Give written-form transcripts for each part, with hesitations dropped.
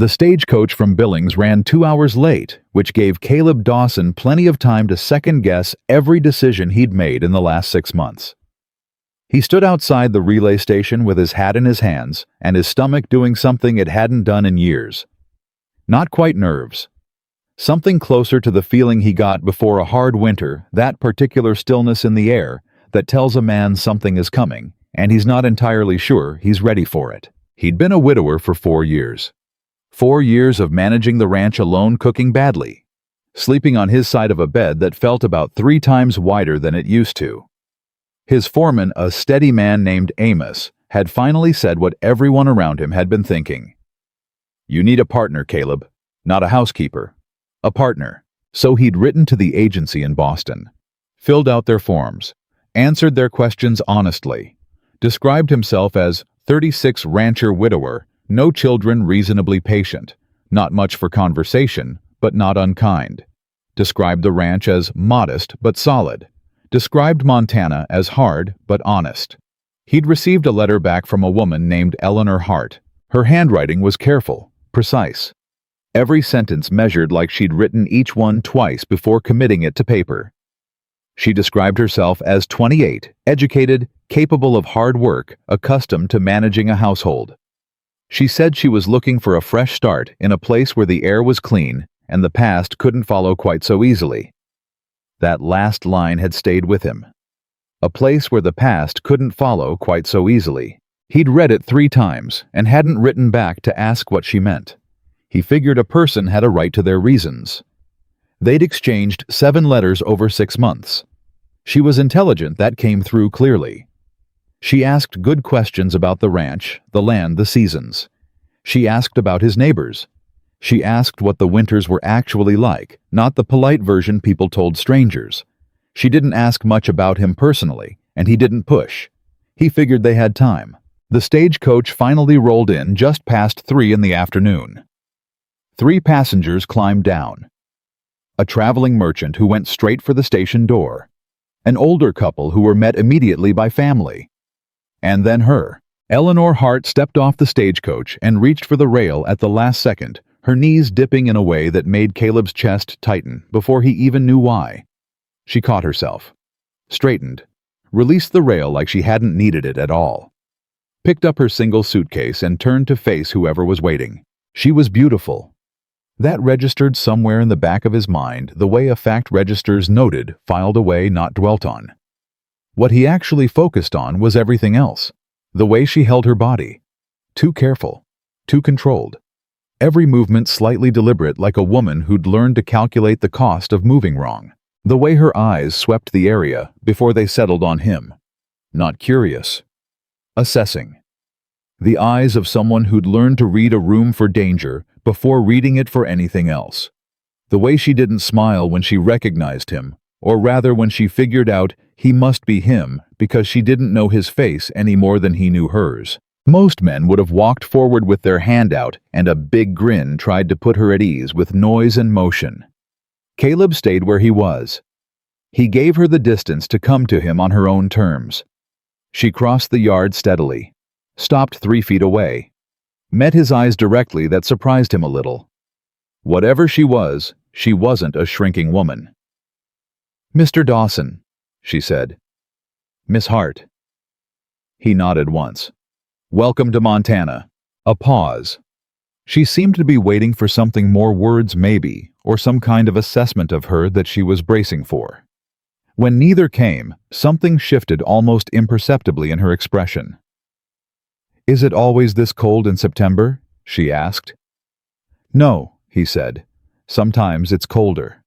The stagecoach from Billings ran 2 hours late, which gave Caleb Dawson plenty of time to second-guess every decision he'd made in the last 6 months. He stood outside the relay station with his hat in his hands and his stomach doing something it hadn't done in years. Not quite nerves. Something closer to the feeling he got before a hard winter, that particular stillness in the air that tells a man something is coming, and he's not entirely sure he's ready for it. He'd been a widower for 4 years. 4 years of managing the ranch alone, cooking badly, sleeping on his side of a bed that felt about 3 times wider than it used to. His foreman, a steady man named Amos, had finally said what everyone around him had been thinking. "You need a partner, Caleb. Not a housekeeper. A partner." So he'd written to the agency in Boston, filled out their forms, answered their questions honestly, described himself as 36 rancher widower, no children, reasonably patient, not much for conversation, but not unkind. Described the ranch as modest but solid. Described Montana as hard but honest. He'd received a letter back from a woman named Eleanor Hart. Her handwriting was careful, precise. Every sentence measured like she'd written each one twice before committing it to paper. She described herself as 28, educated, capable of hard work, accustomed to managing a household. She said she was looking for a fresh start in a place where the air was clean and the past couldn't follow quite so easily. That last line had stayed with him. A place where the past couldn't follow quite so easily. He'd read it 3 times and hadn't written back to ask what she meant. He figured a person had a right to their reasons. They'd exchanged 7 letters over 6 months. She was intelligent, that came through clearly. She asked good questions about the ranch, the land, the seasons. She asked about his neighbors. She asked what the winters were actually like, not the polite version people told strangers. She didn't ask much about him personally, and he didn't push. He figured they had time. The stagecoach finally rolled in just past 3 in the afternoon. 3 passengers climbed down. A traveling merchant who went straight for the station door. An older couple who were met immediately by family. And then her. Eleanor Hart stepped off the stagecoach and reached for the rail at the last second, her knees dipping in a way that made Caleb's chest tighten before he even knew why. She caught herself, straightened, released the rail like she hadn't needed it at all, picked up her single suitcase and turned to face whoever was waiting. She was beautiful. That registered somewhere in the back of his mind the way a fact registers noted, filed away, not dwelt on. What he actually focused on was everything else. The way she held her body. Too careful, too controlled. Every movement slightly deliberate, like a woman who'd learned to calculate the cost of moving wrong. The way her eyes swept the area before they settled on him. Not curious. Assessing. The eyes of someone who'd learned to read a room for danger before reading it for anything else. The way she didn't smile when she recognized him, or rather when she figured out he must be him because she didn't know his face any more than he knew hers. Most men would have walked forward with their hand out and a big grin tried to put her at ease with noise and motion. Caleb stayed where he was. He gave her the distance to come to him on her own terms. She crossed the yard steadily, stopped 3 feet away, met his eyes directly that surprised him a little. Whatever she wasn't a shrinking woman. "Mr. Dawson," she said. "Miss Hart." He nodded once. "Welcome to Montana." A pause. She seemed to be waiting for something more, words maybe, or some kind of assessment of her that she was bracing for. When neither came, something shifted almost imperceptibly in her expression. "Is it always this cold in September?" she asked. "No," he said. "Sometimes it's colder."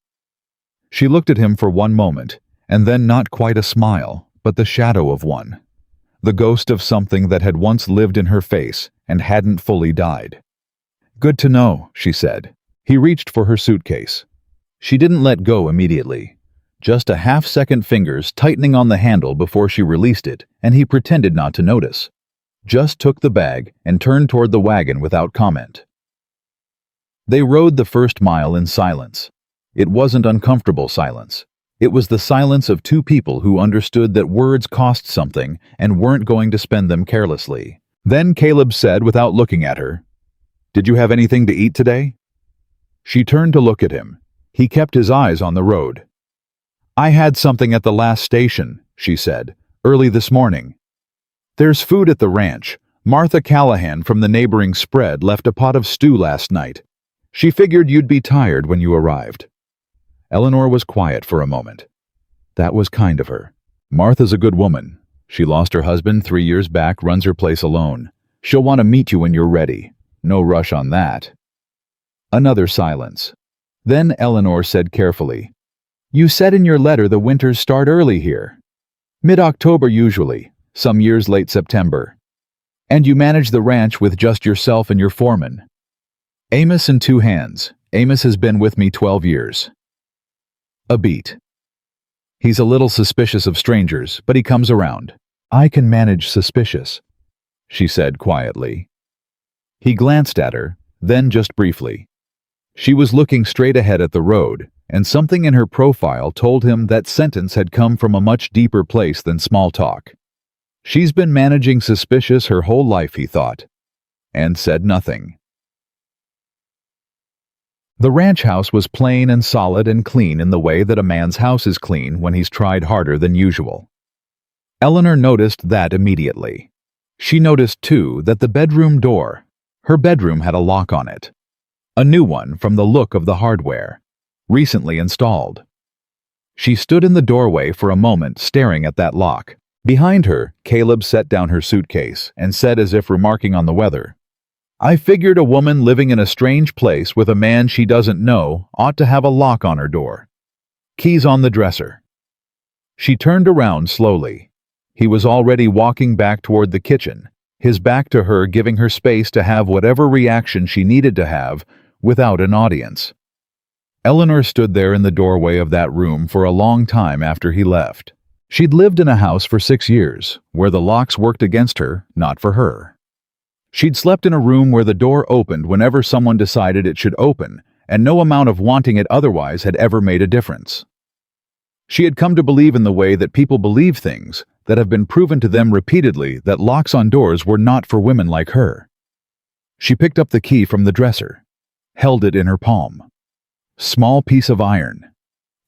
She looked at him for one moment, and then not quite a smile, but the shadow of one. The ghost of something that had once lived in her face and hadn't fully died. "Good to know," she said. He reached for her suitcase. She didn't let go immediately. Just a half-second, fingers tightening on the handle before she released it, and he pretended not to notice. Just took the bag and turned toward the wagon without comment. They rode the first mile in silence. It wasn't uncomfortable silence. It was the silence of 2 people who understood that words cost something and weren't going to spend them carelessly. Then Caleb said without looking at her, Did you have anything to eat today?" She turned to look at him. He kept his eyes on the road. "I had something at the last station," she said, "early this morning. There's food at the ranch. Martha Callahan from the neighboring spread left a pot of stew last night. She figured you'd be tired when you arrived." Eleanor was quiet for a moment. That was kind of her. Martha's a good woman. She lost her husband 3 years back, runs her place alone. She'll want to meet you when you're ready. No rush on that. Another silence. Then Eleanor said carefully, "You said in your letter the winters start early here. Mid-October usually, some years late September. And you manage the ranch with just yourself and your foreman." "Amos in 2 hands. Amos has been with me 12 years. A beat. He's a little suspicious of strangers, but he comes around. I can manage suspicious," she said quietly. He glanced at her, then just briefly. She was looking straight ahead at the road, and something in her profile told him that sentence had come from a much deeper place than small talk. She's been managing suspicious her whole life, he thought, and said nothing. The ranch house was plain and solid and clean in the way that a man's house is clean when he's tried harder than usual. Eleanor noticed that immediately. She noticed, too, that the bedroom door, her bedroom had a lock on it. A new one from the look of the hardware, recently installed. She stood in the doorway for a moment staring at that lock. Behind her, Caleb set down her suitcase and said as if remarking on the weather, "I figured a woman living in a strange place with a man she doesn't know ought to have a lock on her door. Keys on the dresser." She turned around slowly. He was already walking back toward the kitchen, his back to her, giving her space to have whatever reaction she needed to have without an audience. Eleanor stood there in the doorway of that room for a long time after he left. She'd lived in a house for 6 years, where the locks worked against her, not for her. She'd slept in a room where the door opened whenever someone decided it should open, and no amount of wanting it otherwise had ever made a difference. She had come to believe in the way that people believe things that have been proven to them repeatedly, that locks on doors were not for women like her. She picked up the key from the dresser, held it in her palm. Small piece of iron.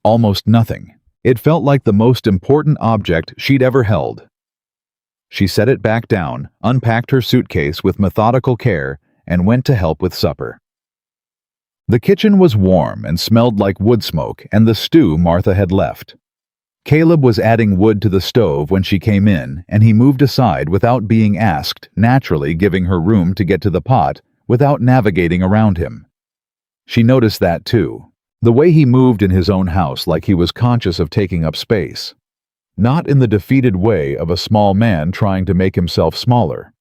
Almost nothing. It felt like the most important object she'd ever held. She set it back down, unpacked her suitcase with methodical care, and went to help with supper. The kitchen was warm and smelled like wood smoke and the stew Martha had left. Caleb was adding wood to the stove when she came in, and he moved aside without being asked, naturally giving her room to get to the pot without navigating around him. She noticed that too, the way he moved in his own house like he was conscious of taking up space. Not in the defeated way of a small man trying to make himself smaller.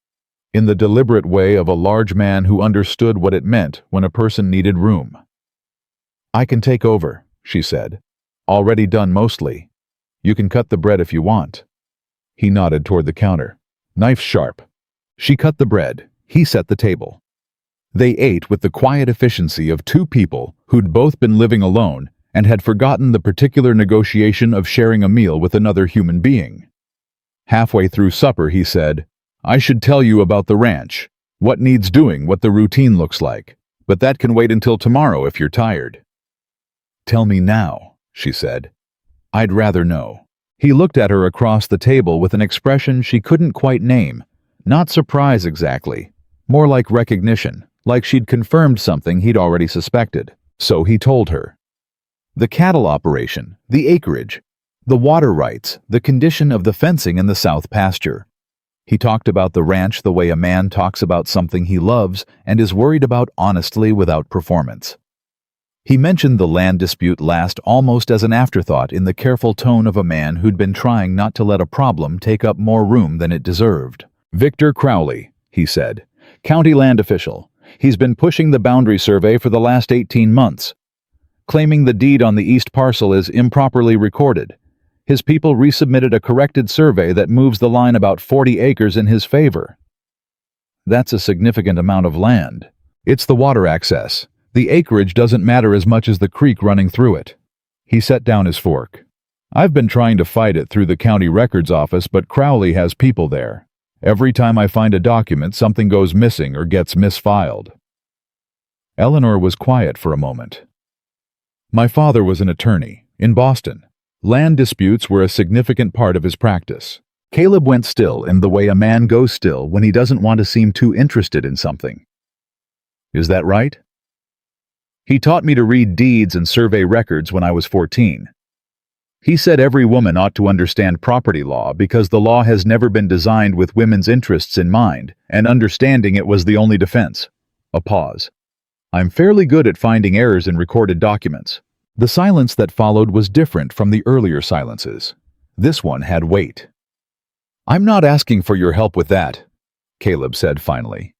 In the deliberate way of a large man who understood what it meant when a person needed room. "I can take over," she said. "Already done mostly. You can cut the bread if you want." He nodded toward the counter. Knife sharp. She cut the bread. He set the table. They ate with the quiet efficiency of 2 people who'd both been living alone and had forgotten the particular negotiation of sharing a meal with another human being. Halfway through supper, he said, "I should tell you about the ranch, what needs doing, what the routine looks like, but that can wait until tomorrow if you're tired." "Tell me now," she said. "I'd rather know." He looked at her across the table with an expression she couldn't quite name. Not surprise exactly, more like recognition, like she'd confirmed something he'd already suspected. So he told her. The cattle operation, the acreage, the water rights, the condition of the fencing in the south pasture. He talked about the ranch the way a man talks about something he loves and is worried about honestly without performance. He mentioned the land dispute last almost as an afterthought, in the careful tone of a man who'd been trying not to let a problem take up more room than it deserved. "Victor Crowley," he said, "county land official. He's been pushing the boundary survey for the last 18 months, claiming the deed on the east parcel is improperly recorded. His people resubmitted a corrected survey that moves the line about 40 acres in his favor. That's a significant amount of land. It's the water access. The acreage doesn't matter as much as the creek running through it." He set down his fork. "I've been trying to fight it through the county records office, but Crowley has people there. Every time I find a document, something goes missing or gets misfiled." Eleanor was quiet for a moment. My father was an attorney in Boston. Land disputes were a significant part of his practice. Caleb went still in the way a man goes still when he doesn't want to seem too interested in something. Is that right? He taught me to read deeds and survey records when I was 14. He said every woman ought to understand property law because the law has never been designed with women's interests in mind, and understanding it was the only defense. A pause. I'm fairly good at finding errors in recorded documents. The silence that followed was different from the earlier silences. This one had weight. I'm not asking for your help with that, Caleb said finally.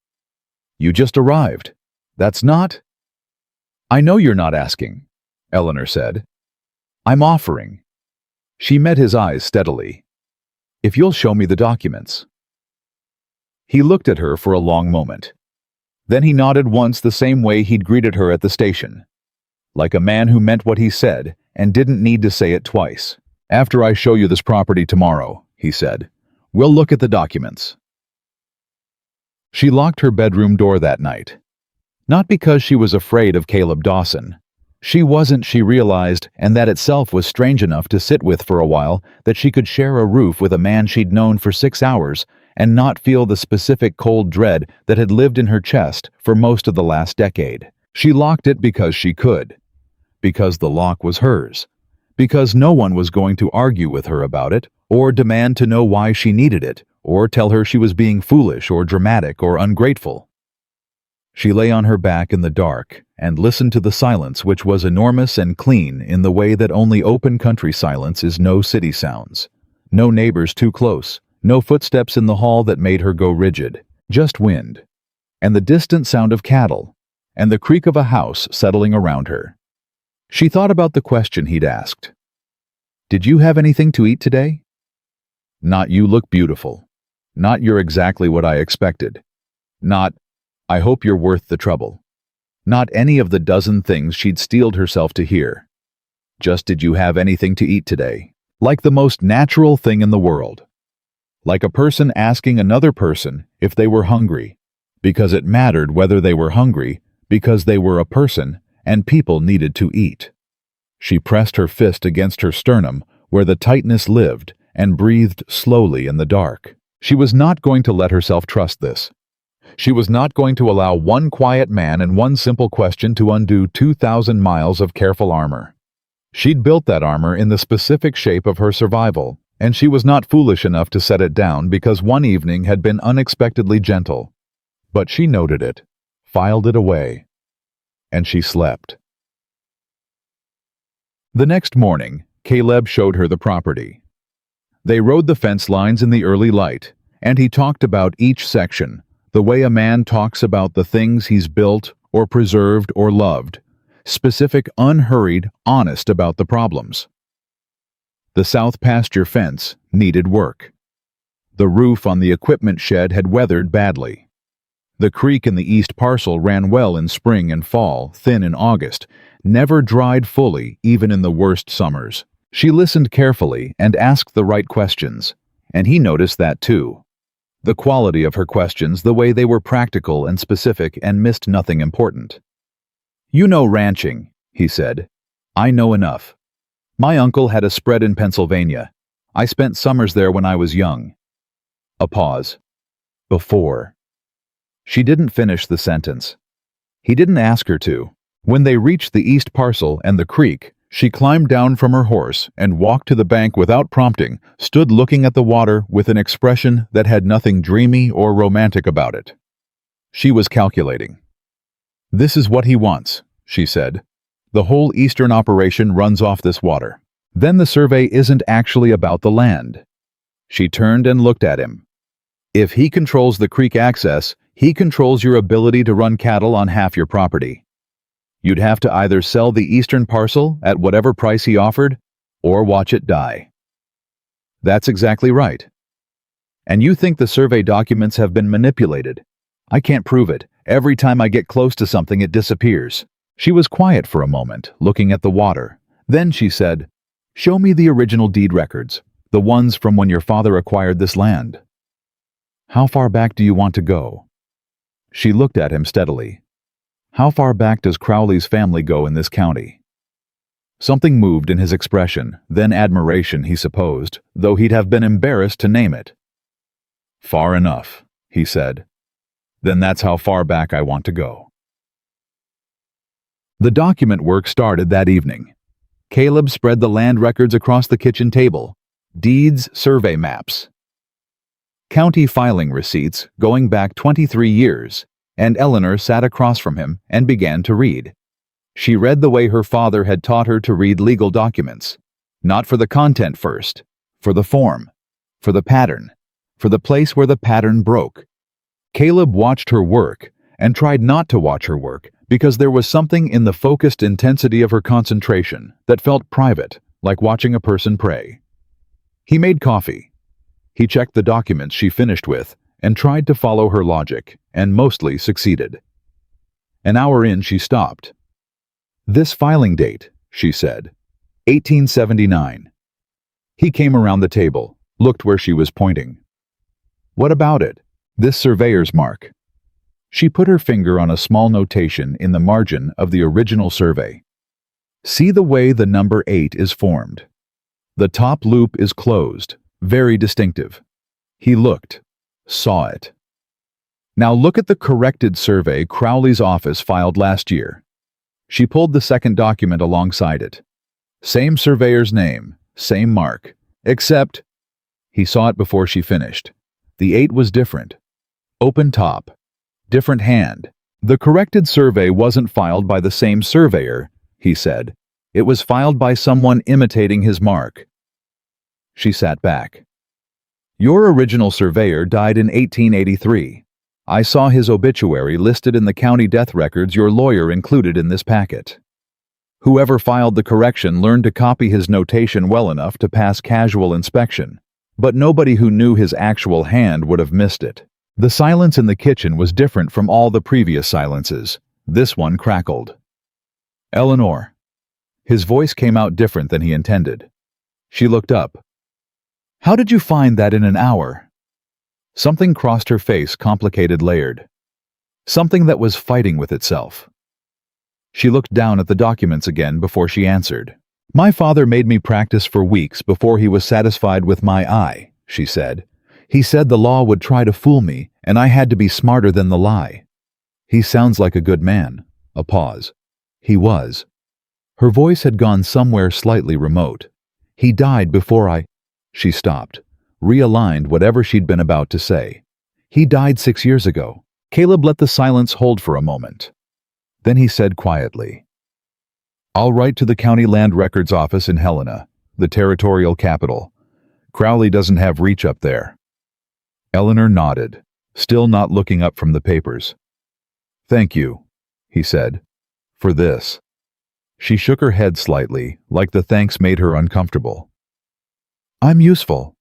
You just arrived. That's not... I know you're not asking, Eleanor said. I'm offering. She met his eyes steadily. If you'll show me the documents. He looked at her for a long moment. Then he nodded once the same way he'd greeted her at the station. Like a man who meant what he said and didn't need to say it twice. After I show you this property tomorrow, he said, we'll look at the documents. She locked her bedroom door that night. Not because she was afraid of Caleb Dawson. She wasn't, she realized, and that itself was strange enough to sit with for a while, that she could share a roof with a man she'd known for 6 hours and not feel the specific cold dread that had lived in her chest for most of the last decade. She locked it because she could. Because the lock was hers. Because no one was going to argue with her about it, or demand to know why she needed it, or tell her she was being foolish or dramatic or ungrateful. She lay on her back in the dark and listened to the silence, which was enormous and clean in the way that only open country silence is. No city sounds. No neighbors too close. No footsteps in the hall that made her go rigid. Just wind. And the distant sound of cattle. And the creak of a house settling around her. She thought about the question he'd asked. Did you have anything to eat today? Not you look beautiful. Not you're exactly what I expected. Not, I hope you're worth the trouble. Not any of the dozen things she'd steeled herself to hear. Just did you have anything to eat today? Like the most natural thing in the world. Like a person asking another person if they were hungry, because it mattered whether they were hungry, because they were a person, and people needed to eat. She pressed her fist against her sternum, where the tightness lived, and breathed slowly in the dark. She was not going to let herself trust this. She was not going to allow one quiet man and one simple question to undo 2,000 miles of careful armor. She'd built that armor in the specific shape of her survival, and she was not foolish enough to set it down because one evening had been unexpectedly gentle. But she noted it, filed it away, and she slept. The next morning, Caleb showed her the property. They rode the fence lines in the early light, and he talked about each section, the way a man talks about the things he's built or preserved or loved, specific, unhurried, honest about the problems. The south pasture fence needed work. The roof on the equipment shed had weathered badly. The creek in the east parcel ran well in spring and fall, thin in August, never dried fully even in the worst summers. She listened carefully and asked the right questions, and he noticed that too. The quality of her questions, the way they were practical and specific and missed nothing important. You know ranching, he said. I know enough. My uncle had a spread in Pennsylvania. I spent summers there when I was young. A pause. Before. She didn't finish the sentence. He didn't ask her to. When they reached the east parcel and the creek, she climbed down from her horse and walked to the bank without prompting, stood looking at the water with an expression that had nothing dreamy or romantic about it. She was calculating. This is what he wants, she said. The whole eastern operation runs off this water. Then the survey isn't actually about the land. She turned and looked at him. If he controls the creek access, he controls your ability to run cattle on half your property. You'd have to either sell the eastern parcel at whatever price he offered, or watch it die. That's exactly right. And you think the survey documents have been manipulated. I can't prove it. Every time I get close to something, it disappears. She was quiet for a moment, looking at the water. Then she said, Show me the original deed records, the ones from when your father acquired this land. How far back do you want to go? She looked at him steadily. How far back does Crowley's family go in this county? Something moved in his expression, then admiration, he supposed, though he'd have been embarrassed to name it. Far enough, he said. Then that's how far back I want to go. The document work started that evening. Caleb spread the land records across the kitchen table. Deeds, survey maps. County filing receipts going back 23 years, and Eleanor sat across from him and began to read. She read the way her father had taught her to read legal documents. Not for the content first, for the form, for the pattern, for the place where the pattern broke. Caleb watched her work and tried not to watch her work because there was something in the focused intensity of her concentration that felt private, like watching a person pray. He made coffee. He checked the documents she finished with and tried to follow her logic, and mostly succeeded. An hour in, she stopped. This filing date, she said, 1879. He came around the table, looked where she was pointing. What about it? This surveyor's mark. She put her finger on a small notation in the margin of the original survey. See the way the number 8 is formed. The top loop is closed, very distinctive. He looked, saw it. Now look at the corrected survey Crowley's office filed last year. She pulled the second document alongside it. Same surveyor's name, same mark, except... He saw it before she finished. The 8 was different. Open top. Different hand. The corrected survey wasn't filed by the same surveyor, he said. It was filed by someone imitating his mark. She sat back. Your original surveyor died in 1883. I saw his obituary listed in the county death records your lawyer included in this packet. Whoever filed the correction learned to copy his notation well enough to pass casual inspection, but nobody who knew his actual hand would have missed it. The silence in the kitchen was different from all the previous silences. This one crackled. Eleanor. His voice came out different than he intended. She looked up. How did you find that in an hour? Something crossed her face, complicated, layered. Something that was fighting with itself. She looked down at the documents again before she answered. My father made me practice for weeks before he was satisfied with my eye, she said. He said the law would try to fool me, and I had to be smarter than the lie. He sounds like a good man. A pause. He was. Her voice had gone somewhere slightly remote. He died before I... She stopped, realigned whatever she'd been about to say. He died 6 years ago. Caleb let the silence hold for a moment. Then he said quietly, I'll write to the county land records office in Helena, the territorial capital. Crowley doesn't have reach up there. Eleanor nodded, still not looking up from the papers. Thank you, he said, for this. She shook her head slightly, like the thanks made her uncomfortable. I'm useful,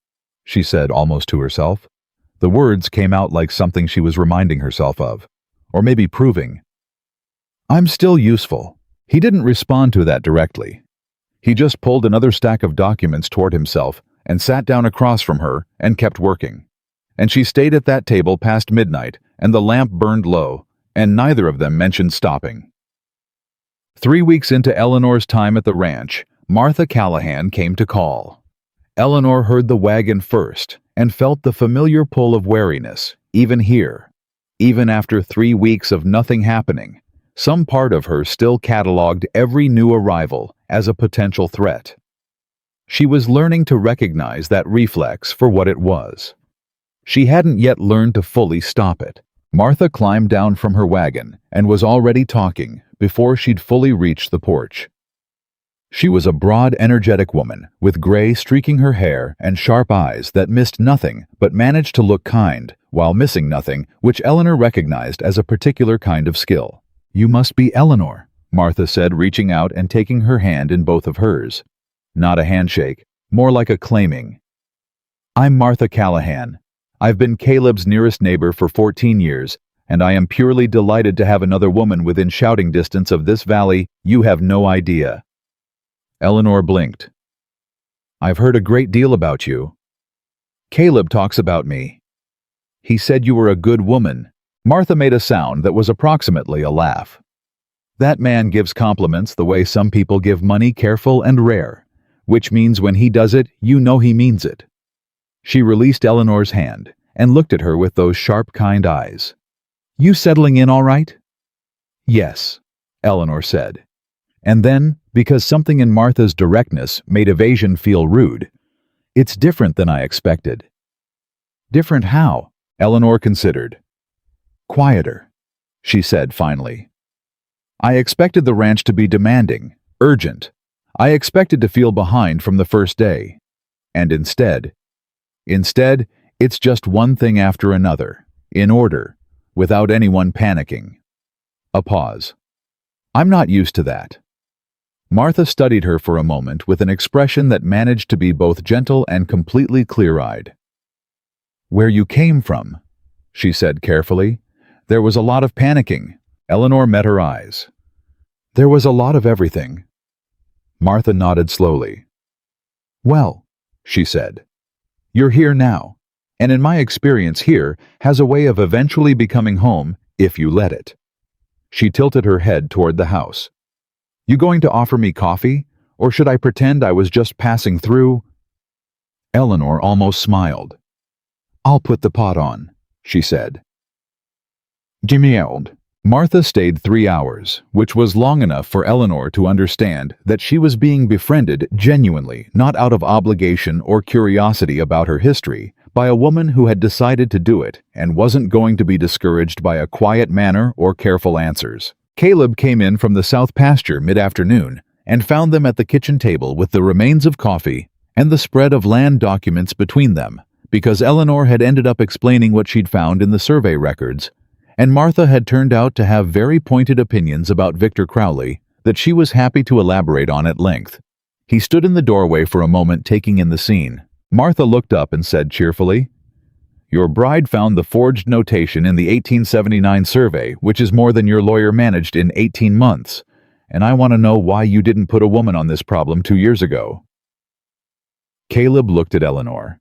she said almost to herself. The words came out like something she was reminding herself of, or maybe proving. I'm still useful. He didn't respond to that directly. He just pulled another stack of documents toward himself and sat down across from her and kept working. And she stayed at that table past midnight, and the lamp burned low, and neither of them mentioned stopping. 3 weeks into Eleanor's time at the ranch, Martha Callahan came to call. Eleanor heard the wagon first and felt the familiar pull of wariness, even here. Even after 3 weeks of nothing happening, some part of her still cataloged every new arrival as a potential threat. She was learning to recognize that reflex for what it was. She hadn't yet learned to fully stop it. Martha climbed down from her wagon and was already talking before she'd fully reached the porch. She was a broad, energetic woman with gray streaking her hair and sharp eyes that missed nothing but managed to look kind while missing nothing, which Eleanor recognized as a particular kind of skill. You must be Eleanor, Martha said, reaching out and taking her hand in both of hers. Not a handshake, more like a claiming. I'm Martha Callahan. I've been Caleb's nearest neighbor for 14 years, and I am purely delighted to have another woman within shouting distance of this valley. You have no idea. Eleanor blinked. I've heard a great deal about you. Caleb talks about me. He said you were a good woman. Martha made a sound that was approximately a laugh. That man gives compliments the way some people give money, careful and rare, which means when he does it, you know he means it. She released Eleanor's hand and looked at her with those sharp, kind eyes. You settling in all right? Yes, Eleanor said. And then, because something in Martha's directness made evasion feel rude, it's different than I expected. Different how? Eleanor considered. Quieter, she said finally. I expected the ranch to be demanding, urgent. I expected to feel behind from the first day. And instead, it's just one thing after another, in order, without anyone panicking. A pause. I'm not used to that. Martha studied her for a moment with an expression that managed to be both gentle and completely clear-eyed. Where you came from, she said carefully. There was a lot of panicking. Eleanor met her eyes. There was a lot of everything. Martha nodded slowly. Well, she said, you're here now, and in my experience here has a way of eventually becoming home if you let it. She tilted her head toward the house. You going to offer me coffee, or should I pretend I was just passing through? Eleanor almost smiled. I'll put the pot on, she said. Jimmy yelled. Martha stayed 3 hours, which was long enough for Eleanor to understand that she was being befriended genuinely, not out of obligation or curiosity about her history, by a woman who had decided to do it and wasn't going to be discouraged by a quiet manner or careful answers. Caleb came in from the south pasture mid-afternoon and found them at the kitchen table with the remains of coffee and the spread of land documents between them, because Eleanor had ended up explaining what she'd found in the survey records, and Martha had turned out to have very pointed opinions about Victor Crowley that she was happy to elaborate on at length. He stood in the doorway for a moment taking in the scene. Martha looked up and said cheerfully, Your bride found the forged notation in the 1879 survey, which is more than your lawyer managed in 18 months, and I want to know why you didn't put a woman on this problem 2 years ago. Caleb looked at Eleanor.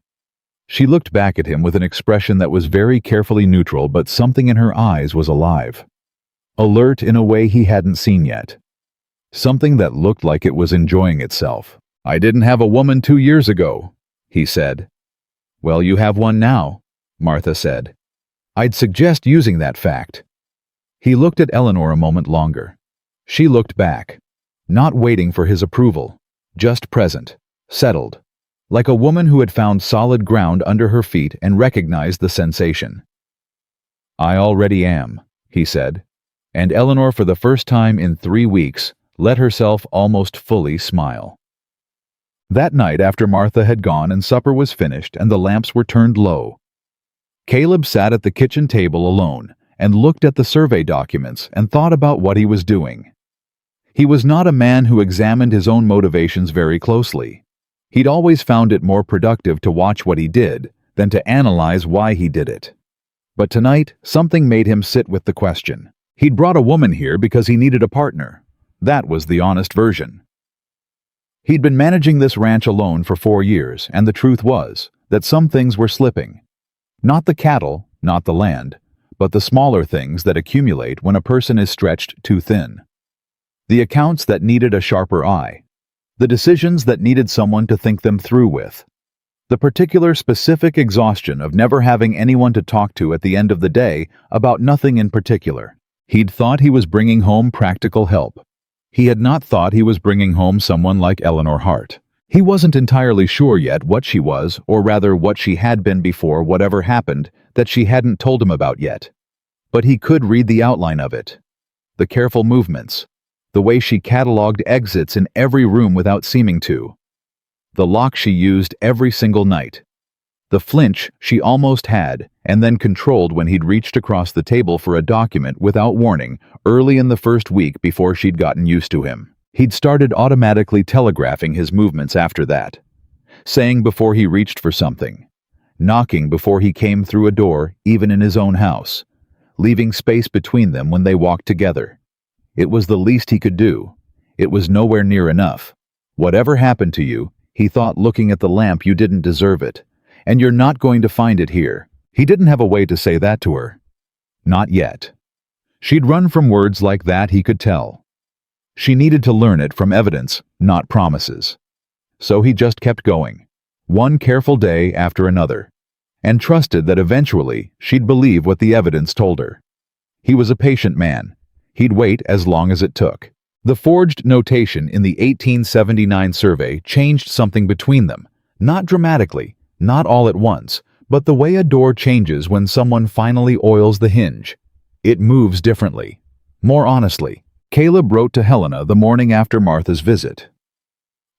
She looked back at him with an expression that was very carefully neutral, but something in her eyes was alive. Alert in a way he hadn't seen yet. Something that looked like it was enjoying itself. I didn't have a woman 2 years ago, he said. Well, you have one now, Martha said. I'd suggest using that fact. He looked at Eleanor a moment longer. She looked back, not waiting for his approval, just present, settled, like a woman who had found solid ground under her feet and recognized the sensation. I already am, he said, and Eleanor for the first time in 3 weeks let herself almost fully smile. That night after Martha had gone and supper was finished and the lamps were turned low, Caleb sat at the kitchen table alone and looked at the survey documents and thought about what he was doing. He was not a man who examined his own motivations very closely. He'd always found it more productive to watch what he did than to analyze why he did it. But tonight, something made him sit with the question. He'd brought a woman here because he needed a partner. That was the honest version. He'd been managing this ranch alone for 4 years, and the truth was that some things were slipping. Not the cattle, not the land, but the smaller things that accumulate when a person is stretched too thin. The accounts that needed a sharper eye. The decisions that needed someone to think them through with. The particular specific exhaustion of never having anyone to talk to at the end of the day about nothing in particular. He'd thought he was bringing home practical help. He had not thought he was bringing home someone like Eleanor Hart. He wasn't entirely sure yet what she was, or rather what she had been before whatever happened that she hadn't told him about yet. But he could read the outline of it. The careful movements. The way she cataloged exits in every room without seeming to. The lock she used every single night. The flinch she almost had and then controlled when he'd reached across the table for a document without warning early in the first week before she'd gotten used to him. He'd started automatically telegraphing his movements after that. Saying before he reached for something. Knocking before he came through a door, even in his own house. Leaving space between them when they walked together. It was the least he could do. It was nowhere near enough. Whatever happened to you, he thought looking at the lamp, you didn't deserve it. And you're not going to find it here. He didn't have a way to say that to her. Not yet. She'd run from words like that, he could tell. She needed to learn it from evidence, not promises. So he just kept going, one careful day after another, and trusted that eventually she'd believe what the evidence told her. He was a patient man. He'd wait as long as it took. The forged notation in the 1879 survey changed something between them, not dramatically, not all at once, but the way a door changes when someone finally oils the hinge. It moves differently. More honestly, Caleb wrote to Helena the morning after Martha's visit.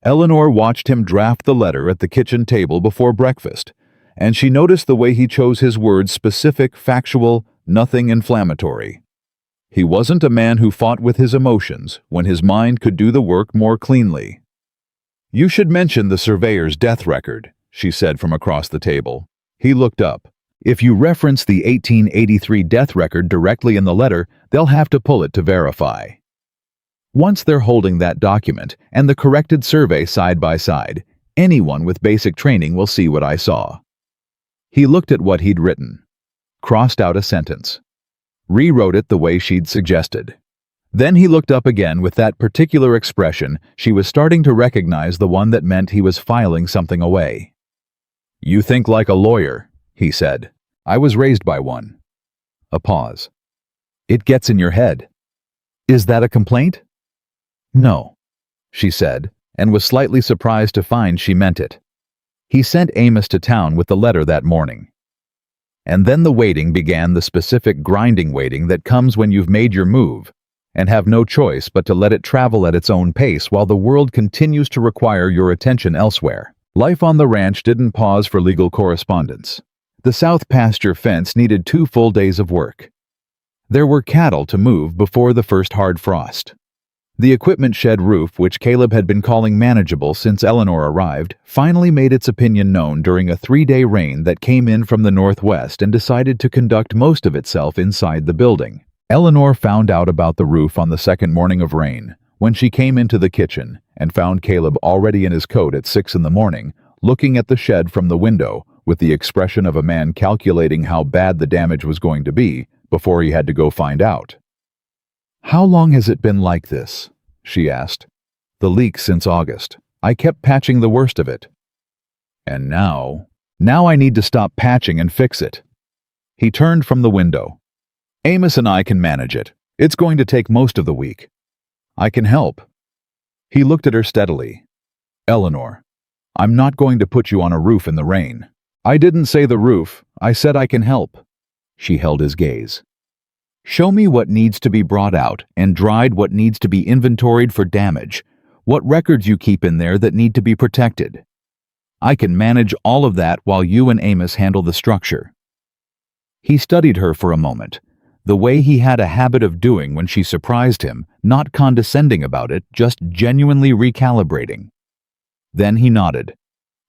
Eleanor watched him draft the letter at the kitchen table before breakfast, and she noticed the way he chose his words: specific, factual, nothing inflammatory. He wasn't a man who fought with his emotions when his mind could do the work more cleanly. "You should mention the surveyor's death record," she said from across the table. He looked up. "If you reference the 1883 death record directly in the letter, they'll have to pull it to verify." Once they're holding that document and the corrected survey side by side, anyone with basic training will see what I saw. He looked at what he'd written, crossed out a sentence, rewrote it the way she'd suggested. Then he looked up again with that particular expression she was starting to recognize, the one that meant he was filing something away. "You think like a lawyer," he said. "I was raised by one." A pause. "It gets in your head." "Is that a complaint?" "No," she said, and was slightly surprised to find she meant it. He sent Amos to town with the letter that morning. And then the waiting began, the specific grinding waiting that comes when you've made your move and have no choice but to let it travel at its own pace while the world continues to require your attention elsewhere. Life on the ranch didn't pause for legal correspondence. The south pasture fence needed 2 full days of work. There were cattle to move before the first hard frost. The equipment shed roof, which Caleb had been calling manageable since Eleanor arrived, finally made its opinion known during a 3-day rain that came in from the northwest and decided to conduct most of itself inside the building. Eleanor found out about the roof on the second morning of rain, when she came into the kitchen and found Caleb already in his coat at 6 in the morning, looking at the shed from the window with the expression of a man calculating how bad the damage was going to be before he had to go find out. "How long has it been like this?" she asked. "The leak since August. I kept patching the worst of it. And now I need to stop patching and fix it." He turned from the window. "Amos and I can manage it. It's going to take most of the week. I can help." He looked at her steadily. "Eleanor, I'm not going to put you on a roof in the rain." "I didn't say the roof. I said I can help." She held his gaze. "Show me what needs to be brought out and dried, what needs to be inventoried for damage, what records you keep in there that need to be protected. I can manage all of that while you and Amos handle the structure." He studied her for a moment, the way he had a habit of doing when she surprised him, not condescending about it, just genuinely recalibrating. Then he nodded.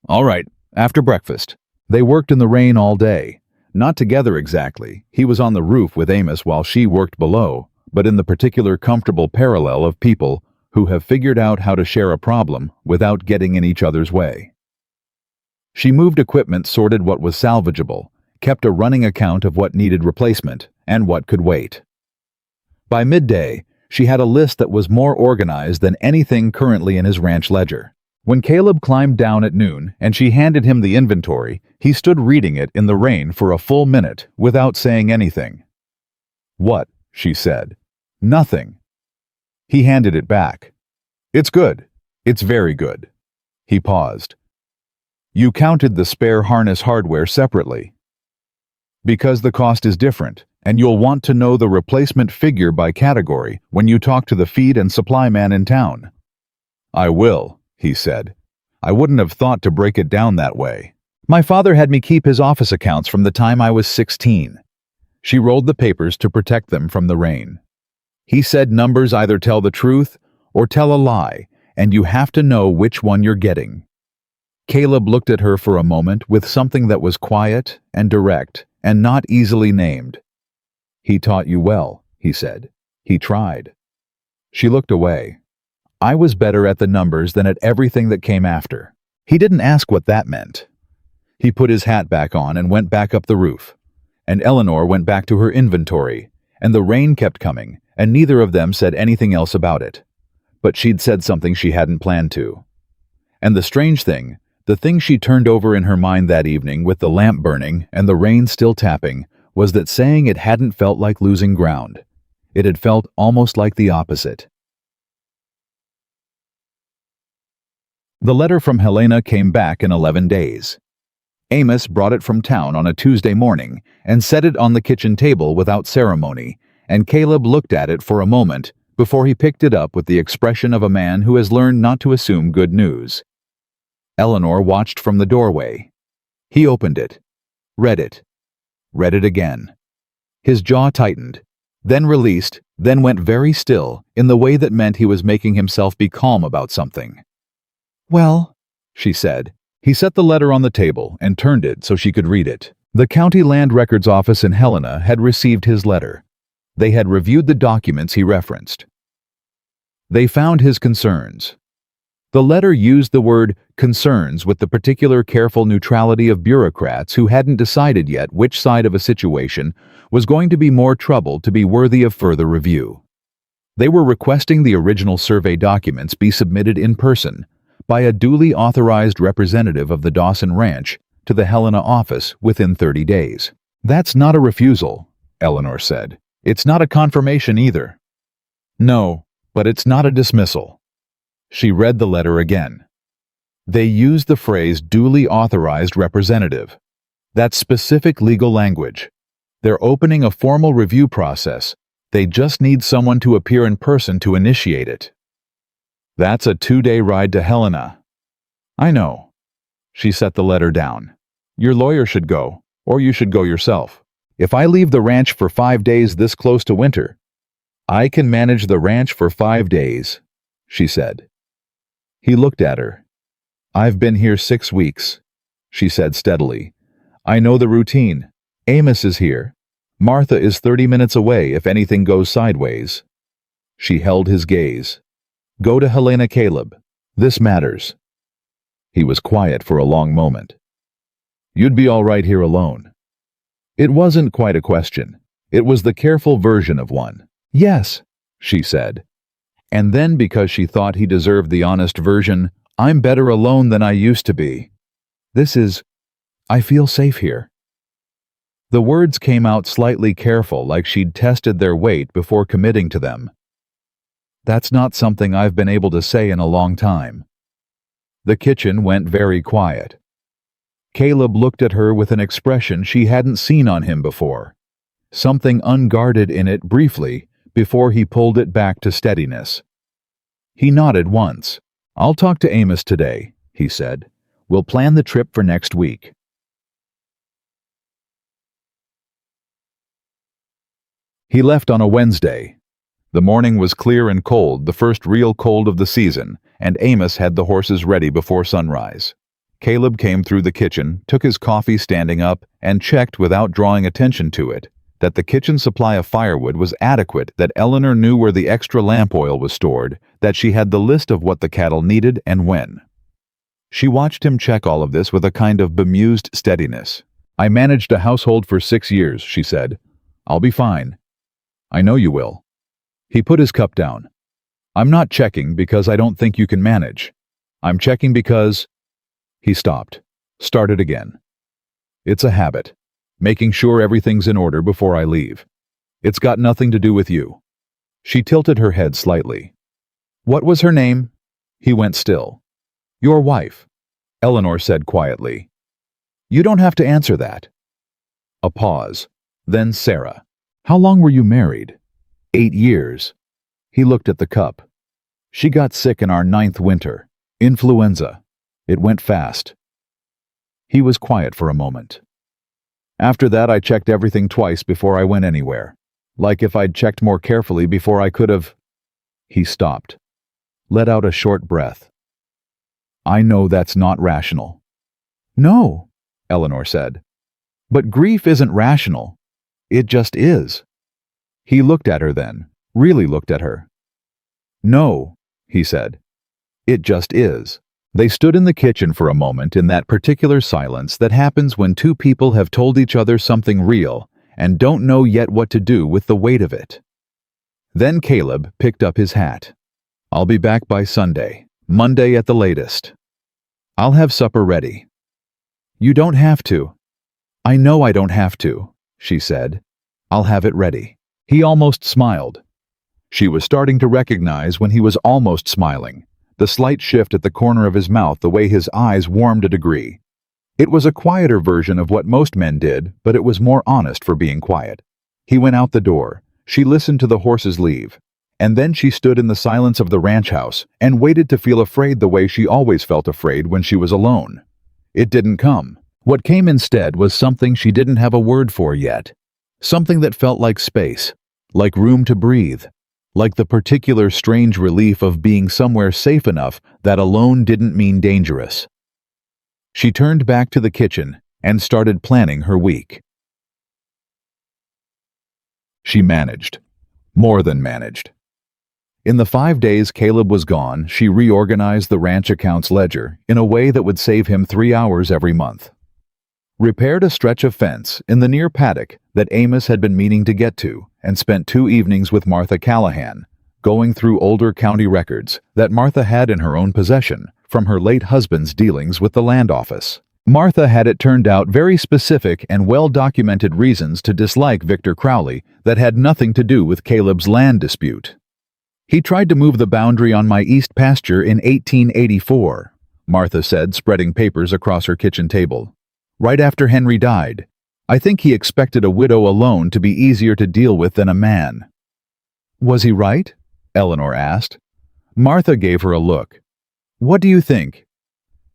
"All right, after breakfast." They worked in the rain all day. Not together exactly. He was on the roof with Amos while she worked below, but in the particular comfortable parallel of people who have figured out how to share a problem without getting in each other's way. She moved equipment, sorted what was salvageable, kept a running account of what needed replacement and what could wait. By midday, she had a list that was more organized than anything currently in his ranch ledger. When Caleb climbed down at noon and she handed him the inventory, he stood reading it in the rain for a full minute without saying anything. "What?" she said. "Nothing." He handed it back. "It's good. It's very good." He paused. "You counted the spare harness hardware separately." "Because the cost is different, and you'll want to know the replacement figure by category when you talk to the feed and supply man in town." "I will," he said. "I wouldn't have thought to break it down that way. My father had me keep his office accounts from the time I was 16. She rolled the papers to protect them from the rain. "He said numbers either tell the truth or tell a lie, and you have to know which one you're getting." Caleb looked at her for a moment with something that was quiet and direct and not easily named. "He taught you well," he said. "He tried." She looked away. "I was better at the numbers than at everything that came after." He didn't ask what that meant. He put his hat back on and went back up the roof. And Eleanor went back to her inventory, and the rain kept coming, and neither of them said anything else about it. but she'd said something she hadn't planned to. And the strange thing, the thing she turned over in her mind that evening with the lamp burning and the rain still tapping, was that saying it hadn't felt like losing ground. It had felt almost like the opposite. The letter from Helena came back in 11 days. Amos brought it from town on a Tuesday morning and set it on the kitchen table without ceremony, and Caleb looked at it for a moment before he picked it up with the expression of a man who has learned not to assume good news. Eleanor watched from the doorway. He opened it, read it again. His jaw tightened, then released, then went very still in the way that meant he was making himself be calm about something. "Well," she said. He set the letter on the table and turned it so she could read it. The County Land Records Office in Helena had received his letter. They had reviewed the documents he referenced. They found his concerns. The letter used the word concerns with the particular careful neutrality of bureaucrats who hadn't decided yet which side of a situation was going to be more trouble to be worthy of further review. They were requesting the original survey documents be submitted in person by a duly authorized representative of the Dawson Ranch to the Helena office within 30 days. "That's not a refusal," Eleanor said. "It's not a confirmation either." "No, but it's not a dismissal." She read the letter again. They used the phrase duly authorized representative. That's specific legal language. They're opening a formal review process. They just need someone to appear in person to initiate it. "That's a 2-day ride to Helena." "I know." She set the letter down. "Your lawyer should go, or you should go yourself. If I leave the ranch for 5 days this close to winter, I can manage the ranch for 5 days, she said. He looked at her. "I've been here 6 weeks, she said steadily. "I know the routine. Amos is here. Martha is 30 minutes away if anything goes sideways." She held his gaze. "Go to Helena, Caleb. This matters." He was quiet for a long moment. "You'd be all right here alone." It wasn't quite a question. It was the careful version of one. "Yes," she said. And then, because she thought he deserved the honest version, "I'm better alone than I used to be. I feel safe here." The words came out slightly careful, like she'd tested their weight before committing to them. "That's not something I've been able to say in a long time." The kitchen went very quiet. Caleb looked at her with an expression she hadn't seen on him before, something unguarded in it briefly before he pulled it back to steadiness. He nodded once. "I'll talk to Amos today," he said. "We'll plan the trip for next week." He left on a Wednesday. The morning was clear and cold, the first real cold of the season, and Amos had the horses ready before sunrise. Caleb came through the kitchen, took his coffee standing up, and checked without drawing attention to it that the kitchen supply of firewood was adequate, that Eleanor knew where the extra lamp oil was stored, that she had the list of what the cattle needed and when. She watched him check all of this with a kind of bemused steadiness. "I managed a household for 6 years, she said. "I'll be fine." "I know you will." He put his cup down. "I'm not checking because I don't think you can manage. I'm checking because—" He stopped, started again. "It's a habit, making sure everything's in order before I leave. It's got nothing to do with you." She tilted her head slightly. "What was her name?" He went still. "Your wife," Eleanor said quietly. "You don't have to answer that." A pause. Then Sarah. "How long were you married?" 8 years. He looked at the cup. "She got sick in our 9th winter. Influenza. It went fast." He was quiet for a moment. "After that, I checked everything twice before I went anywhere. Like if I'd checked more carefully before I could have—" He stopped, let out a short breath. "I know that's not rational." "No," Eleanor said. "But grief isn't rational. It just is." He looked at her then, really looked at her. "No," he said. "It just is." They stood in the kitchen for a moment in that particular silence that happens when two people have told each other something real and don't know yet what to do with the weight of it. Then Caleb picked up his hat. I'll be back by Sunday, Monday at the latest. I'll have supper ready. You don't have to. I know I don't have to, she said. I'll have it ready. He almost smiled. She was starting to recognize when he was almost smiling, the slight shift at the corner of his mouth, the way his eyes warmed a degree. It was a quieter version of what most men did, but it was more honest for being quiet. He went out the door. She listened to the horses leave. And then she stood in the silence of the ranch house and waited to feel afraid the way she always felt afraid when she was alone. It didn't come. What came instead was something she didn't have a word for yet. Something that felt like space, like room to breathe, like the particular strange relief of being somewhere safe enough that alone didn't mean dangerous. She turned back to the kitchen and started planning her week. She managed. More than managed. In the 5 days Caleb was gone, she reorganized the ranch accounts ledger in a way that would save him 3 hours every month. Repaired a stretch of fence in the near paddock that Amos had been meaning to get to, and spent 2 evenings with Martha Callahan, going through older county records that Martha had in her own possession from her late husband's dealings with the land office. Martha had, it turned out, very specific and well-documented reasons to dislike Victor Crowley that had nothing to do with Caleb's land dispute. He tried to move the boundary on my east pasture in 1884, Martha said, spreading papers across her kitchen table. Right after Henry died. I think he expected a widow alone to be easier to deal with than a man. Was he right? Eleanor asked. Martha gave her a look. What do you think?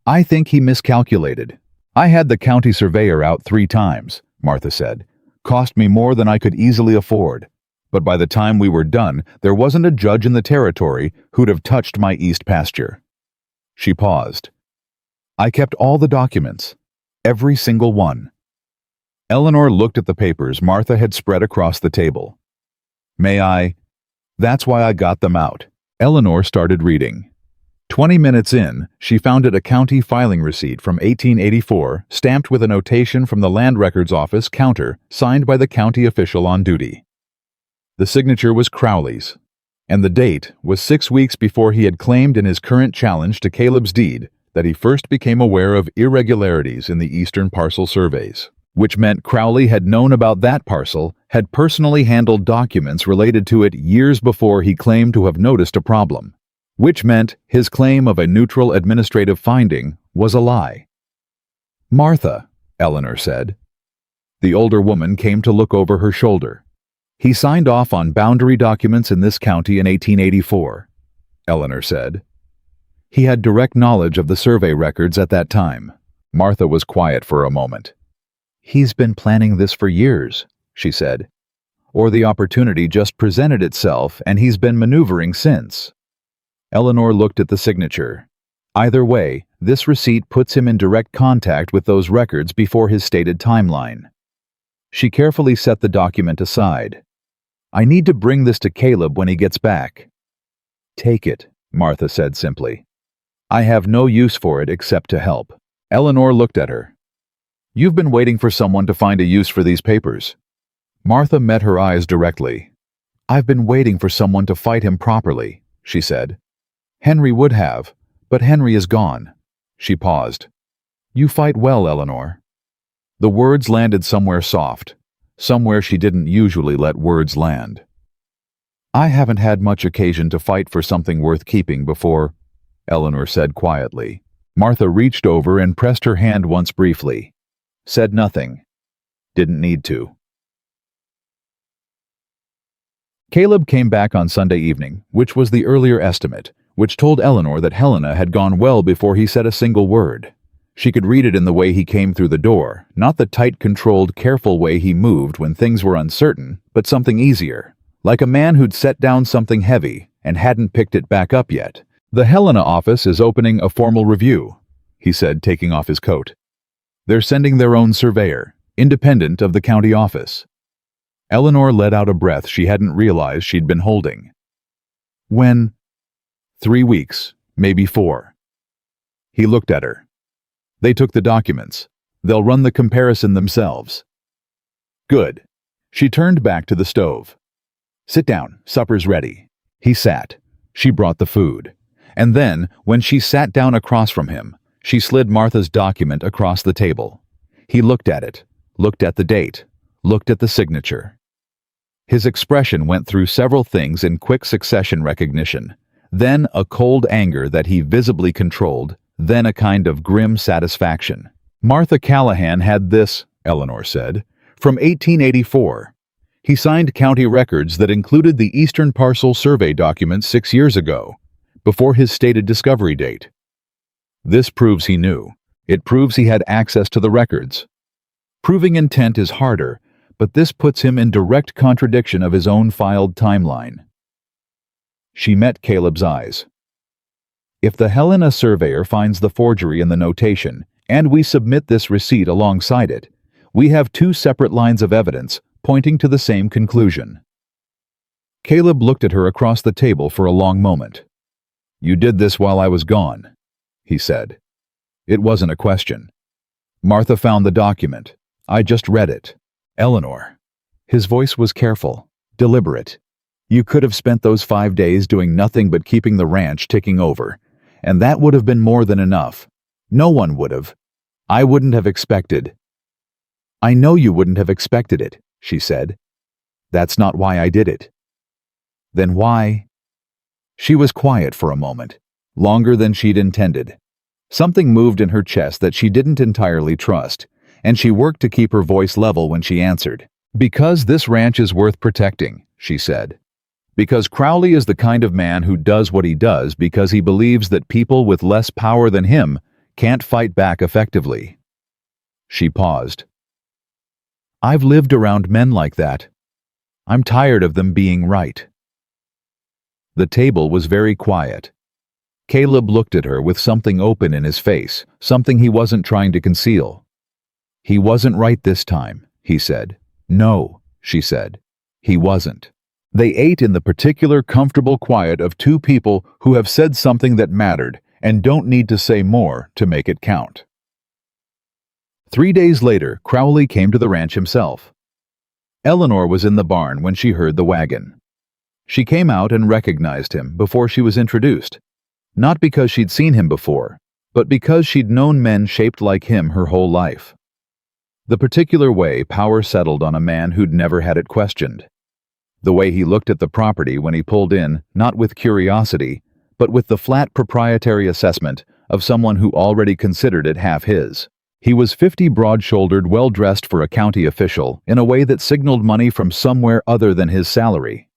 I think he miscalculated. I had the county surveyor out 3 times, Martha said. Cost me more than I could easily afford. But by the time we were done, there wasn't a judge in the territory who'd have touched my east pasture. She paused. I kept all the documents. Every single one. Eleanor looked at the papers Martha had spread across the table. May I? That's why I got them out. Eleanor started reading. 20 minutes in, she found a county filing receipt from 1884, stamped with a notation from the Land Records Office counter, signed by the county official on duty. The signature was Crowley's, and the date was 6 weeks before he had claimed in his current challenge to Caleb's deed that he first became aware of irregularities in the eastern parcel surveys, which meant Crowley had known about that parcel, had personally handled documents related to it years before he claimed to have noticed a problem, which meant his claim of a neutral administrative finding was a lie. Martha, Eleanor said. The older woman came to look over her shoulder. He signed off on boundary documents in this county in 1884, Eleanor said. He had direct knowledge of the survey records at that time. Martha was quiet for a moment. He's been planning this for years, she said. Or the opportunity just presented itself and he's been maneuvering since. Eleanor looked at the signature. Either way, this receipt puts him in direct contact with those records before his stated timeline. She carefully set the document aside. I need to bring this to Caleb when he gets back. Take it, Martha said simply. I have no use for it except to help. Eleanor looked at her. You've been waiting for someone to find a use for these papers. Martha met her eyes directly. I've been waiting for someone to fight him properly, she said. Henry would have, but Henry is gone. She paused. You fight well, Eleanor. The words landed somewhere soft, somewhere she didn't usually let words land. I haven't had much occasion to fight for something worth keeping before, Eleanor said quietly. Martha reached over and pressed her hand once briefly. Said nothing. Didn't need to. Caleb came back on Sunday evening, which was the earlier estimate, which told Eleanor that Helena had gone well before he said a single word. She could read it in the way he came through the door, not the tight, controlled, careful way he moved when things were uncertain, but something easier, like a man who'd set down something heavy and hadn't picked it back up yet. The Helena office is opening a formal review, he said, taking off his coat. They're sending their own surveyor, independent of the county office. Eleanor let out a breath she hadn't realized she'd been holding. When? 3 weeks, maybe 4. He looked at her. They took the documents. They'll run the comparison themselves. Good. She turned back to the stove. Sit down, supper's ready. He sat. She brought the food. And then, when she sat down across from him, she slid Martha's document across the table. He looked at it, looked at the date, looked at the signature. His expression went through several things in quick succession recognition, then a cold anger that he visibly controlled, then a kind of grim satisfaction. Martha Callahan had this, Eleanor said, from 1884. He signed county records that included the Eastern Parcel Survey documents 6 years ago, before his stated discovery date. This proves he knew. It proves he had access to the records. Proving intent is harder, but this puts him in direct contradiction of his own filed timeline. She met Caleb's eyes. If the Helena surveyor finds the forgery in the notation, and we submit this receipt alongside it, we have 2 separate lines of evidence pointing to the same conclusion. Caleb looked at her across the table for a long moment. "You did this while I was gone," he said. It wasn't a question. "Martha found the document. I just read it. Eleanor." His voice was careful, deliberate. "You could have spent those 5 days doing nothing but keeping the ranch ticking over, and that would have been more than enough. No one would have. I wouldn't have expected." "I know you wouldn't have expected it," she said. "That's not why I did it." "Then why?" She was quiet for a moment, longer than she'd intended. Something moved in her chest that she didn't entirely trust, and she worked to keep her voice level when she answered. "Because this ranch is worth protecting," she said. "Because Crowley is the kind of man who does what he does because he believes that people with less power than him can't fight back effectively." She paused. "I've lived around men like that. I'm tired of them being right." The table was very quiet. Caleb looked at her with something open in his face, something he wasn't trying to conceal. "He wasn't right this time," he said. "No," she said. "He wasn't." They ate in the particular comfortable quiet of 2 people who have said something that mattered and don't need to say more to make it count. 3 days later, Crowley came to the ranch himself. Eleanor was in the barn when she heard the wagon. She came out and recognized him before she was introduced, not because she'd seen him before, but because she'd known men shaped like him her whole life. The particular way power settled on a man who'd never had it questioned. The way he looked at the property when he pulled in, not with curiosity, but with the flat proprietary assessment of someone who already considered it half his. He was 50, broad-shouldered, well-dressed for a county official in a way that signaled money from somewhere other than his salary.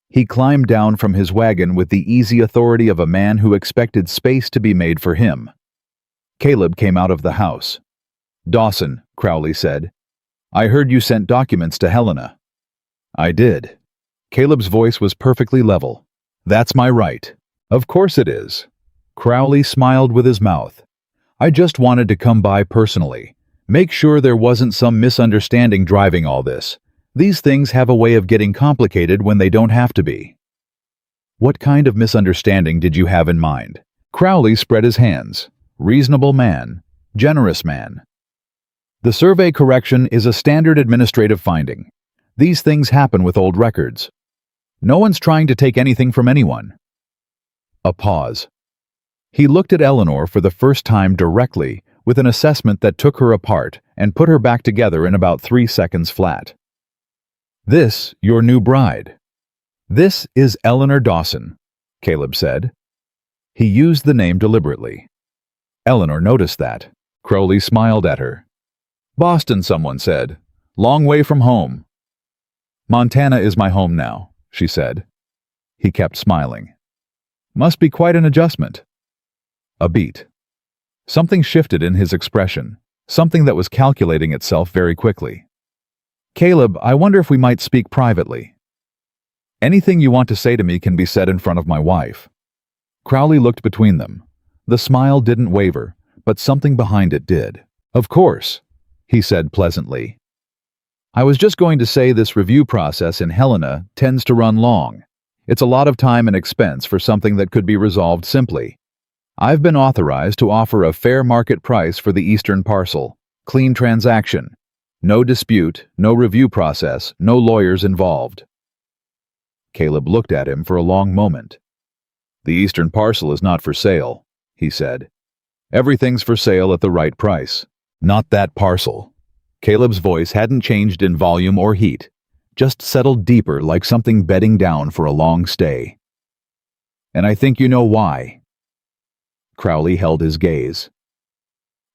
He climbed down from his wagon with the easy authority of a man who expected space to be made for him. Caleb came out of the house. "Dawson," Crowley said, "I heard you sent documents to Helena." "I did." Caleb's voice was perfectly level. "That's my right." "Of course it is." Crowley smiled with his mouth. "I just wanted to come by personally, make sure there wasn't some misunderstanding driving all this. These things have a way of getting complicated when they don't have to be." "What kind of misunderstanding did you have in mind?" Crowley spread his hands. "Reasonable man. Generous man. The survey correction is a standard administrative finding. These things happen with old records. No one's trying to take anything from anyone." A pause. He looked at Eleanor for the first time directly, with an assessment that took her apart and put her back together in about 3 seconds flat. "This, your new bride." "This is Eleanor Dawson," Caleb said. He used the name deliberately. Eleanor noticed that. Crowley smiled at her. "Boston," someone said. "Long way from home." "Montana is my home now," she said. He kept smiling. "Must be quite an adjustment." A beat. Something shifted in his expression, something that was calculating itself very quickly. "Caleb, I wonder if we might speak privately." "Anything you want to say to me can be said in front of my wife." Crowley looked between them. The smile didn't waver, but something behind it did. "Of course," he said pleasantly. "I was just going to say this review process in Helena tends to run long. It's a lot of time and expense for something that could be resolved simply. I've been authorized to offer a fair market price for the eastern parcel. Clean transaction. No dispute, no review process, no lawyers involved." Caleb looked at him for a long moment. The eastern parcel is not for sale, he said. Everything's for sale at the right price. Not that parcel. Caleb's voice hadn't changed in volume or heat, just settled deeper like something bedding down for a long stay. And I think you know why. Crowley held his gaze.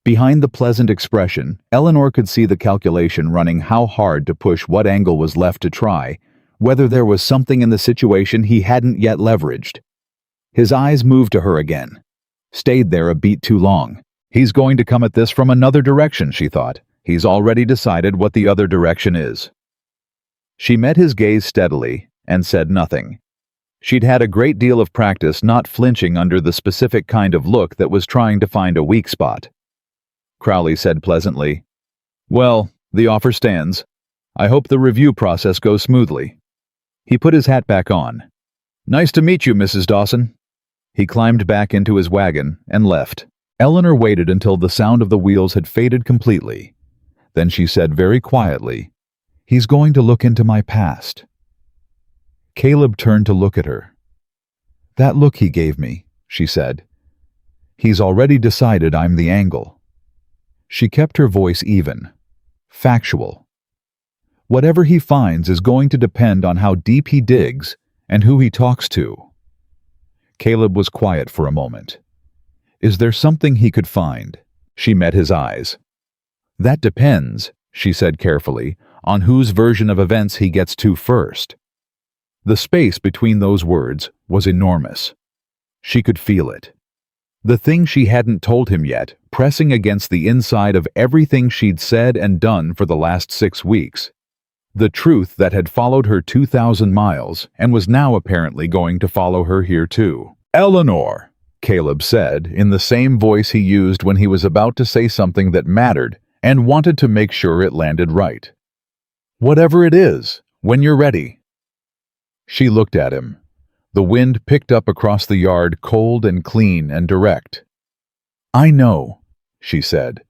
Behind the pleasant expression, Eleanor could see the calculation running how hard to push what angle was left to try, whether there was something in the situation he hadn't yet leveraged. His eyes moved to her again. Stayed there a beat too long. He's going to come at this from another direction, she thought. He's already decided what the other direction is. She met his gaze steadily and said nothing. She'd had a great deal of practice not flinching under the specific kind of look that was trying to find a weak spot. Crowley said pleasantly, "Well, the offer stands. I hope the review process goes smoothly." He put his hat back on. "Nice to meet you, Mrs. Dawson." He climbed back into his wagon and left. Eleanor waited until the sound of the wheels had faded completely. Then she said very quietly, "He's going to look into my past." Caleb turned to look at her. "That look he gave me," she said. "He's already decided I'm the angle." She kept her voice even, factual. Whatever he finds is going to depend on how deep he digs and who he talks to. Caleb was quiet for a moment. Is there something he could find? She met his eyes. That depends, she said carefully, on whose version of events he gets to first. The space between those words was enormous. She could feel it. The thing she hadn't told him yet, pressing against the inside of everything she'd said and done for the last 6 weeks. The truth that had followed her 2,000 miles and was now apparently going to follow her here too. "Eleanor," Caleb said in the same voice he used when he was about to say something that mattered and wanted to make sure it landed right. "Whatever it is, when you're ready." She looked at him. The wind picked up across the yard, cold and clean and direct. "I know," she said.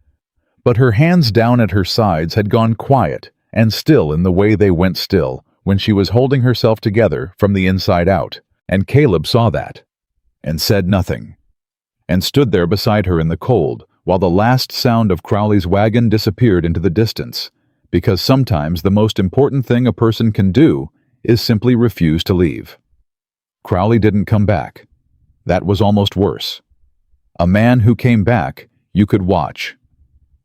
But her hands down at her sides had gone quiet and still in the way they went still when she was holding herself together from the inside out, and Caleb saw that, and said nothing, and stood there beside her in the cold while the last sound of Crowley's wagon disappeared into the distance, because sometimes the most important thing a person can do is simply refuse to leave. Crowley didn't come back. That was almost worse. A man who came back, you could watch.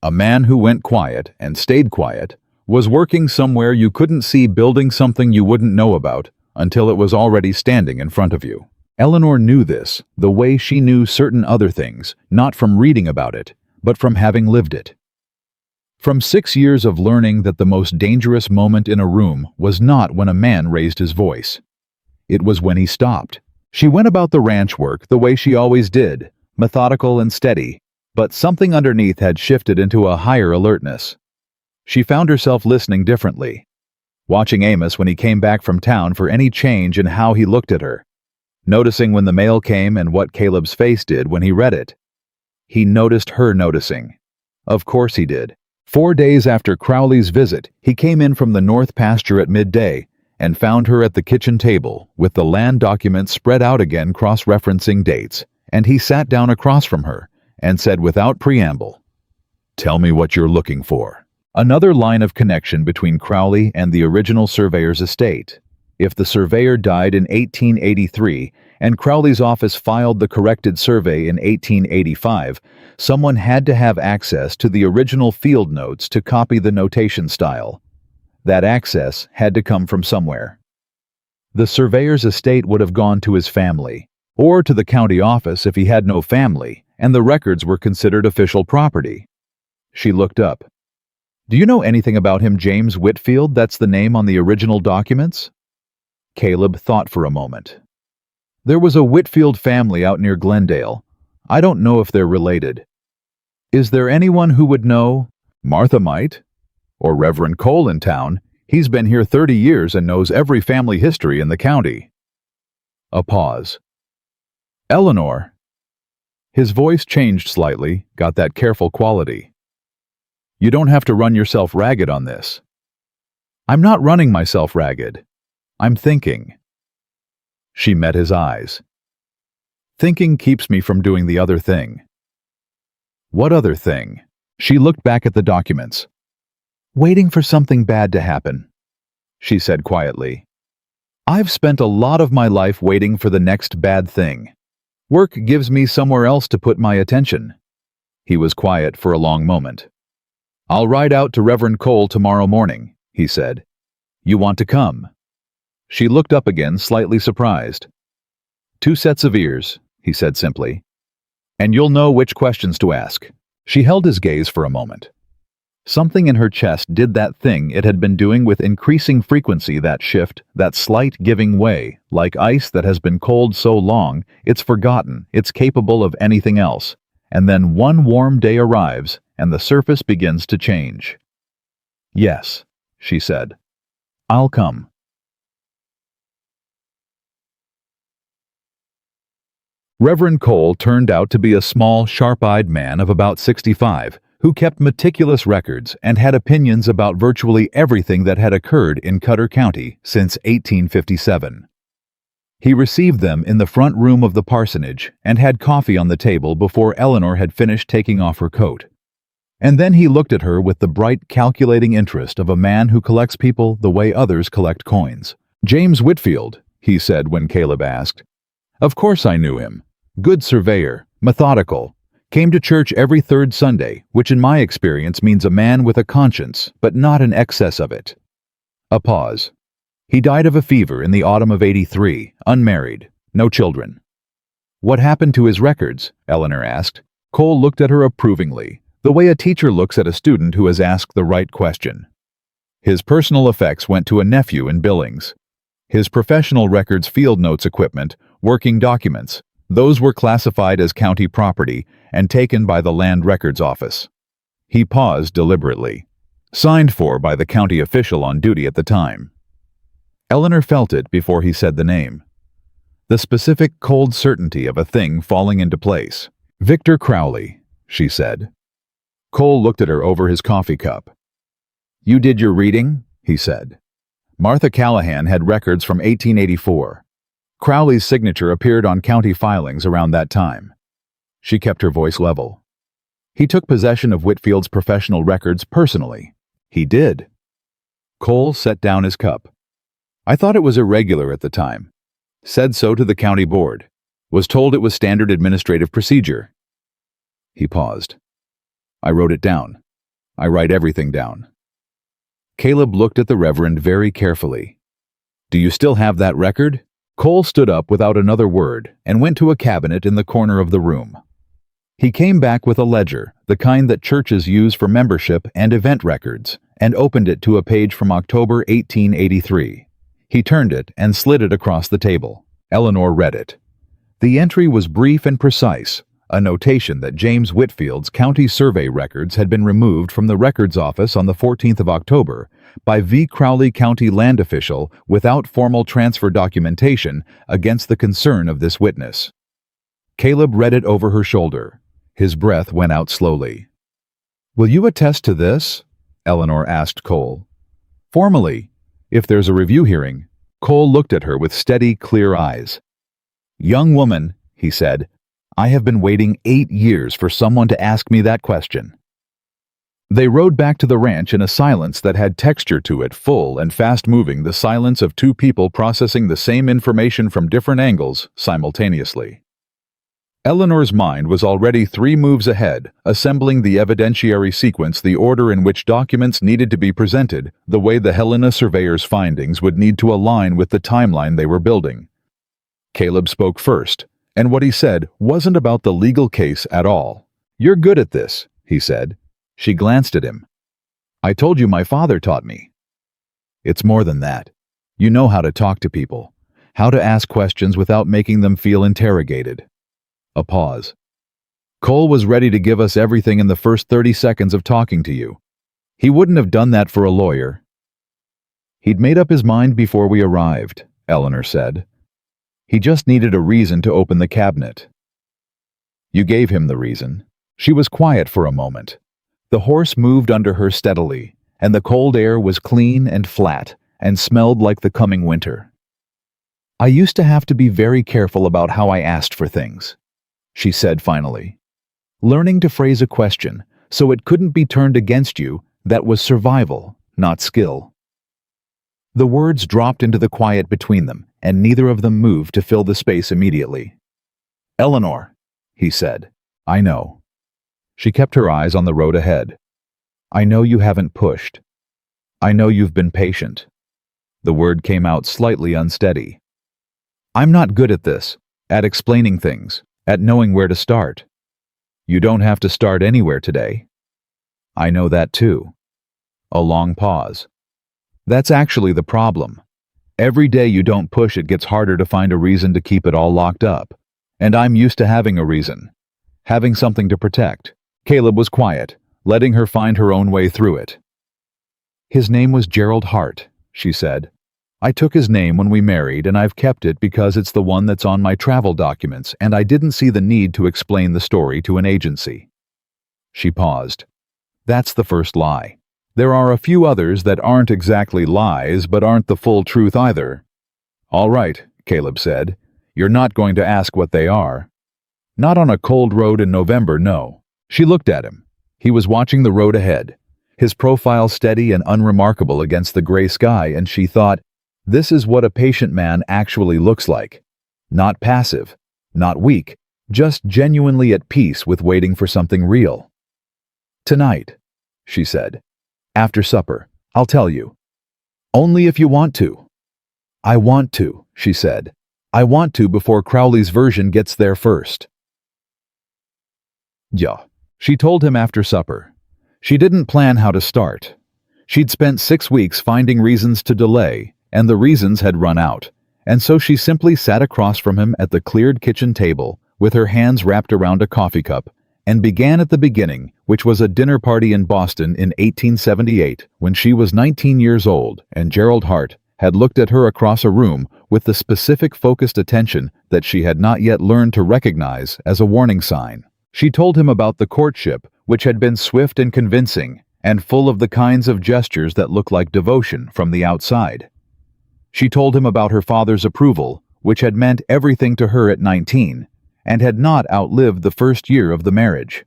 A man who went quiet and stayed quiet was working somewhere you couldn't see, building something you wouldn't know about until it was already standing in front of you. Eleanor knew this the way she knew certain other things, not from reading about it, but from having lived it. From 6 years of learning that the most dangerous moment in a room was not when a man raised his voice. It was when he stopped. She went about the ranch work the way she always did, methodical and steady, but something underneath had shifted into a higher alertness. She found herself listening differently, watching Amos when he came back from town for any change in how he looked at her, noticing when the mail came and what Caleb's face did when he read it. He noticed her noticing. Of course he did. 4 days after Crowley's visit, he came in from the north pasture at midday and found her at the kitchen table with the land documents spread out again, cross-referencing dates, and he sat down across from her and said without preamble, "Tell me what you're looking for." Another line of connection between Crowley and the original surveyor's estate. If the surveyor died in 1883 and Crowley's office filed the corrected survey in 1885, someone had to have access to the original field notes to copy the notation style. That access had to come from somewhere. The surveyor's estate would have gone to his family, or to the county office if he had no family, and the records were considered official property. She looked up. "Do you know anything about him, James Whitfield? That's the name on the original documents?" Caleb thought for a moment. "There was a Whitfield family out near Glendale. I don't know if they're related. Is there anyone who would know? Martha might. Or Reverend Cole in town. He's been here 30 years and knows every family history in the county." A pause. "Eleanor." His voice changed slightly, got that careful quality. "You don't have to run yourself ragged on this." "I'm not running myself ragged. I'm thinking." She met his eyes. Thinking keeps me from doing the other thing. What other thing? She looked back at the documents. Waiting for something bad to happen, she said quietly. I've spent a lot of my life waiting for the next bad thing. Work gives me somewhere else to put my attention. He was quiet for a long moment. I'll ride out to Reverend Cole tomorrow morning, he said. You want to come? She looked up again, slightly surprised. 2 sets of ears, he said simply. And you'll know which questions to ask. She held his gaze for a moment. Something in her chest did that thing it had been doing with increasing frequency, that shift, that slight giving way, like ice that has been cold so long, it's forgotten, it's capable of anything else. And then one warm day arrives, and the surface begins to change. Yes, she said. I'll come. Reverend Cole turned out to be a small, sharp-eyed man of about 65, who kept meticulous records and had opinions about virtually everything that had occurred in Cutter County since 1857. He received them in the front room of the parsonage and had coffee on the table before Eleanor had finished taking off her coat. And then he looked at her with the bright, calculating interest of a man who collects people the way others collect coins. James Whitfield, he said when Caleb asked. Of course I knew him. Good surveyor, methodical. Came to church every third Sunday, which in my experience means a man with a conscience, but not an excess of it. A pause. He died of a fever in the autumn of '83, unmarried, no children. What happened to his records? Eleanor asked. Cole looked at her approvingly, the way a teacher looks at a student who has asked the right question. His personal effects went to a nephew in Billings. His professional records, field notes, equipment, working documents, those were classified as county property and taken by the Land Records Office. He paused deliberately. Signed for by the county official on duty at the time. Eleanor felt it before he said the name. The specific cold certainty of a thing falling into place. Victor Crowley, she said. Cole looked at her over his coffee cup. You did your reading, he said. Martha Callahan had records from 1884. Crowley's signature appeared on county filings around that time. She kept her voice level. He took possession of Whitfield's professional records personally. He did. Cole set down his cup. I thought it was irregular at the time. Said so to the county board. Was told it was standard administrative procedure. He paused. I wrote it down. I write everything down. Caleb looked at the Reverend very carefully. Do you still have that record? Cole stood up without another word and went to a cabinet in the corner of the room. He came back with a ledger, the kind that churches use for membership and event records, and opened it to a page from October 1883. He turned it and slid it across the table. Eleanor read it. The entry was brief and precise, a notation that James Whitfield's county survey records had been removed from the records office on the 14th of October by V. Crowley County land official without formal transfer documentation against the concern of this witness. Caleb read it over her shoulder. His breath went out slowly. Will you attest to this? Eleanor asked Cole. Formally, if there's a review hearing. Cole looked at her with steady, clear eyes. Young woman, he said, I have been waiting 8 years for someone to ask me that question. They rode back to the ranch in a silence that had texture to it, full and fast-moving, the silence of two people processing the same information from different angles simultaneously. Eleanor's mind was already 3 moves ahead, assembling the evidentiary sequence, the order in which documents needed to be presented, the way the Helena surveyor's findings would need to align with the timeline they were building. Caleb spoke first, and what he said wasn't about the legal case at all. You're good at this, he said. She glanced at him. I told you my father taught me. It's more than that. You know how to talk to people, how to ask questions without making them feel interrogated. A pause. Cole was ready to give us everything in the first 30 seconds of talking to you. He wouldn't have done that for a lawyer. He'd made up his mind before we arrived, Eleanor said. He just needed a reason to open the cabinet. You gave him the reason. She was quiet for a moment. The horse moved under her steadily, and the cold air was clean and flat, and smelled like the coming winter. I used to have to be very careful about how I asked for things, she said finally. Learning to phrase a question so it couldn't be turned against you, that was survival, not skill. The words dropped into the quiet between them, and neither of them moved to fill the space immediately. Eleanor, he said, I know. She kept her eyes on the road ahead. I know you haven't pushed. I know you've been patient. The word came out slightly unsteady. I'm not good at this, at explaining things, at knowing where to start. You don't have to start anywhere today. I know that too. A long pause. That's actually the problem. Every day you don't push, it gets harder to find a reason to keep it all locked up. And I'm used to having a reason. Having something to protect. Caleb was quiet, letting her find her own way through it. His name was Gerald Hart, she said. I took his name when we married, and I've kept it because it's the one that's on my travel documents, and I didn't see the need to explain the story to an agency. She paused. That's the first lie. There are a few others that aren't exactly lies, but aren't the full truth either. All right, Caleb said. You're not going to ask what they are. Not on a cold road in November, no. She looked at him. He was watching the road ahead, his profile steady and unremarkable against the gray sky, and she thought, this is what a patient man actually looks like. Not passive, not weak, just genuinely at peace with waiting for something real. Tonight, she said. After supper, I'll tell you. Only if you want to. I want to, she said. I want to before Crowley's version gets there first. Yeah, she told him after supper. She didn't plan how to start. She'd spent 6 weeks finding reasons to delay, and the reasons had run out, and so she simply sat across from him at the cleared kitchen table with her hands wrapped around a coffee cup, and began at the beginning, which was a dinner party in Boston in 1878 when she was 19 years old, and Gerald Hart had looked at her across a room with the specific focused attention that she had not yet learned to recognize as a warning sign. She told him about the courtship, which had been swift and convincing, and full of the kinds of gestures that look like devotion from the outside. She told him about her father's approval, which had meant everything to her at 19, and had not outlived the first year of the marriage.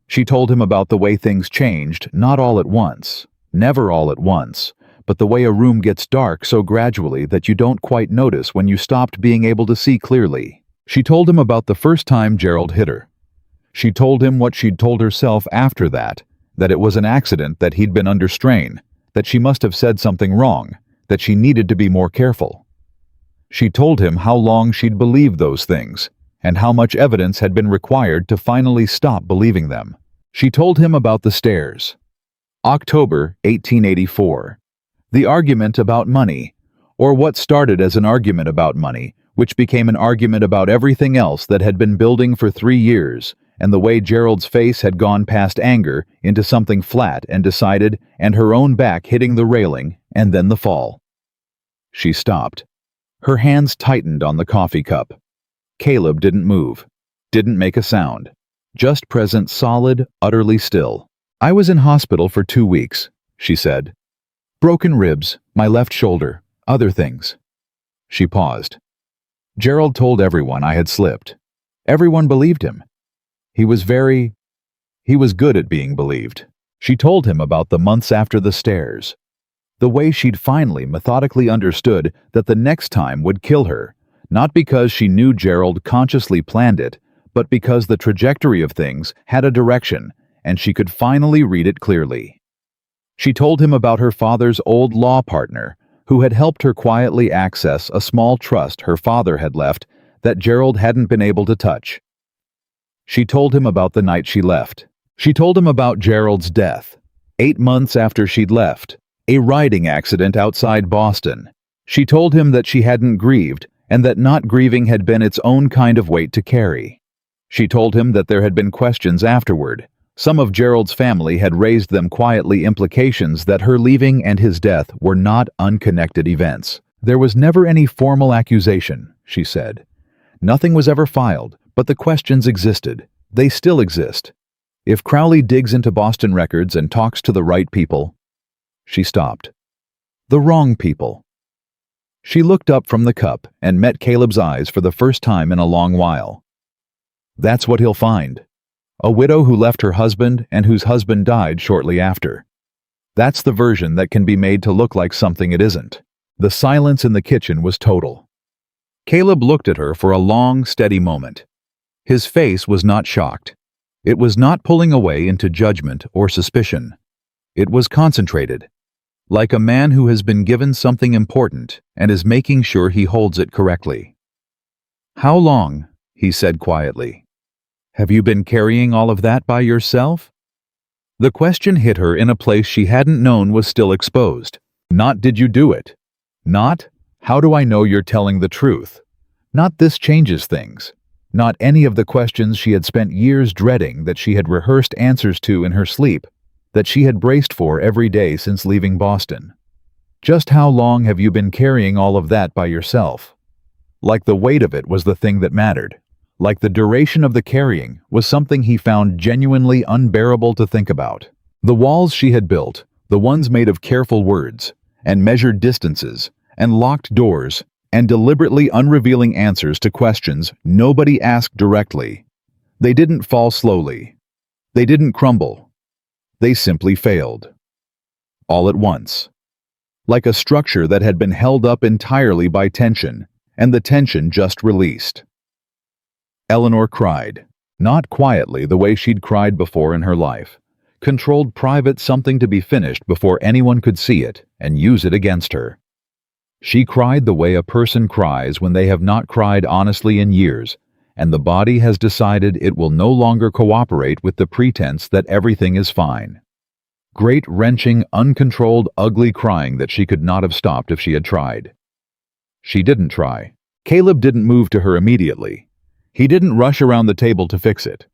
She told him about the way things changed, not all at once, never all at once, but the way a room gets dark so gradually that you don't quite notice when you stopped being able to see clearly. She told him about the first time Gerald hit her. She told him what she'd told herself after that it was an accident, that he'd been under strain, that she must have said something wrong, that she needed to be more careful. She told him how long she'd believed those things, and how much evidence had been required to finally stop believing them. She told him about the stairs. October 1884. The argument about money, or what started as an argument about money, which became an argument about everything else that had been building for 3 years, and the way Gerald's face had gone past anger into something flat and decided, and her own back hitting the railing, and then the fall. She stopped. Her hands tightened on the coffee cup. Caleb didn't move, didn't make a sound, just present, solid, utterly still. I was in hospital for 2 weeks, she said. Broken ribs, my left shoulder, other things. She paused. Gerald told everyone I had slipped. Everyone believed him. He was good at being believed. She told him about the months after the stairs. The way she'd finally methodically understood that the next time would kill her, not because she knew Gerald consciously planned it, but because the trajectory of things had a direction, and she could finally read it clearly. She told him about her father's old law partner, who had helped her quietly access a small trust her father had left that Gerald hadn't been able to touch. She told him about the night she left. She told him about Gerald's death, 8 months after she'd left, a riding accident outside Boston. She told him that she hadn't grieved, and that not grieving had been its own kind of weight to carry. She told him that there had been questions afterward. Some of Gerald's family had raised them quietly, implications that her leaving and his death were not unconnected events. There was never any formal accusation, she said. Nothing was ever filed, but the questions existed. They still exist. If Crowley digs into Boston records and talks to the right people... She stopped. The wrong people. She looked up from the cup and met Caleb's eyes for the first time in a long while. That's what he'll find. A widow who left her husband and whose husband died shortly after. That's the version that can be made to look like something it isn't. The silence in the kitchen was total. Caleb looked at her for a long, steady moment. His face was not shocked. It was not pulling away into judgment or suspicion. It was concentrated, like a man who has been given something important and is making sure he holds it correctly. "How long?" he said quietly. "Have you been carrying all of that by yourself?" The question hit her in a place she hadn't known was still exposed. Not "did you do it?" Not "how do I know you're telling the truth?" Not "this changes things." Not any of the questions she had spent years dreading, that she had rehearsed answers to in her sleep, that she had braced for every day since leaving Boston. Just how long have you been carrying all of that by yourself? Like the weight of it was the thing that mattered. Like the duration of the carrying was something he found genuinely unbearable to think about. The walls she had built, the ones made of careful words, and measured distances, and locked doors, and deliberately unrevealing answers to questions nobody asked directly. They didn't fall slowly. They didn't crumble. They simply failed. All at once. Like a structure that had been held up entirely by tension, and the tension just released. Eleanor cried, not quietly the way she'd cried before in her life. Controlled, private, something to be finished before anyone could see it and use it against her. She cried the way a person cries when they have not cried honestly in years, and the body has decided it will no longer cooperate with the pretense that everything is fine. Great, wrenching, uncontrolled, ugly crying that she could not have stopped if she had tried. She didn't try. Caleb didn't move to her immediately. He didn't rush around the table to fix it.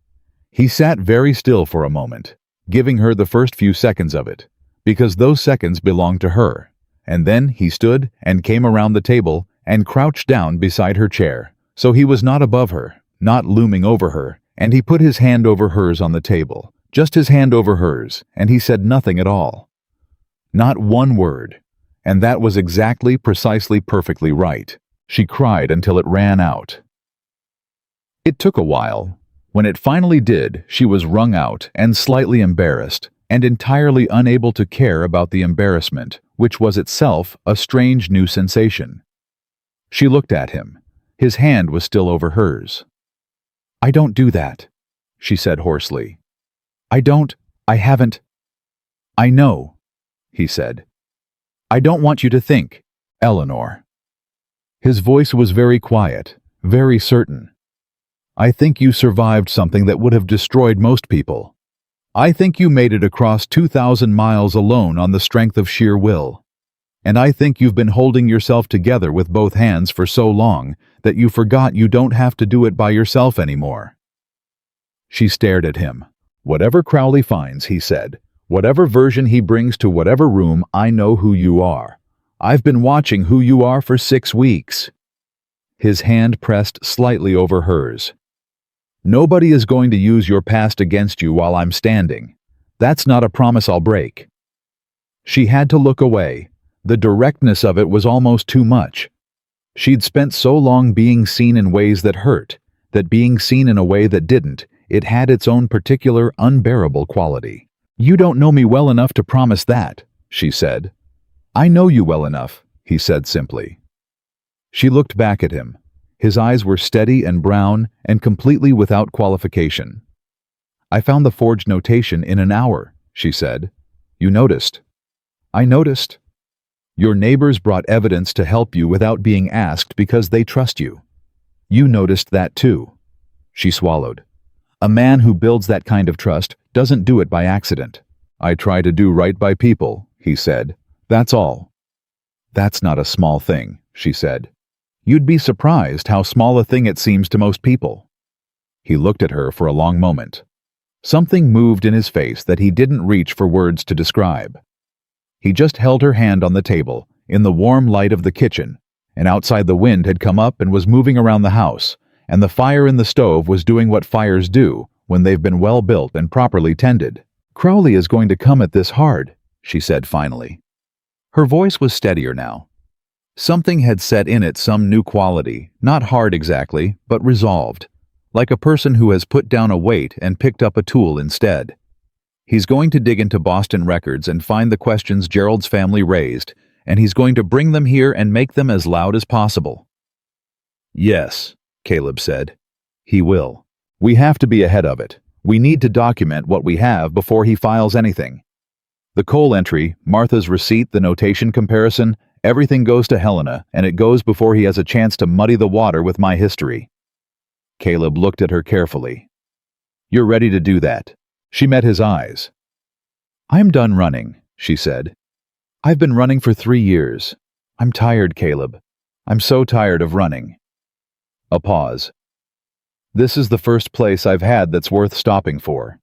He sat very still for a moment, giving her the first few seconds of it, because those seconds belonged to her. And then he stood and came around the table and crouched down beside her chair, so he was not above her, not looming over her, and he put his hand over hers on the table, just his hand over hers, and he said nothing at all. Not one word, and that was exactly, precisely, perfectly right. She cried until it ran out. It took a while. When it finally did, she was wrung out and slightly embarrassed, and entirely unable to care about the embarrassment, which was itself a strange new sensation. She looked at him. His hand was still over hers. "I don't do that," she said hoarsely. I haven't." "I know," he said. "I don't want you to think, Eleanor." His voice was very quiet, very certain. "I think you survived something that would have destroyed most people. I think you made it across 2,000 miles alone on the strength of sheer will. And I think you've been holding yourself together with both hands for so long that you forgot you don't have to do it by yourself anymore." She stared at him. "Whatever Crowley finds," he said, "whatever version he brings to whatever room, I know who you are. I've been watching who you are for 6 weeks." His hand pressed slightly over hers. "Nobody is going to use your past against you while I'm standing. That's not a promise I'll break." She had to look away. The directness of it was almost too much. She'd spent so long being seen in ways that hurt, that being seen in a way that didn't, it had its own particular, unbearable quality. "You don't know me well enough to promise that," she said. "I know you well enough," he said simply. She looked back at him. His eyes were steady and brown and completely without qualification. "I found the forged notation in an hour," she said. "You noticed." "I noticed." "Your neighbors brought evidence to help you without being asked because they trust you. You noticed that too." She swallowed. "A man who builds that kind of trust doesn't do it by accident." "I try to do right by people," he said. "That's all." "That's not a small thing," she said. "You'd be surprised how small a thing it seems to most people." He looked at her for a long moment. Something moved in his face that he didn't reach for words to describe. He just held her hand on the table, in the warm light of the kitchen, and outside the wind had come up and was moving around the house, and the fire in the stove was doing what fires do when they've been well built and properly tended. "Crowley is going to come at this hard," she said finally. Her voice was steadier now. Something had set in it, some new quality, not hard exactly, but resolved, like a person who has put down a weight and picked up a tool instead. He's going to dig into Boston records and find the questions Gerald's family raised, and he's going to bring them here and make them as loud as possible. Yes, Caleb said. He will. We have to be ahead of it. We need to document what we have before he files anything. The coal entry, Martha's receipt, the notation comparison, everything goes to Helena, and it goes before he has a chance to muddy the water with my history. Caleb looked at her carefully. You're ready to do that. She met his eyes. I'm done running, she said. I've been running for 3 years. I'm tired, Caleb. I'm so tired of running. A pause. This is the first place I've had that's worth stopping for.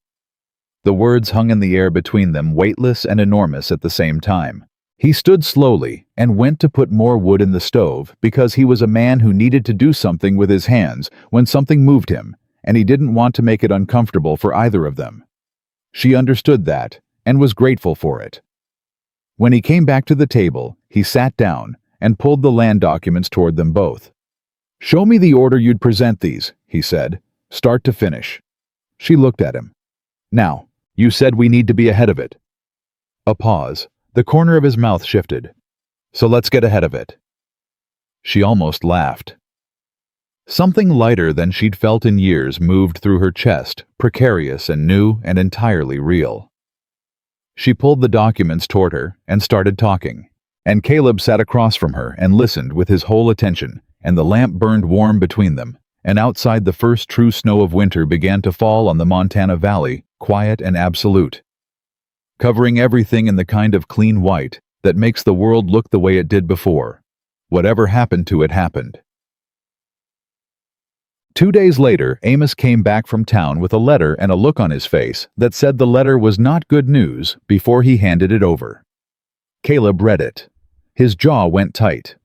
The words hung in the air between them, weightless and enormous at the same time. He stood slowly and went to put more wood in the stove because he was a man who needed to do something with his hands when something moved him, and he didn't want to make it uncomfortable for either of them. She understood that and was grateful for it. When he came back to the table, he sat down and pulled the land documents toward them both. Show me the order you'd present these, he said, start to finish. She looked at him. Now, you said we need to be ahead of it. A pause. The corner of his mouth shifted. So let's get ahead of it. She almost laughed. Something lighter than she'd felt in years moved through her chest, precarious and new and entirely real. She pulled the documents toward her and started talking, and Caleb sat across from her and listened with his whole attention, and the lamp burned warm between them, and outside the first true snow of winter began to fall on the Montana Valley, quiet and absolute, covering everything in the kind of clean white that makes the world look the way it did before. Whatever happened to it happened. 2 days later, Amos came back from town with a letter and a look on his face that said the letter was not good news before he handed it over. Caleb read it. His jaw went tight.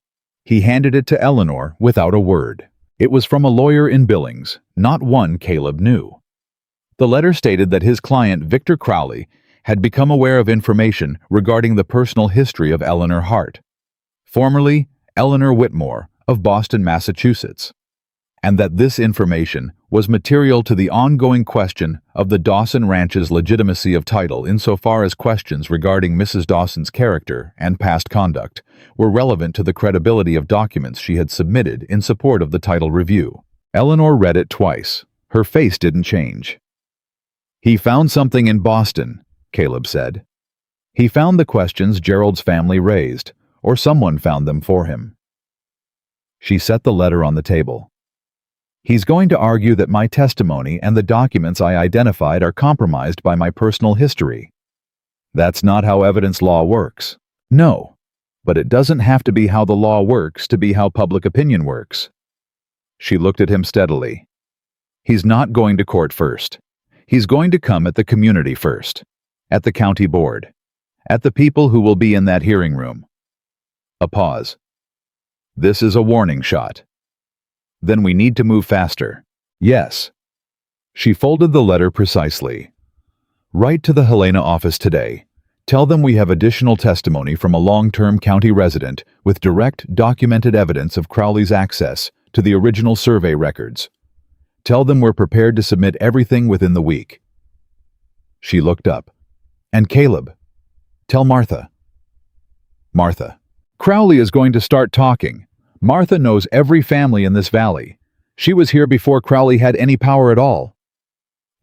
He handed it to Eleanor without a word. It was from a lawyer in Billings, not one Caleb knew. The letter stated that his client, Victor Crowley, had become aware of information regarding the personal history of Eleanor Hart, formerly Eleanor Whitmore of Boston, Massachusetts, and that this information was material to the ongoing question of the Dawson Ranch's legitimacy of title insofar as questions regarding Mrs. Dawson's character and past conduct were relevant to the credibility of documents she had submitted in support of the title review. Eleanor read it twice. Her face didn't change. He found something in Boston, Caleb said. He found the questions Gerald's family raised, or someone found them for him. She set the letter on the table. He's going to argue that my testimony and the documents I identified are compromised by my personal history. That's not how evidence law works. No, but it doesn't have to be how the law works to be how public opinion works. She looked at him steadily. He's not going to court first. He's going to come at the community first. At the county board, at the people who will be in that hearing room. A pause. This is a warning shot. Then we need to move faster. Yes. She folded the letter precisely. Write to the Helena office today. Tell them we have additional testimony from a long-term county resident with direct, documented evidence of Crowley's access to the original survey records. Tell them we're prepared to submit everything within the week. She looked up. And Caleb, tell Martha. Martha. Crowley is going to start talking. Martha knows every family in this valley. She was here before Crowley had any power at all.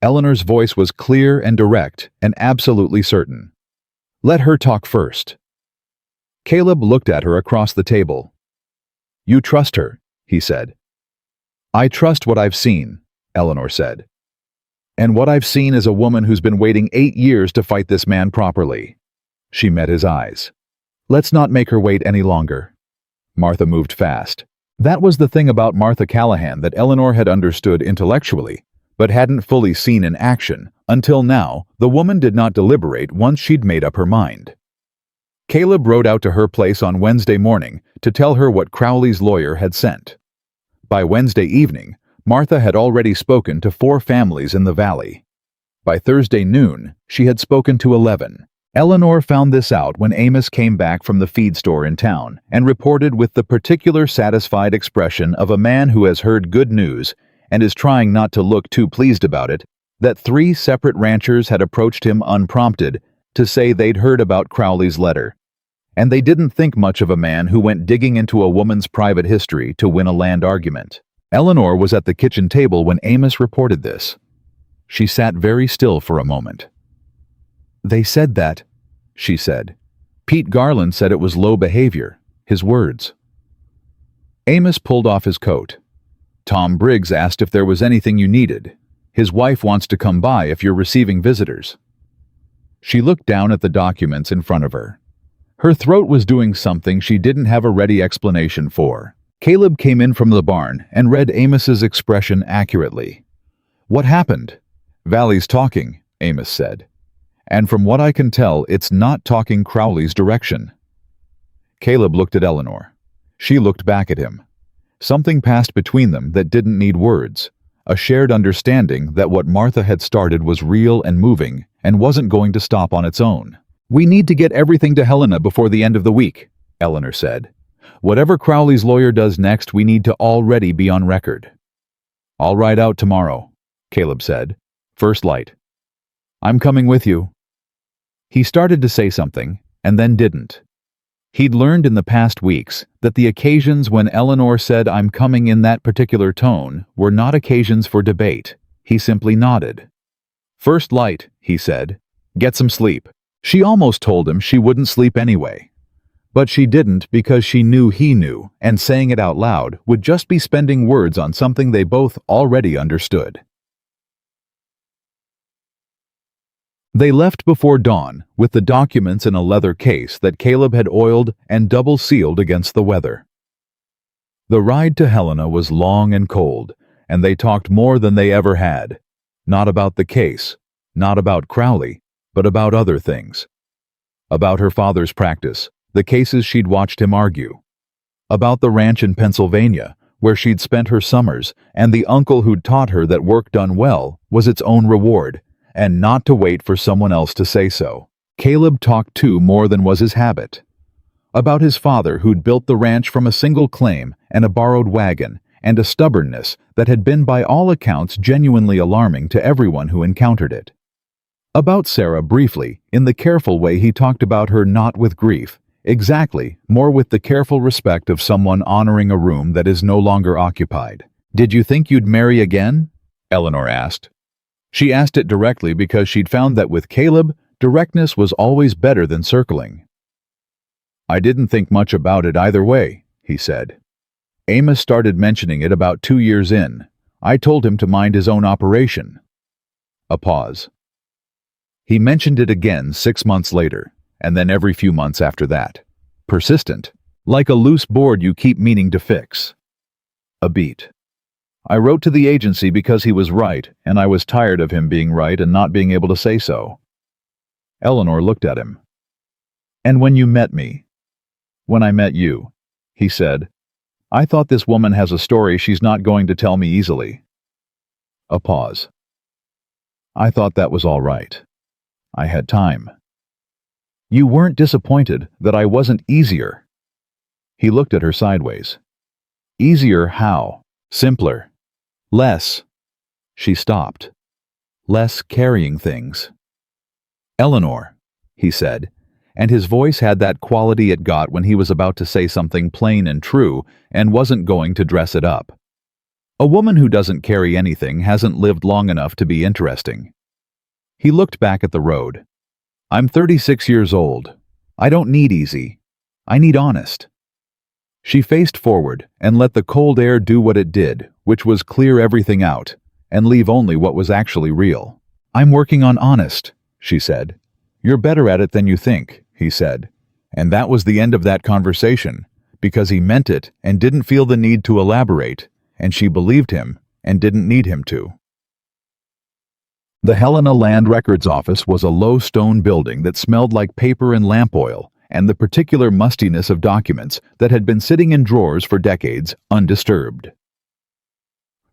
Eleanor's voice was clear and direct and absolutely certain. Let her talk first. Caleb looked at her across the table. You trust her, he said. I trust what I've seen, Eleanor said. And what I've seen is a woman who's been waiting 8 years to fight this man properly. She met his eyes. Let's not make her wait any longer. Martha moved fast. That was the thing about Martha Callahan that Eleanor had understood intellectually, but hadn't fully seen in action. Until now, the woman did not deliberate once she'd made up her mind. Caleb rode out to her place on Wednesday morning to tell her what Crowley's lawyer had sent. By Wednesday evening, Martha had already spoken to 4 families in the valley. By Thursday noon, she had spoken to 11, Eleanor found this out when Amos came back from the feed store in town and reported with the particular satisfied expression of a man who has heard good news and is trying not to look too pleased about it, that 3 separate ranchers had approached him unprompted to say they'd heard about Crowley's letter. And they didn't think much of a man who went digging into a woman's private history to win a land argument. Eleanor was at the kitchen table when Amos reported this. She sat very still for a moment. "They said that," she said. "Pete Garland said it was low behavior, his words." Amos pulled off his coat. "Tom Briggs asked if there was anything you needed. His wife wants to come by if you're receiving visitors." She looked down at the documents in front of her. Her throat was doing something she didn't have a ready explanation for. Caleb came in from the barn and read Amos's expression accurately. "What happened?" "Valley's talking," Amos said. "And from what I can tell, it's not talking Crowley's direction." Caleb looked at Eleanor. She looked back at him. Something passed between them that didn't need words. A shared understanding that what Martha had started was real and moving and wasn't going to stop on its own. "We need to get everything to Helena before the end of the week," Eleanor said. "Whatever Crowley's lawyer does next, we need to already be on record." "I'll ride out tomorrow," Caleb said. "First light." "I'm coming with you." He started to say something, and then didn't. He'd learned in the past weeks that the occasions when Eleanor said "I'm coming" in that particular tone were not occasions for debate. He simply nodded. "First light," he said. "Get some sleep." She almost told him she wouldn't sleep anyway. But she didn't because she knew he knew, and saying it out loud would just be spending words on something they both already understood. They left before dawn with the documents in a leather case that Caleb had oiled and double-sealed against the weather. The ride to Helena was long and cold, and they talked more than they ever had. Not about the case, not about Crowley, but about other things. About her father's practice, the cases she'd watched him argue. About the ranch in Pennsylvania, where she'd spent her summers, and the uncle who'd taught her that work done well was its own reward, and not to wait for someone else to say so. Caleb talked too more than was his habit. About his father who'd built the ranch from a single claim and a borrowed wagon, and a stubbornness that had been by all accounts genuinely alarming to everyone who encountered it. About Sarah briefly, in the careful way he talked about her, not with grief, exactly, more with the careful respect of someone honoring a room that is no longer occupied. "Did you think you'd marry again?" Eleanor asked. She asked it directly because she'd found that with Caleb, directness was always better than circling. "I didn't think much about it either way," he said. "Amos started mentioning it about 2 years in. I told him to mind his own operation." A pause. He mentioned it again 6 months later, and then every few months after that. Persistent, like a loose board you keep meaning to fix. A beat. "I wrote to the agency because he was right, and I was tired of him being right and not being able to say so." Eleanor looked at him. "And when you met me?" "When I met you," he said. "I thought this woman has a story she's not going to tell me easily." A pause. "I thought that was all right. I had time." "You weren't disappointed that I wasn't easier?" He looked at her sideways. "Easier how? Simpler? Less?" She stopped. "Less carrying things." "Eleanor," he said, and his voice had that quality it got when he was about to say something plain and true and wasn't going to dress it up. A woman who doesn't carry anything hasn't lived long enough to be interesting. He looked back at the road. "I'm 36 years old. I don't need easy. I need honest." She faced forward and let the cold air do what it did, which was clear everything out and leave only what was actually real. "I'm working on honest," she said. "You're better at it than you think," he said. And that was the end of that conversation, because he meant it and didn't feel the need to elaborate, and she believed him and didn't need him to. The Helena Land Records Office was a low stone building that smelled like paper and lamp oil and the particular mustiness of documents that had been sitting in drawers for decades undisturbed.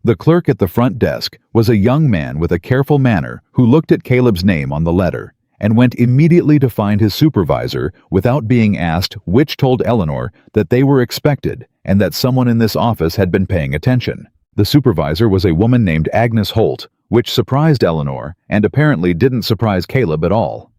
The clerk at the front desk was a young man with a careful manner who looked at Caleb's name on the letter and went immediately to find his supervisor without being asked, which told Eleanor that they were expected and that someone in this office had been paying attention. The supervisor was a woman named Agnes Holt, which surprised Eleanor and apparently didn't surprise Caleb at all.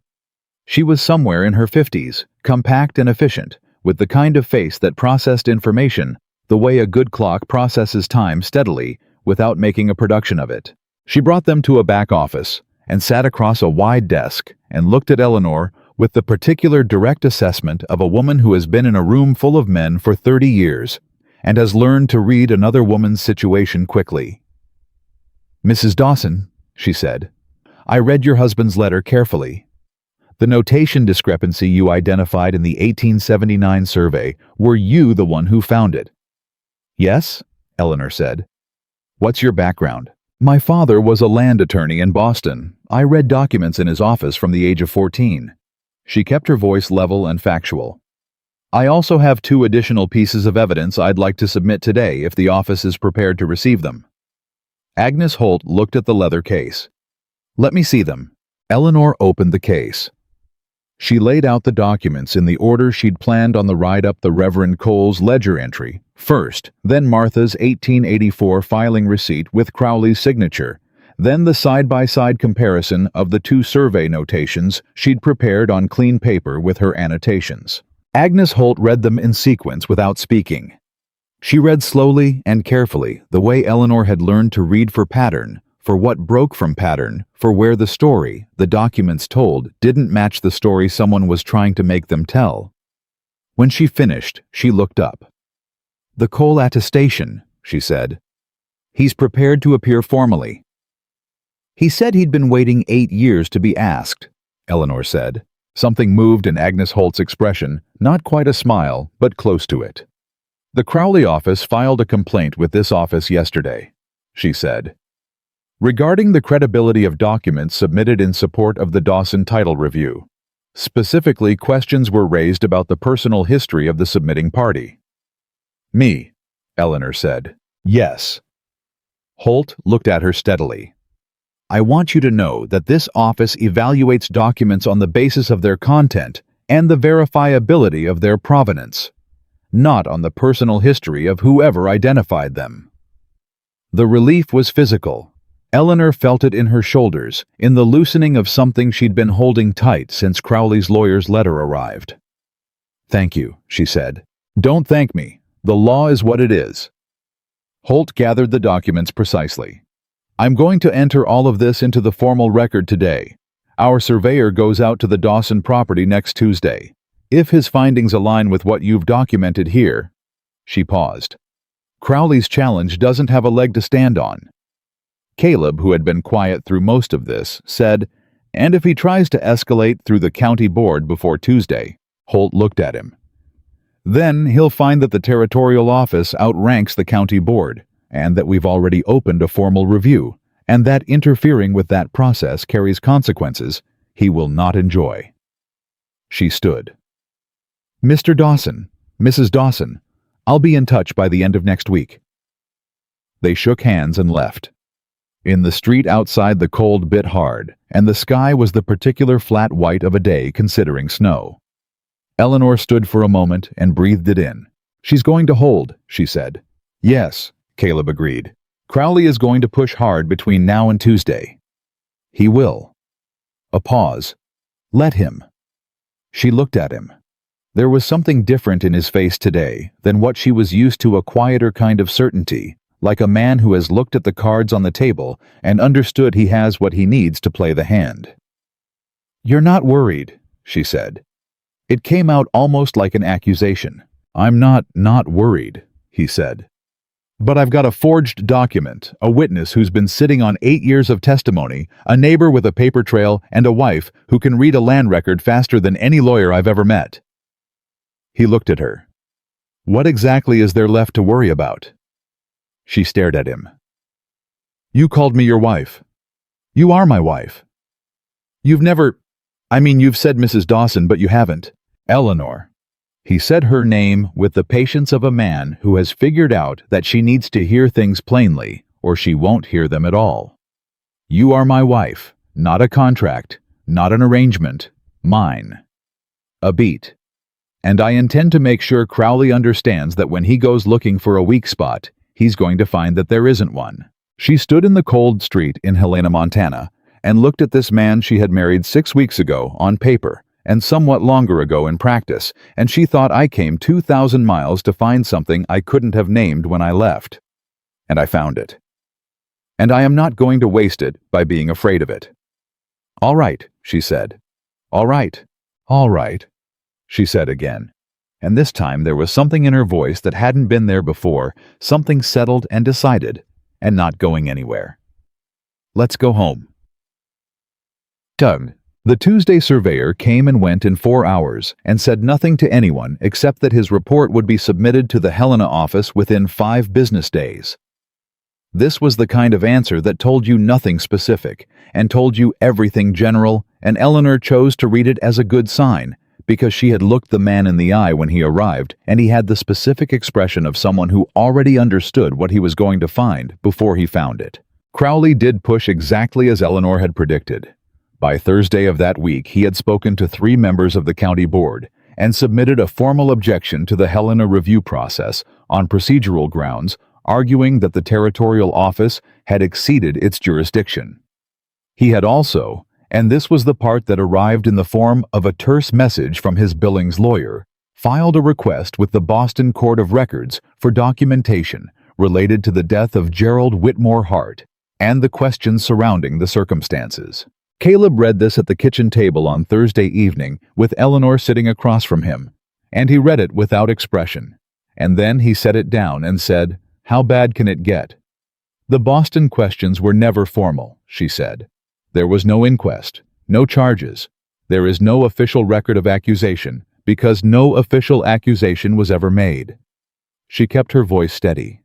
She was somewhere in her 50s, compact and efficient, with the kind of face that processed information the way a good clock processes time steadily without making a production of it. She brought them to a back office and sat across a wide desk and looked at Eleanor with the particular direct assessment of a woman who has been in a room full of men for 30 years and has learned to read another woman's situation quickly. "Mrs. Dawson," she said, "I read your husband's letter carefully. The notation discrepancy you identified in the 1879 survey, were you the one who found it?" "Yes," Eleanor said. "What's your background?" "My father was a land attorney in Boston. I read documents in his office from the age of 14. She kept her voice level and factual. "I also have 2 additional pieces of evidence I'd like to submit today if the office is prepared to receive them." Agnes Holt looked at the leather case. "Let me see them." Eleanor opened the case. She laid out the documents in the order she'd planned on the ride up the Reverend Cole's ledger entry. First, then Martha's 1884 filing receipt with Crowley's signature, then the side-by-side comparison of the 2 survey notations she'd prepared on clean paper with her annotations. Agnes Holt read them in sequence without speaking. She read slowly and carefully, the way Eleanor had learned to read for pattern, for what broke from pattern, for where the story, the documents told, didn't match the story someone was trying to make them tell. When she finished, she looked up. "The Cole attestation," she said. "He's prepared to appear formally." "He said he'd been waiting 8 years to be asked," Eleanor said. Something moved in Agnes Holt's expression, not quite a smile, but close to it. "The Crowley office filed a complaint with this office yesterday," she said, "regarding the credibility of documents submitted in support of the Dawson title review. Specifically, questions were raised about the personal history of the submitting party." "Me," Eleanor said. "Yes." Holt looked at her steadily. "I want you to know that this office evaluates documents on the basis of their content and the verifiability of their provenance, not on the personal history of whoever identified them." The relief was physical. Eleanor felt it in her shoulders, in the loosening of something she'd been holding tight since Crowley's lawyer's letter arrived. "Thank you," she said. "Don't thank me. The law is what it is." Holt gathered the documents precisely. "I'm going to enter all of this into the formal record today. Our surveyor goes out to the Dawson property next Tuesday. If his findings align with what you've documented here—" She paused. "Crowley's challenge doesn't have a leg to stand on." Caleb, who had been quiet through most of this, said, "And if he tries to escalate through the county board before Tuesday?" Holt looked at him. "Then he'll find that the territorial office outranks the county board, and that we've already opened a formal review, and that interfering with that process carries consequences he will not enjoy." She stood. "Mr. Dawson, Mrs. Dawson, I'll be in touch by the end of next week." They shook hands and left. In the street outside, the cold bit hard, and the sky was the particular flat white of a day considering snow. Eleanor stood for a moment and breathed it in. "She's going to hold," she said. "Yes," Caleb agreed. "Crowley is going to push hard between now and Tuesday." "He will." A pause. "Let him." She looked at him. There was something different in his face today than what she was used to, a quieter kind of certainty, like a man who has looked at the cards on the table and understood he has what he needs to play the hand. "You're not worried," she said. It came out almost like an accusation. "I'm not worried," he said. "But I've got a forged document, a witness who's been sitting on 8 years of testimony, a neighbor with a paper trail, and a wife who can read a land record faster than any lawyer I've ever met." He looked at her. "What exactly is there left to worry about?" She stared at him. "You called me your wife. You are my wife. You've you've said Mrs. Dawson, but you haven't. Eleanor." He said her name with the patience of a man who has figured out that she needs to hear things plainly, or she won't hear them at all. "You are my wife, not a contract, Not an arrangement. Mine. A beat. And I intend to make sure Crowley understands that when he goes looking for a weak spot, he's going to find that there isn't one. She stood in the cold street in Helena, Montana, and looked at this man she had married 6 weeks ago on paper and somewhat longer ago in practice, and she thought I came 2,000 miles to find something I couldn't have named when I left. And I found it. And I am not going to waste it by being afraid of it. All right, she said. All right. All right, she said again. And this time there was something in her voice that hadn't been there before, something settled and decided, and not going anywhere. Let's go home. Doug. The Tuesday surveyor came and went in 4 hours and said nothing to anyone except that his report would be submitted to the Helena office within 5 business days. This was the kind of answer that told you nothing specific and told you everything general, and Eleanor chose to read it as a good sign because she had looked the man in the eye when he arrived, and he had the specific expression of someone who already understood what he was going to find before he found it. Crowley did push exactly as Eleanor had predicted. By Thursday of that week, he had spoken to 3 members of the county board and submitted a formal objection to the Helena review process on procedural grounds, arguing that the territorial office had exceeded its jurisdiction. He had also, and this was the part that arrived in the form of a terse message from his Billings lawyer, filed a request with the Boston Court of Records for documentation related to the death of Gerald Whitmore Hart and the questions surrounding the circumstances. Caleb read this at the kitchen table on Thursday evening with Eleanor sitting across from him, and he read it without expression. And then he set it down and said, "How bad can it get?" The Boston questions were never formal, she said. There was no inquest, no charges. There is no official record of accusation because no official accusation was ever made. She kept her voice steady.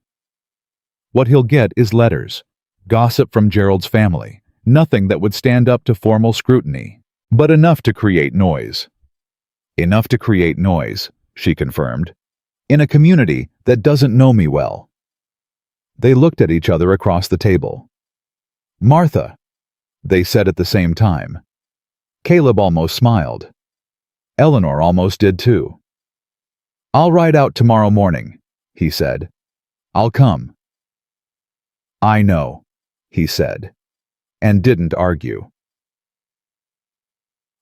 What he'll get is letters, gossip from Gerald's family. Nothing that would stand up to formal scrutiny, but enough to create noise. Enough to create noise, she confirmed, in a community that doesn't know me well. They looked at each other across the table. Martha, they said at the same time. Caleb almost smiled. Eleanor almost did too. I'll ride out tomorrow morning, he said. I'll come. I know, he said, and didn't argue.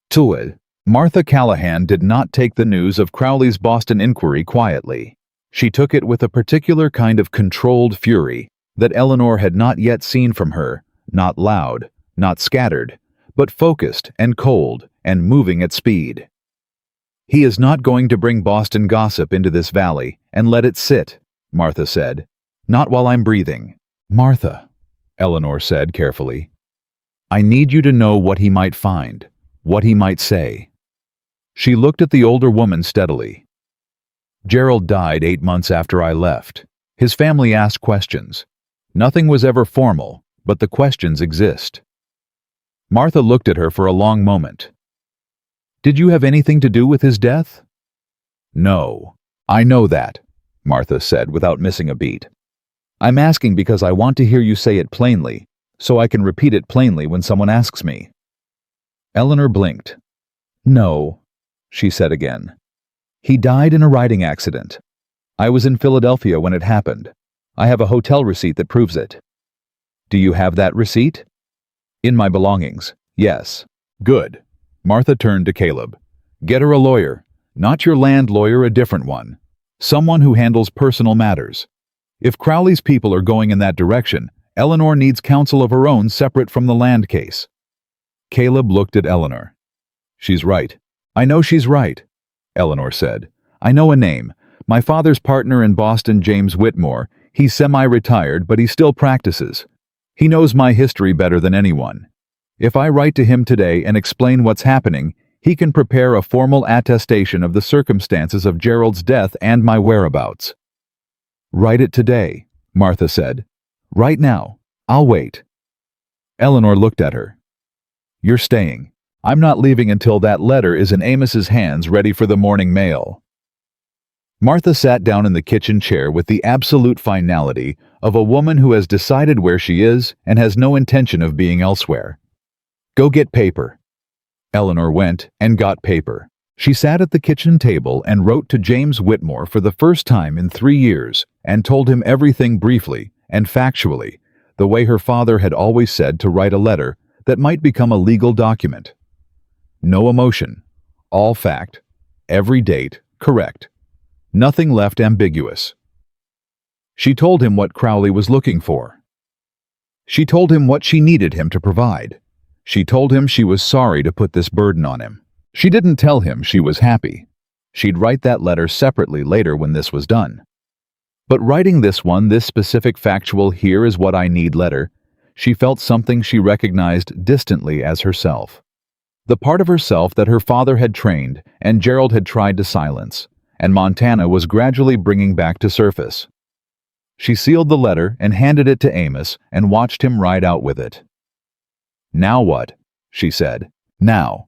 Tuid, Martha Callahan did not take the news of Crowley's Boston inquiry quietly. She took it with a particular kind of controlled fury that Eleanor had not yet seen from her, not loud, not scattered, but focused and cold and moving at speed. He is not going to bring Boston gossip into this valley and let it sit, Martha said. Not while I'm breathing. Martha, Eleanor said carefully. I need you to know what he might find, what he might say. She looked at the older woman steadily. Gerald died 8 months after I left. His family asked questions. Nothing was ever formal, but the questions exist. Martha looked at her for a long moment. Did you have anything to do with his death? No, I know that, Martha said without missing a beat. I'm asking because I want to hear you say it plainly, so I can repeat it plainly when someone asks me. Eleanor blinked. No, she said again. He died in a riding accident. I was in Philadelphia when it happened. I have a hotel receipt that proves it. Do you have that receipt? In my belongings, yes. Good. Martha turned to Caleb. Get her a lawyer. Not your land lawyer, a different one. Someone who handles personal matters. If Crowley's people are going in that direction, Eleanor needs counsel of her own separate from the land case. Caleb looked at Eleanor. She's right. I know she's right, Eleanor said. I know a name. My father's partner in Boston, James Whitmore. He's semi-retired, but he still practices. He knows my history better than anyone. If I write to him today and explain what's happening, he can prepare a formal attestation of the circumstances of Gerald's death and my whereabouts. Write it today, Martha said. Right now. I'll wait. Eleanor looked at her. You're staying. I'm not leaving until that letter is in Amos's hands ready for the morning mail. Martha sat down in the kitchen chair with the absolute finality of a woman who has decided where she is and has no intention of being elsewhere. Go get paper. Eleanor went and got paper. She sat at the kitchen table and wrote to James Whitmore for the first time in 3 years and told him everything briefly and factually, the way her father had always said to write a letter that might become a legal document. No emotion, all fact, every date correct, nothing left ambiguous. She told him what Crowley was looking for. She told him what she needed him to provide. She told him she was sorry to put this burden on him. She didn't tell him she was happy. She'd write that letter separately later when this was done. But writing this specific factual "here is what I need" letter, she felt something she recognized distantly as herself. The part of herself that her father had trained and Gerald had tried to silence, and Montana was gradually bringing back to surface. She sealed the letter and handed it to Amos and watched him ride out with it. "Now what?" she said. "Now."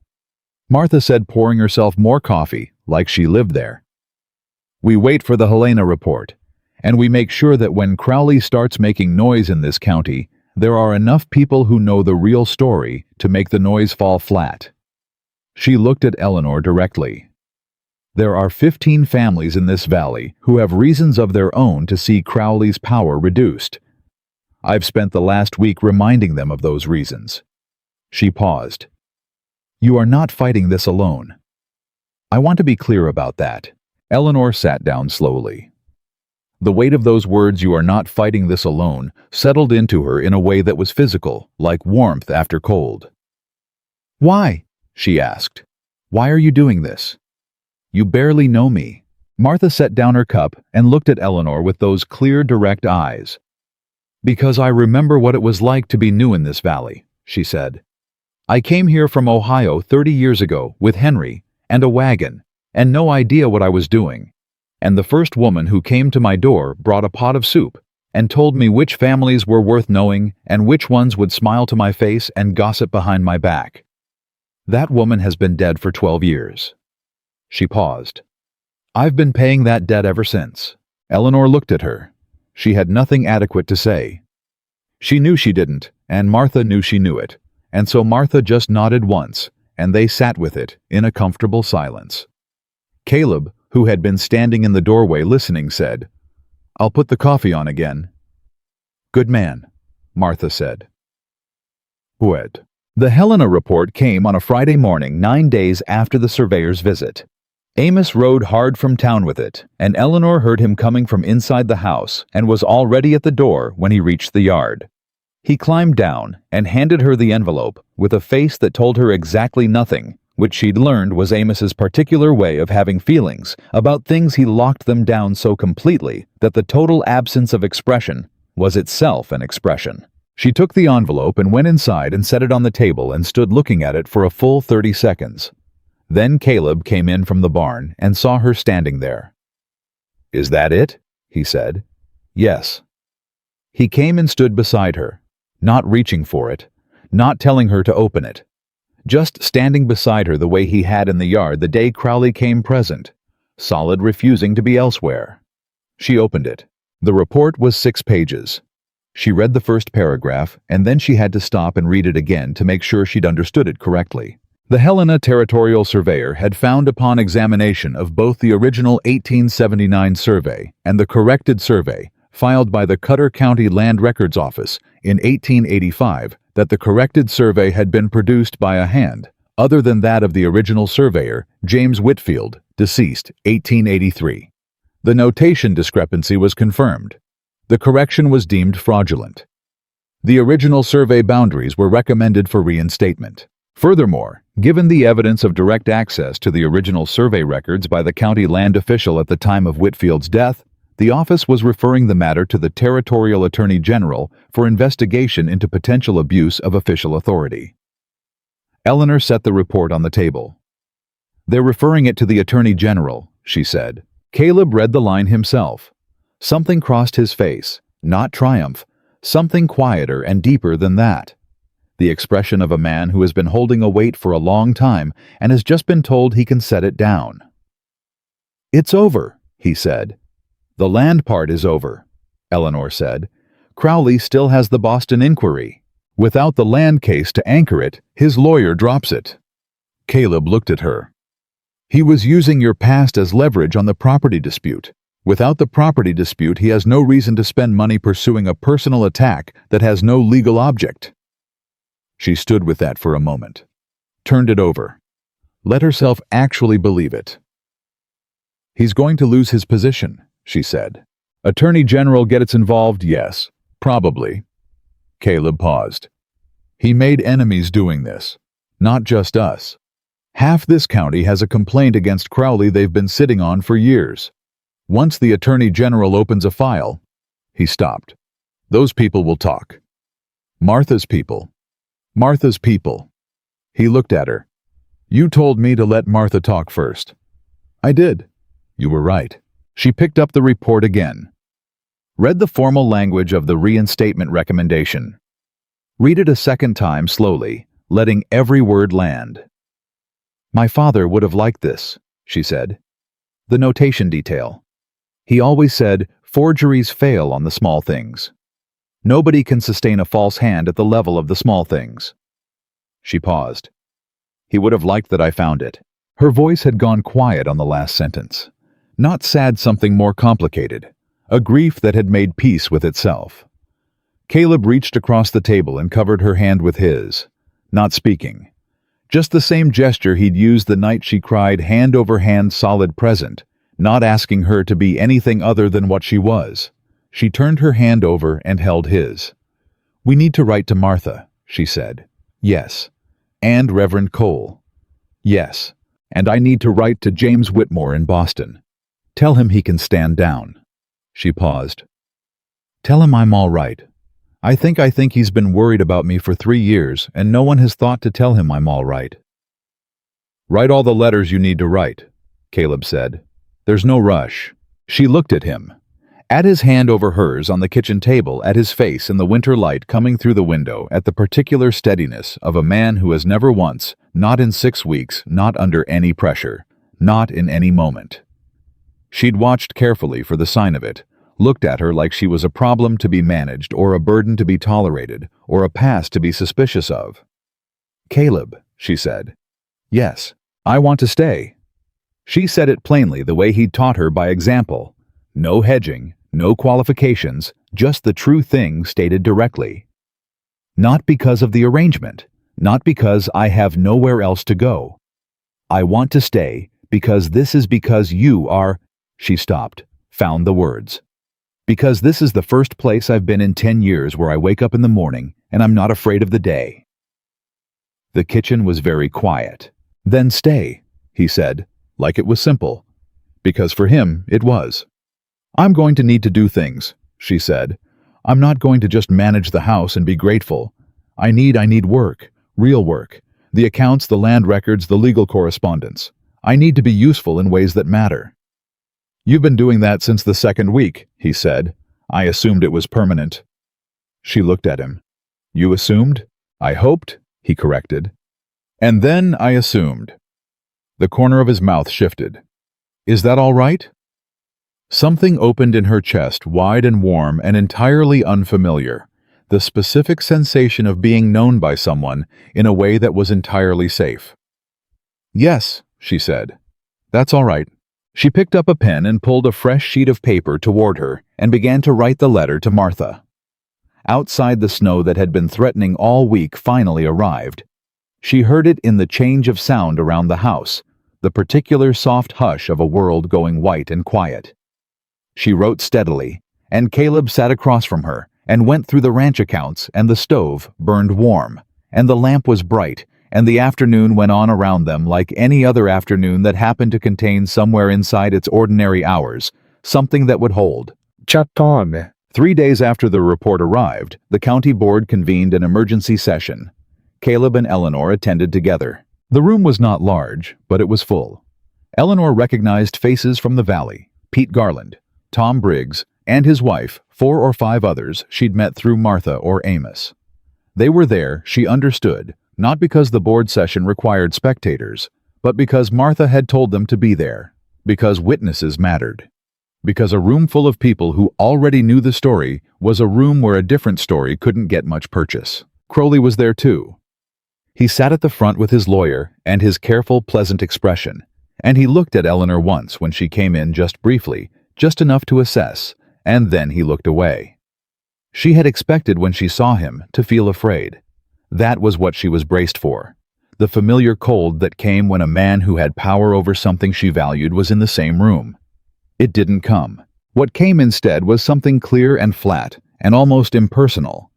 Martha said, pouring herself more coffee, like she lived there. "We wait for the Helena report, and we make sure that when Crowley starts making noise in this county, there are enough people who know the real story to make the noise fall flat." She looked at Eleanor directly. "There are 15 families in this valley who have reasons of their own to see Crowley's power reduced. I've spent the last week reminding them of those reasons." She paused. "You are not fighting this alone. I want to be clear about that." Eleanor sat down slowly. The weight of those words, "you are not fighting this alone," settled into her in a way that was physical, like warmth after cold. "Why?" she asked. "Why are you doing this? You barely know me." Martha set down her cup and looked at Eleanor with those clear, direct eyes. "Because I remember what it was like to be new in this valley," she said. "I came here from Ohio 30 years ago with Henry and a wagon and no idea what I was doing. And the first woman who came to my door brought a pot of soup and told me which families were worth knowing and which ones would smile to my face and gossip behind my back. That woman has been dead for 12 years. She paused. "I've been paying that debt ever since." Eleanor looked at her. She had nothing adequate to say. She knew she didn't, and Martha knew she knew it. And so Martha just nodded once, and they sat with it in a comfortable silence. Caleb, who had been standing in the doorway listening, said, "I'll put the coffee on again." "Good man," Martha said. Poet. The Helena report came on a Friday morning 9 days after the surveyor's visit. Amos rode hard from town with it, and Eleanor heard him coming from inside the house and was already at the door when he reached the yard. He climbed down and handed her the envelope with a face that told her exactly nothing, which she'd learned was Amos's particular way of having feelings about things. He locked them down so completely that the total absence of expression was itself an expression. She took the envelope and went inside and set it on the table and stood looking at it for a full 30 seconds. Then Caleb came in from the barn and saw her standing there. "Is that it?" he said. "Yes." He came and stood beside her, not reaching for it, not telling her to open it, just standing beside her the way he had in the yard the day Crowley came present, solid, refusing to be elsewhere. She opened it. The report was 6 pages. She read the first paragraph, and then she had to stop and read it again to make sure she'd understood it correctly. The Helena Territorial Surveyor had found upon examination of both the original 1879 survey and the corrected survey filed by the Cutter County Land Records Office in 1885 that the corrected survey had been produced by a hand other than that of the original surveyor, James Whitfield, deceased 1883. The notation discrepancy was confirmed. The correction was deemed fraudulent. The original survey boundaries were recommended for reinstatement. Furthermore, given the evidence of direct access to the original survey records by the county land official at the time of Whitfield's death, the office was referring the matter to the Territorial Attorney General for investigation into potential abuse of official authority. Eleanor set the report on the table. "They're referring it to the Attorney General," she said. Caleb read the line himself. Something crossed his face, not triumph, something quieter and deeper than that. The expression of a man who has been holding a weight for a long time and has just been told he can set it down. "It's over," he said. "The land part is over," Eleanor said. "Crowley still has the Boston inquiry. Without the land case to anchor it, his lawyer drops it." Caleb looked at her. He was using your past as leverage on the property dispute. Without the property dispute, he has no reason to spend money pursuing a personal attack that has no legal object. She stood with that for a moment, turned it over, let herself actually believe it. He's going to lose his position, she said. Attorney General gets involved? Yes, probably. Caleb paused. He made enemies doing this, not just us. Half this county has a complaint against Crowley they've been sitting on for years. Once the Attorney General opens a file, he stopped. Those people will talk. Martha's people. Martha's people. He looked at her. You told me to let Martha talk first. I did. You were right. She picked up the report again. Read the formal language of the reinstatement recommendation. Read it a second time slowly, letting every word land. My father would have liked this, she said. The notation detail. He always said, forgeries fail on the small things. Nobody can sustain a false hand at the level of the small things. She paused. He would have liked that I found it. Her voice had gone quiet on the last sentence. Not sad, something more complicated. A grief that had made peace with itself. Caleb reached across the table and covered her hand with his, not speaking. Just the same gesture he'd used the night she cried hand over hand solid present, not asking her to be anything other than what she was. She turned her hand over and held his. We need to write to Martha, she said. Yes. And Reverend Cole. Yes. And I need to write to James Whitmore in Boston. Tell him he can stand down. She paused. Tell him I'm all right. I think he's been worried about me for 3 years, and no one has thought to tell him I'm all right. Write all the letters you need to write, Caleb said. There's no rush. She looked at him. At his hand over hers on the kitchen table, at his face in the winter light coming through the window, at the particular steadiness of a man who has never once, not in 6 weeks, not under any pressure, not in any moment. She'd watched carefully for the sign of it, looked at her like she was a problem to be managed or a burden to be tolerated or a past to be suspicious of. Caleb, she said. Yes, I want to stay. She said it plainly the way he'd taught her by example. No hedging, no qualifications, just the true thing stated directly. Not because of the arrangement, not because I have nowhere else to go. I want to stay because this is because you are, she stopped, found the words. Because this is the first place I've been in 10 years where I wake up in the morning and I'm not afraid of the day. The kitchen was very quiet. Then stay, he said, like it was simple. Because for him, it was. I'm going to need to do things, she said. I'm not going to just manage the house and be grateful. I need work, real work. The accounts, the land records, the legal correspondence. I need to be useful in ways that matter. You've been doing that since the 2nd week, he said. I assumed it was permanent. She looked at him. You assumed? I hoped, he corrected. And then I assumed. The corner of his mouth shifted. Is that all right? Something opened in her chest, wide and warm and entirely unfamiliar. The specific sensation of being known by someone in a way that was entirely safe. Yes, she said. That's all right. She picked up a pen and pulled a fresh sheet of paper toward her and began to write the letter to Martha. Outside, the snow that had been threatening all week finally arrived. She heard it in the change of sound around the house, the particular soft hush of a world going white and quiet. She wrote steadily, and Caleb sat across from her and went through the ranch accounts, and the stove burned warm, and the lamp was bright, and the afternoon went on around them like any other afternoon that happened to contain somewhere inside its ordinary hours something that would hold. Chat on. 3 days after the report arrived, the county board convened an emergency session. Caleb and Eleanor attended together. The room was not large, but it was full. Eleanor recognized faces from the valley: Pete Garland, Tom Briggs, and his wife, 4 or 5 others she'd met through Martha or Amos. They were there, she understood, not because the board session required spectators, but because Martha had told them to be there, because witnesses mattered, because a room full of people who already knew the story was a room where a different story couldn't get much purchase. Crowley was there too. He sat at the front with his lawyer and his careful, pleasant expression, and he looked at Eleanor once when she came in just briefly, just enough to assess, and then he looked away. She had expected when she saw him to feel afraid. That was what she was braced for. The familiar cold that came when a man who had power over something she valued was in the same room. It didn't come. What came instead was something clear and flat, and almost impersonal.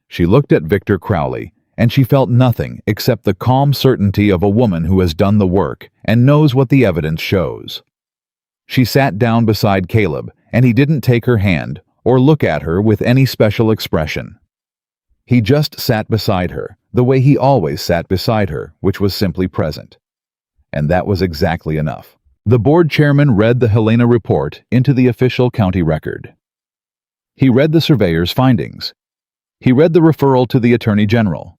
She looked at Victor Crowley, and she felt nothing except the calm certainty of a woman who has done the work and knows what the evidence shows. She sat down beside Caleb, and he didn't take her hand or look at her with any special expression. He just sat beside her, the way he always sat beside her, which was simply present. And that was exactly enough. The board chairman read the Helena report into the official county record. He read the surveyor's findings. He read the referral to the attorney general.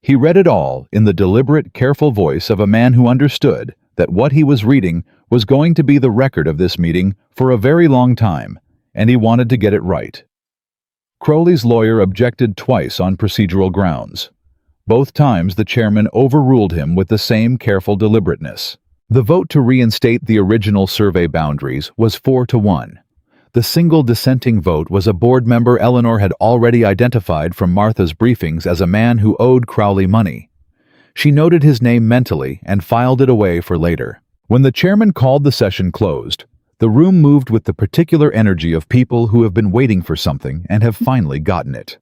He read it all in the deliberate, careful voice of a man who understood that what he was reading was going to be the record of this meeting for a very long time, and he wanted to get it right. Crowley's lawyer objected twice on procedural grounds. Both times the chairman overruled him with the same careful deliberateness. The vote to reinstate the original survey boundaries was 4-1. The single dissenting vote was a board member Eleanor had already identified from Martha's briefings as a man who owed Crowley money. She noted his name mentally and filed it away for later. When the chairman called the session closed, the room moved with the particular energy of people who have been waiting for something and have finally gotten it.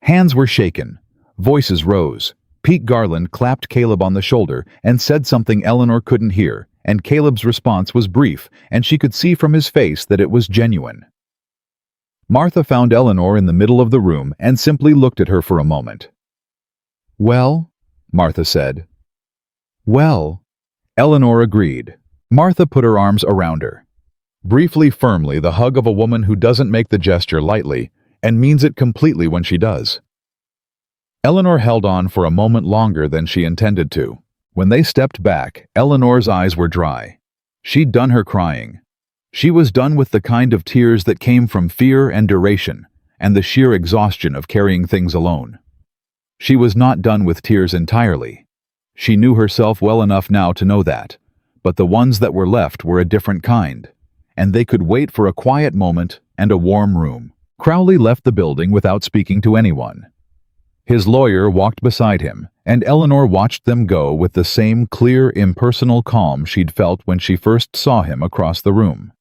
Hands were shaken. Voices rose. Pete Garland clapped Caleb on the shoulder and said something Eleanor couldn't hear, and Caleb's response was brief, and she could see from his face that it was genuine. Martha found Eleanor in the middle of the room and simply looked at her for a moment. "Well?" Martha said. "Well?" Eleanor agreed. Martha put her arms around her. Briefly, firmly, the hug of a woman who doesn't make the gesture lightly and means it completely when she does. Eleanor held on for a moment longer than she intended to. When they stepped back, Eleanor's eyes were dry. She'd done her crying. She was done with the kind of tears that came from fear and duration, and the sheer exhaustion of carrying things alone. She was not done with tears entirely. She knew herself well enough now to know that, but the ones that were left were a different kind, and they could wait for a quiet moment and a warm room. Crowley left the building without speaking to anyone. His lawyer walked beside him, and Eleanor watched them go with the same clear, impersonal calm she'd felt when she first saw him across the room.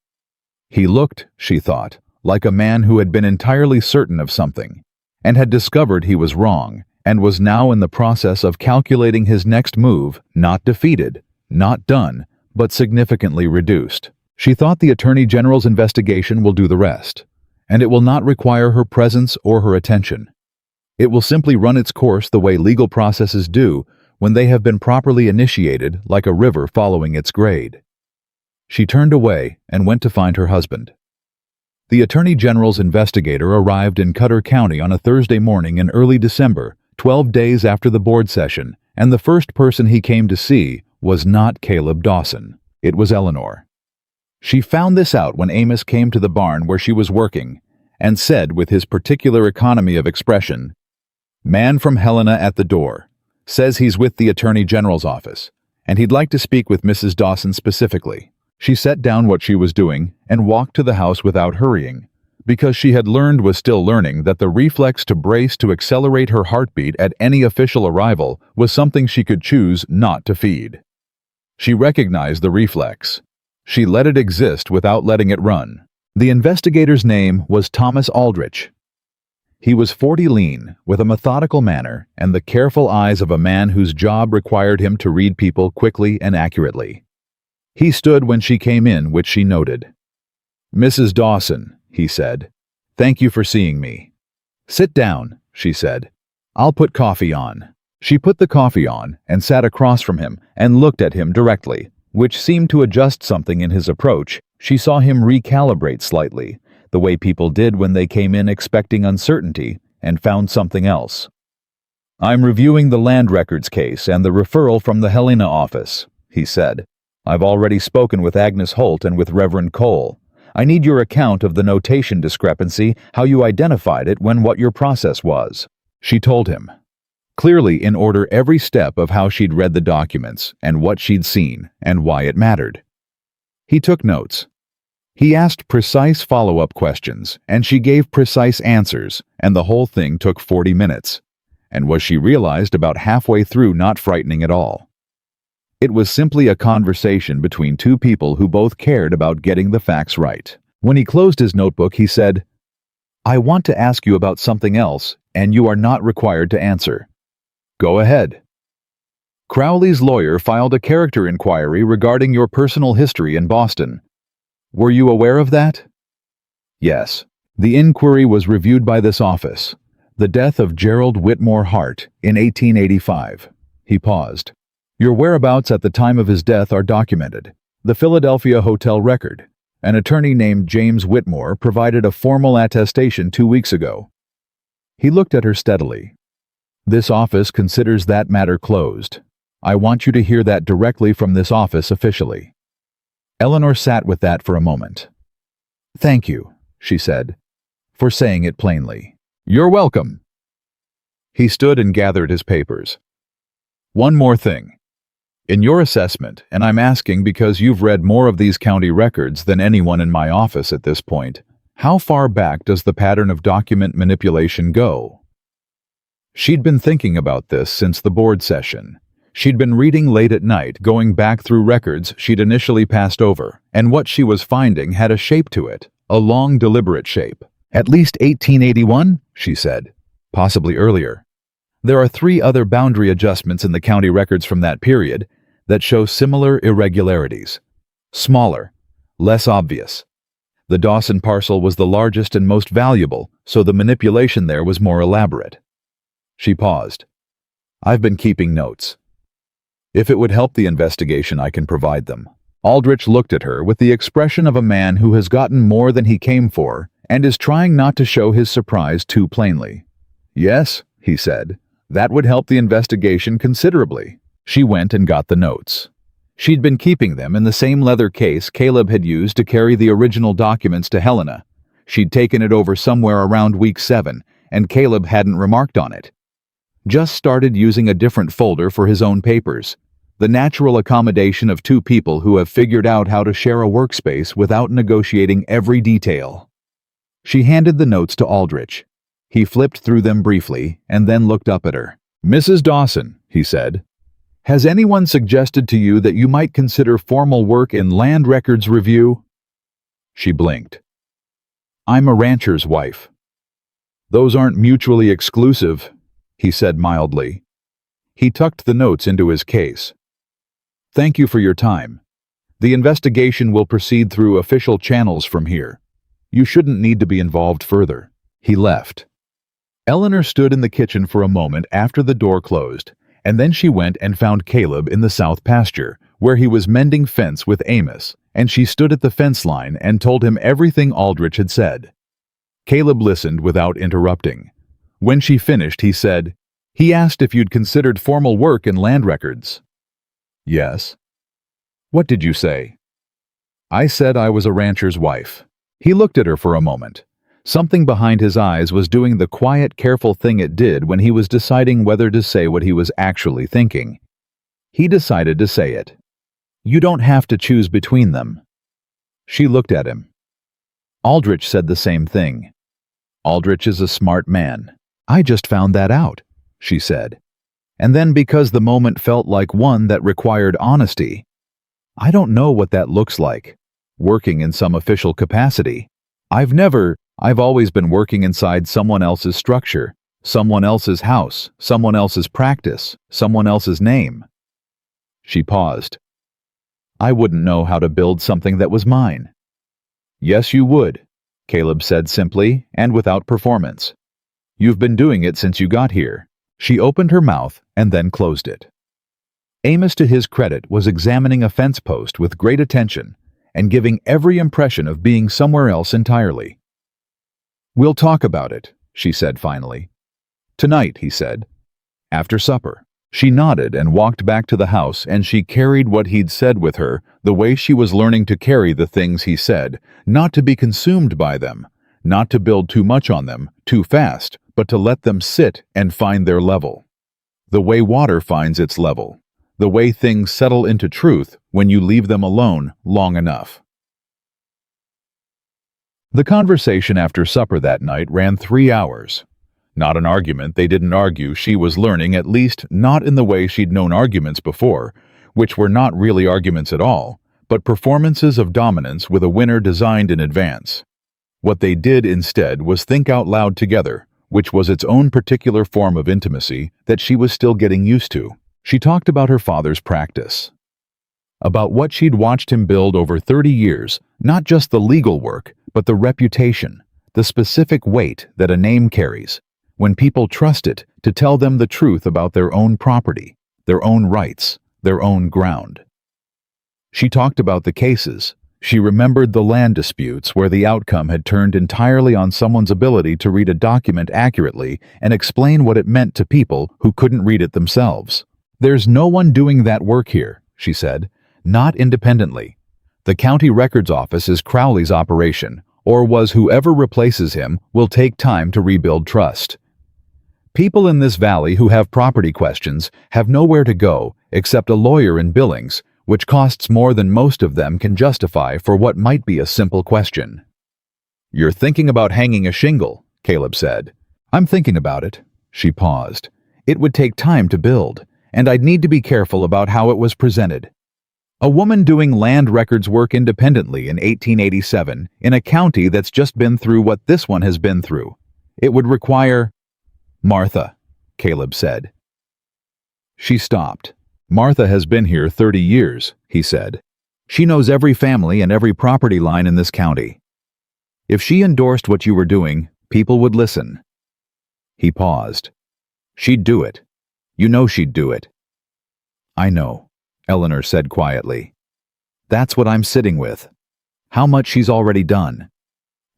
He looked, she thought, like a man who had been entirely certain of something, and had discovered he was wrong, and was now in the process of calculating his next move, not defeated, not done, but significantly reduced. She thought the Attorney General's investigation will do the rest, and it will not require her presence or her attention. It will simply run its course the way legal processes do when they have been properly initiated, like a river following its grade. She turned away and went to find her husband. The Attorney General's investigator arrived in Cutter County on a Thursday morning in early December, 12 days after the board session, and the first person he came to see was not Caleb Dawson. It was Eleanor. She found this out when Amos came to the barn where she was working and said with his particular economy of expression, "Man from Helena at the door. Says he's with the Attorney General's office, and he'd like to speak with Mrs. Dawson specifically." She set down what she was doing and walked to the house without hurrying, because she had learned was still learning that the reflex to brace to accelerate her heartbeat at any official arrival was something she could choose not to feed. She recognized the reflex. She let it exist without letting it run. The investigator's name was Thomas Aldrich. He was 40 lean, with a methodical manner and the careful eyes of a man whose job required him to read people quickly and accurately. He stood when she came in, which she noted. "Mrs. Dawson," he said, "thank you for seeing me." "Sit down," she said. "I'll put coffee on." She put the coffee on and sat across from him and looked at him directly, which seemed to adjust something in his approach. She saw him recalibrate slightly, the way people did when they came in expecting uncertainty and found something else. "I'm reviewing the land records case and the referral from the Helena office," he said. "I've already spoken with Agnes Holt and with Reverend Cole. I need your account of the notation discrepancy, how you identified it, what your process was." She told him. clearly in order every step of how she'd read the documents and what she'd seen and why it mattered. He took notes. He asked precise follow-up questions, and she gave precise answers, and the whole thing took 40 minutes. And was she realized about halfway through not frightening at all. It was simply a conversation between two people who both cared about getting the facts right. When he closed his notebook, he said, "I want to ask you about something else, and you are not required to answer." "Go ahead." "Crowley's lawyer filed a character inquiry regarding your personal history in Boston. Were you aware of that?" "Yes. The inquiry was reviewed by this office. The death of Gerald Whitmore Hart in 1885. He paused. "Your whereabouts at the time of his death are documented. The Philadelphia hotel record. An attorney named James Whitmore provided a formal attestation 2 weeks ago." He looked at her steadily. "This office considers that matter closed. I want you to hear that directly from this office officially." Eleanor sat with that for a moment. "Thank you," she said, "for saying it plainly." "You're welcome." He stood and gathered his papers. "One more thing. In your assessment, and I'm asking because you've read more of these county records than anyone in my office at this point, how far back does the pattern of document manipulation go?" She'd been thinking about this since the board session. She'd been reading late at night, going back through records she'd initially passed over, and what she was finding had a shape to it, a long, deliberate shape. "At least 1881, she said. "Possibly earlier. There are 3 other boundary adjustments in the county records from that period that show similar irregularities. Smaller, less obvious. The Dawson parcel was the largest and most valuable, so the manipulation there was more elaborate." She paused. "I've been keeping notes. If it would help the investigation, I can provide them." Aldrich looked at her with the expression of a man who has gotten more than he came for and is trying not to show his surprise too plainly. "Yes," he said, "that would help the investigation considerably." She went and got the notes. She'd been keeping them in the same leather case Caleb had used to carry the original documents to Helena. She'd taken it over somewhere around week 7, and Caleb hadn't remarked on it. Just started using a different folder for his own papers. The natural accommodation of two people who have figured out how to share a workspace without negotiating every detail. She handed the notes to Aldrich. He flipped through them briefly and then looked up at her. "Mrs. Dawson," he said, "has anyone suggested to you that you might consider formal work in land records review?" She blinked. "I'm a rancher's wife." "Those aren't mutually exclusive," he said mildly. He tucked the notes into his case. "Thank you for your time. The investigation will proceed through official channels from here. You shouldn't need to be involved further." He left. Eleanor stood in the kitchen for a moment after the door closed, and then she went and found Caleb in the south pasture, where he was mending fence with Amos, and she stood at the fence line and told him everything Aldrich had said. Caleb listened without interrupting. When she finished, he said, "He asked if you'd considered formal work in land records." "Yes." "What did you say?" "I said I was a rancher's wife." He looked at her for a moment. Something behind his eyes was doing the quiet, careful thing it did when he was deciding whether to say what he was actually thinking. He decided to say it. "You don't have to choose between them." She looked at him. Aldrich said the same thing. "Aldrich is a smart man. I just found that out," she said. And then, because the moment felt like one that required honesty, "I don't know what that looks like, working in some official capacity. I've always been working inside someone else's structure, someone else's house, someone else's practice, someone else's name." She paused. "I wouldn't know how to build something that was mine." "Yes, you would," Caleb said simply and without performance. "You've been doing it since you got here." She opened her mouth and then closed it. Amos, to his credit, was examining a fence post with great attention and giving every impression of being somewhere else entirely. "We'll talk about it," she said finally. "Tonight," he said. "After supper." She nodded and walked back to the house, and she carried what he'd said with her, the way she was learning to carry the things he said, not to be consumed by them, not to build too much on them, too fast, but to let them sit and find their level. The way water finds its level. The way things settle into truth when you leave them alone long enough. The conversation after supper that night ran 3 hours. Not an argument they didn't argue. She was learning, at least not in the way she'd known arguments before, which were not really arguments at all, but performances of dominance with a winner designed in advance. What they did instead was think out loud together, which was its own particular form of intimacy that she was still getting used to. She talked about her father's practice, about what she'd watched him build over 30 years, not just the legal work, but the reputation, the specific weight that a name carries, when people trust it to tell them the truth about their own property, their own rights, their own ground. She talked about the cases. She remembered the land disputes where the outcome had turned entirely on someone's ability to read a document accurately and explain what it meant to people who couldn't read it themselves. "There's no one doing that work here," she said, "not independently. The county records office is Crowley's operation, or was whoever replaces him will take time to rebuild trust. People in this valley who have property questions have nowhere to go except a lawyer in Billings, which costs more than most of them can justify for what might be a simple question." "You're thinking about hanging a shingle," Caleb said. "I'm thinking about it." She paused. "It would take time to build, and I'd need to be careful about how it was presented. A woman doing land records work independently in 1887 in a county that's just been through what this one has been through. It would require—" "Martha," Caleb said. She stopped. "Martha has been here 30 years, he said. "She knows every family and every property line in this county. If she endorsed what you were doing, people would listen." He paused. "She'd do it. You know she'd do it." "I know," Eleanor said quietly. "That's what I'm sitting with. How much she's already done.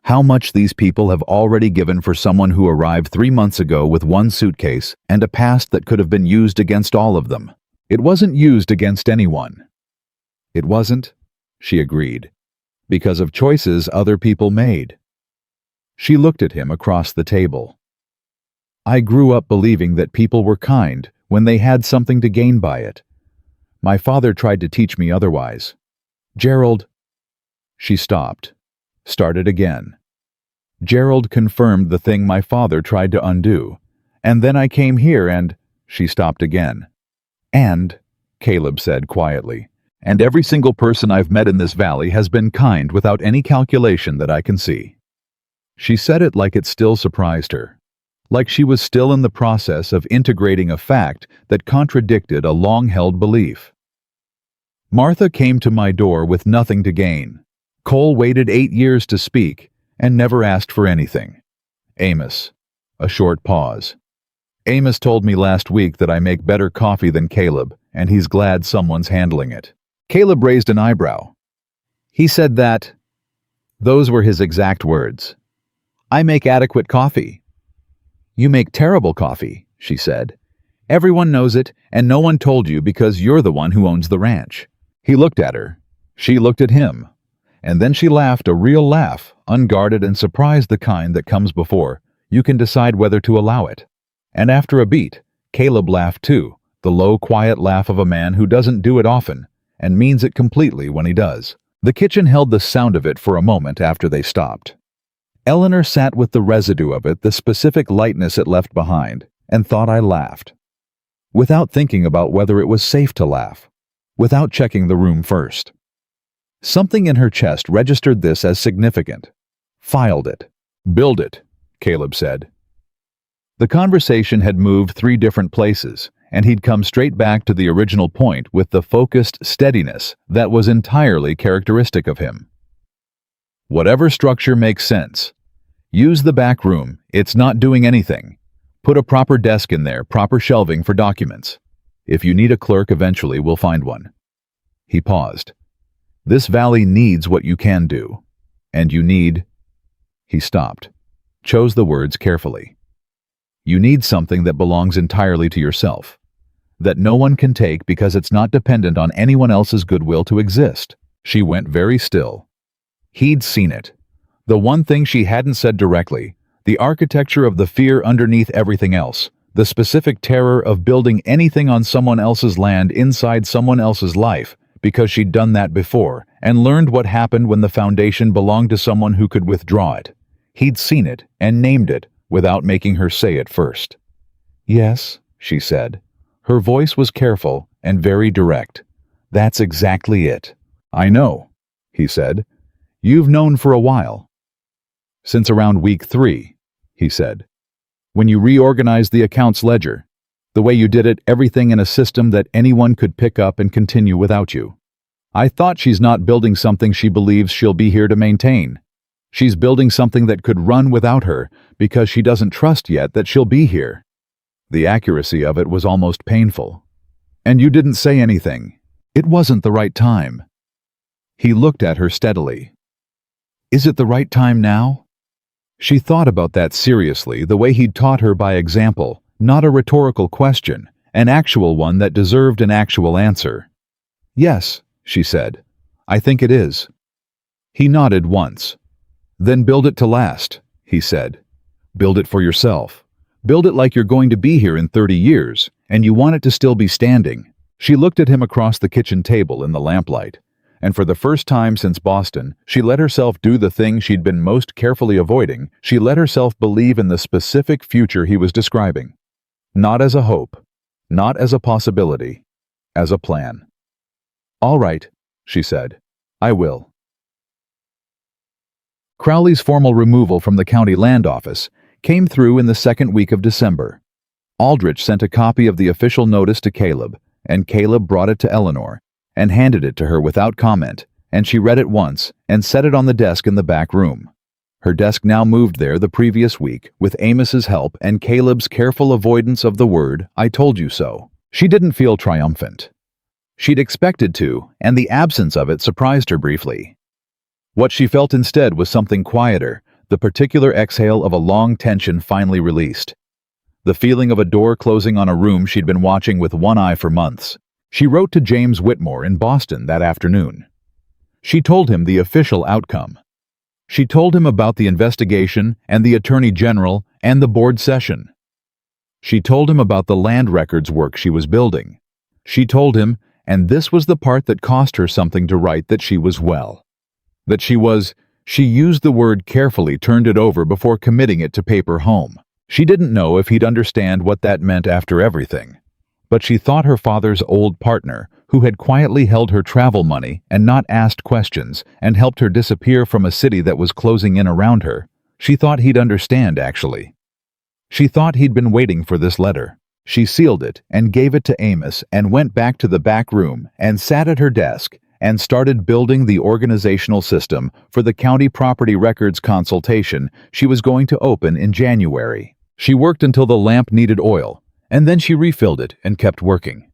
How much these people have already given for someone who arrived 3 months ago with one suitcase and a past that could have been used against all of them. It wasn't used against anyone." "It wasn't," she agreed, "because of choices other people made." She looked at him across the table. "I grew up believing that people were kind when they had something to gain by it. My father tried to teach me otherwise. Gerald—" She stopped, started again. "Gerald confirmed the thing my father tried to undo. And then I came here and—" She stopped again. "And," Caleb said quietly, "and every single person I've met in this valley has been kind without any calculation that I can see." She said it like it still surprised her, like she was still in the process of integrating a fact that contradicted a long-held belief. "Martha came to my door with nothing to gain. Cole waited 8 years to speak and never asked for anything. Amos." A short pause. "Amos told me last week that I make better coffee than Caleb, and he's glad someone's handling it." Caleb raised an eyebrow. "He said that—" Those were his exact words. "I make adequate coffee." "You make terrible coffee," she said. "Everyone knows it, and no one told you because you're the one who owns the ranch." He looked at her. She looked at him. And then she laughed, a real laugh, unguarded and surprised, the kind that comes before you can decide whether to allow it. And after a beat, Caleb laughed too, the low, quiet laugh of a man who doesn't do it often, and means it completely when he does. The kitchen held the sound of it for a moment after they stopped. Eleanor sat with the residue of it, the specific lightness it left behind, and thought I laughed. Without thinking about whether it was safe to laugh, without checking the room first. Something in her chest registered this as significant. Filed it. "Build it," Caleb said. The conversation had moved 3 different places, and he'd come straight back to the original point with the focused steadiness that was entirely characteristic of him. "Whatever structure makes sense. Use the back room. It's not doing anything. Put a proper desk in there, proper shelving for documents. If you need a clerk, eventually we'll find one." He paused. "This valley needs what you can do. And you need—" He stopped, chose the words carefully. "You need something that belongs entirely to yourself, that no one can take because it's not dependent on anyone else's goodwill to exist." She went very still. He'd seen it. The one thing she hadn't said directly, the architecture of the fear underneath everything else, the specific terror of building anything on someone else's land inside someone else's life, because she'd done that before and learned what happened when the foundation belonged to someone who could withdraw it. He'd seen it and named it without making her say it first. "Yes," she said. Her voice was careful and very direct. "That's exactly it." "I know," he said. "You've known for a while." "Since around week 3, he said. "When you reorganized the accounts ledger. The way you did it, everything in a system that anyone could pick up and continue without you. I thought she's not building something she believes she'll be here to maintain. She's building something that could run without her because she doesn't trust yet that she'll be here." The accuracy of it was almost painful. "And you didn't say anything. It wasn't the right time." He looked at her steadily. "Is it the right time now?" She thought about that seriously, the way he'd taught her by example, not a rhetorical question, an actual one that deserved an actual answer. "Yes," she said. "I think it is." He nodded once. "Then build it to last," he said. "Build it for yourself. Build it like you're going to be here in 30 years, and you want it to still be standing." She looked at him across the kitchen table in the lamplight, and for the first time since Boston, she let herself do the thing she'd been most carefully avoiding. She let herself believe in the specific future he was describing. Not as a hope, not as a possibility, as a plan. "All right," she said. "I will." Crowley's formal removal from the county land office came through in the second week of December. Aldrich sent a copy of the official notice to Caleb, and Caleb brought it to Eleanor and handed it to her without comment, and she read it once and set it on the desk in the back room. Her desk now moved there the previous week with Amos's help and Caleb's careful avoidance of the word "I told you so." She didn't feel triumphant. She'd expected to, and the absence of it surprised her briefly. What she felt instead was something quieter, the particular exhale of a long tension finally released. The feeling of a door closing on a room she'd been watching with one eye for months. She wrote to James Whitmore in Boston that afternoon. She told him the official outcome. She told him about the investigation and the Attorney General and the board session. She told him about the land records work she was building. She told him, and this was the part that cost her something to write, that she was well. That she used the word carefully, turned it over before committing it to paper home. She didn't know if he'd understand what that meant after everything. But she thought her father's old partner, who had quietly held her travel money and not asked questions and helped her disappear from a city that was closing in around her, she thought he'd understand, actually. She thought he'd been waiting for this letter. She sealed it and gave it to Amos and went back to the back room and sat at her desk and started building the organizational system for the county property records consultation she was going to open in January. She worked until the lamp needed oil, and then she refilled it and kept working.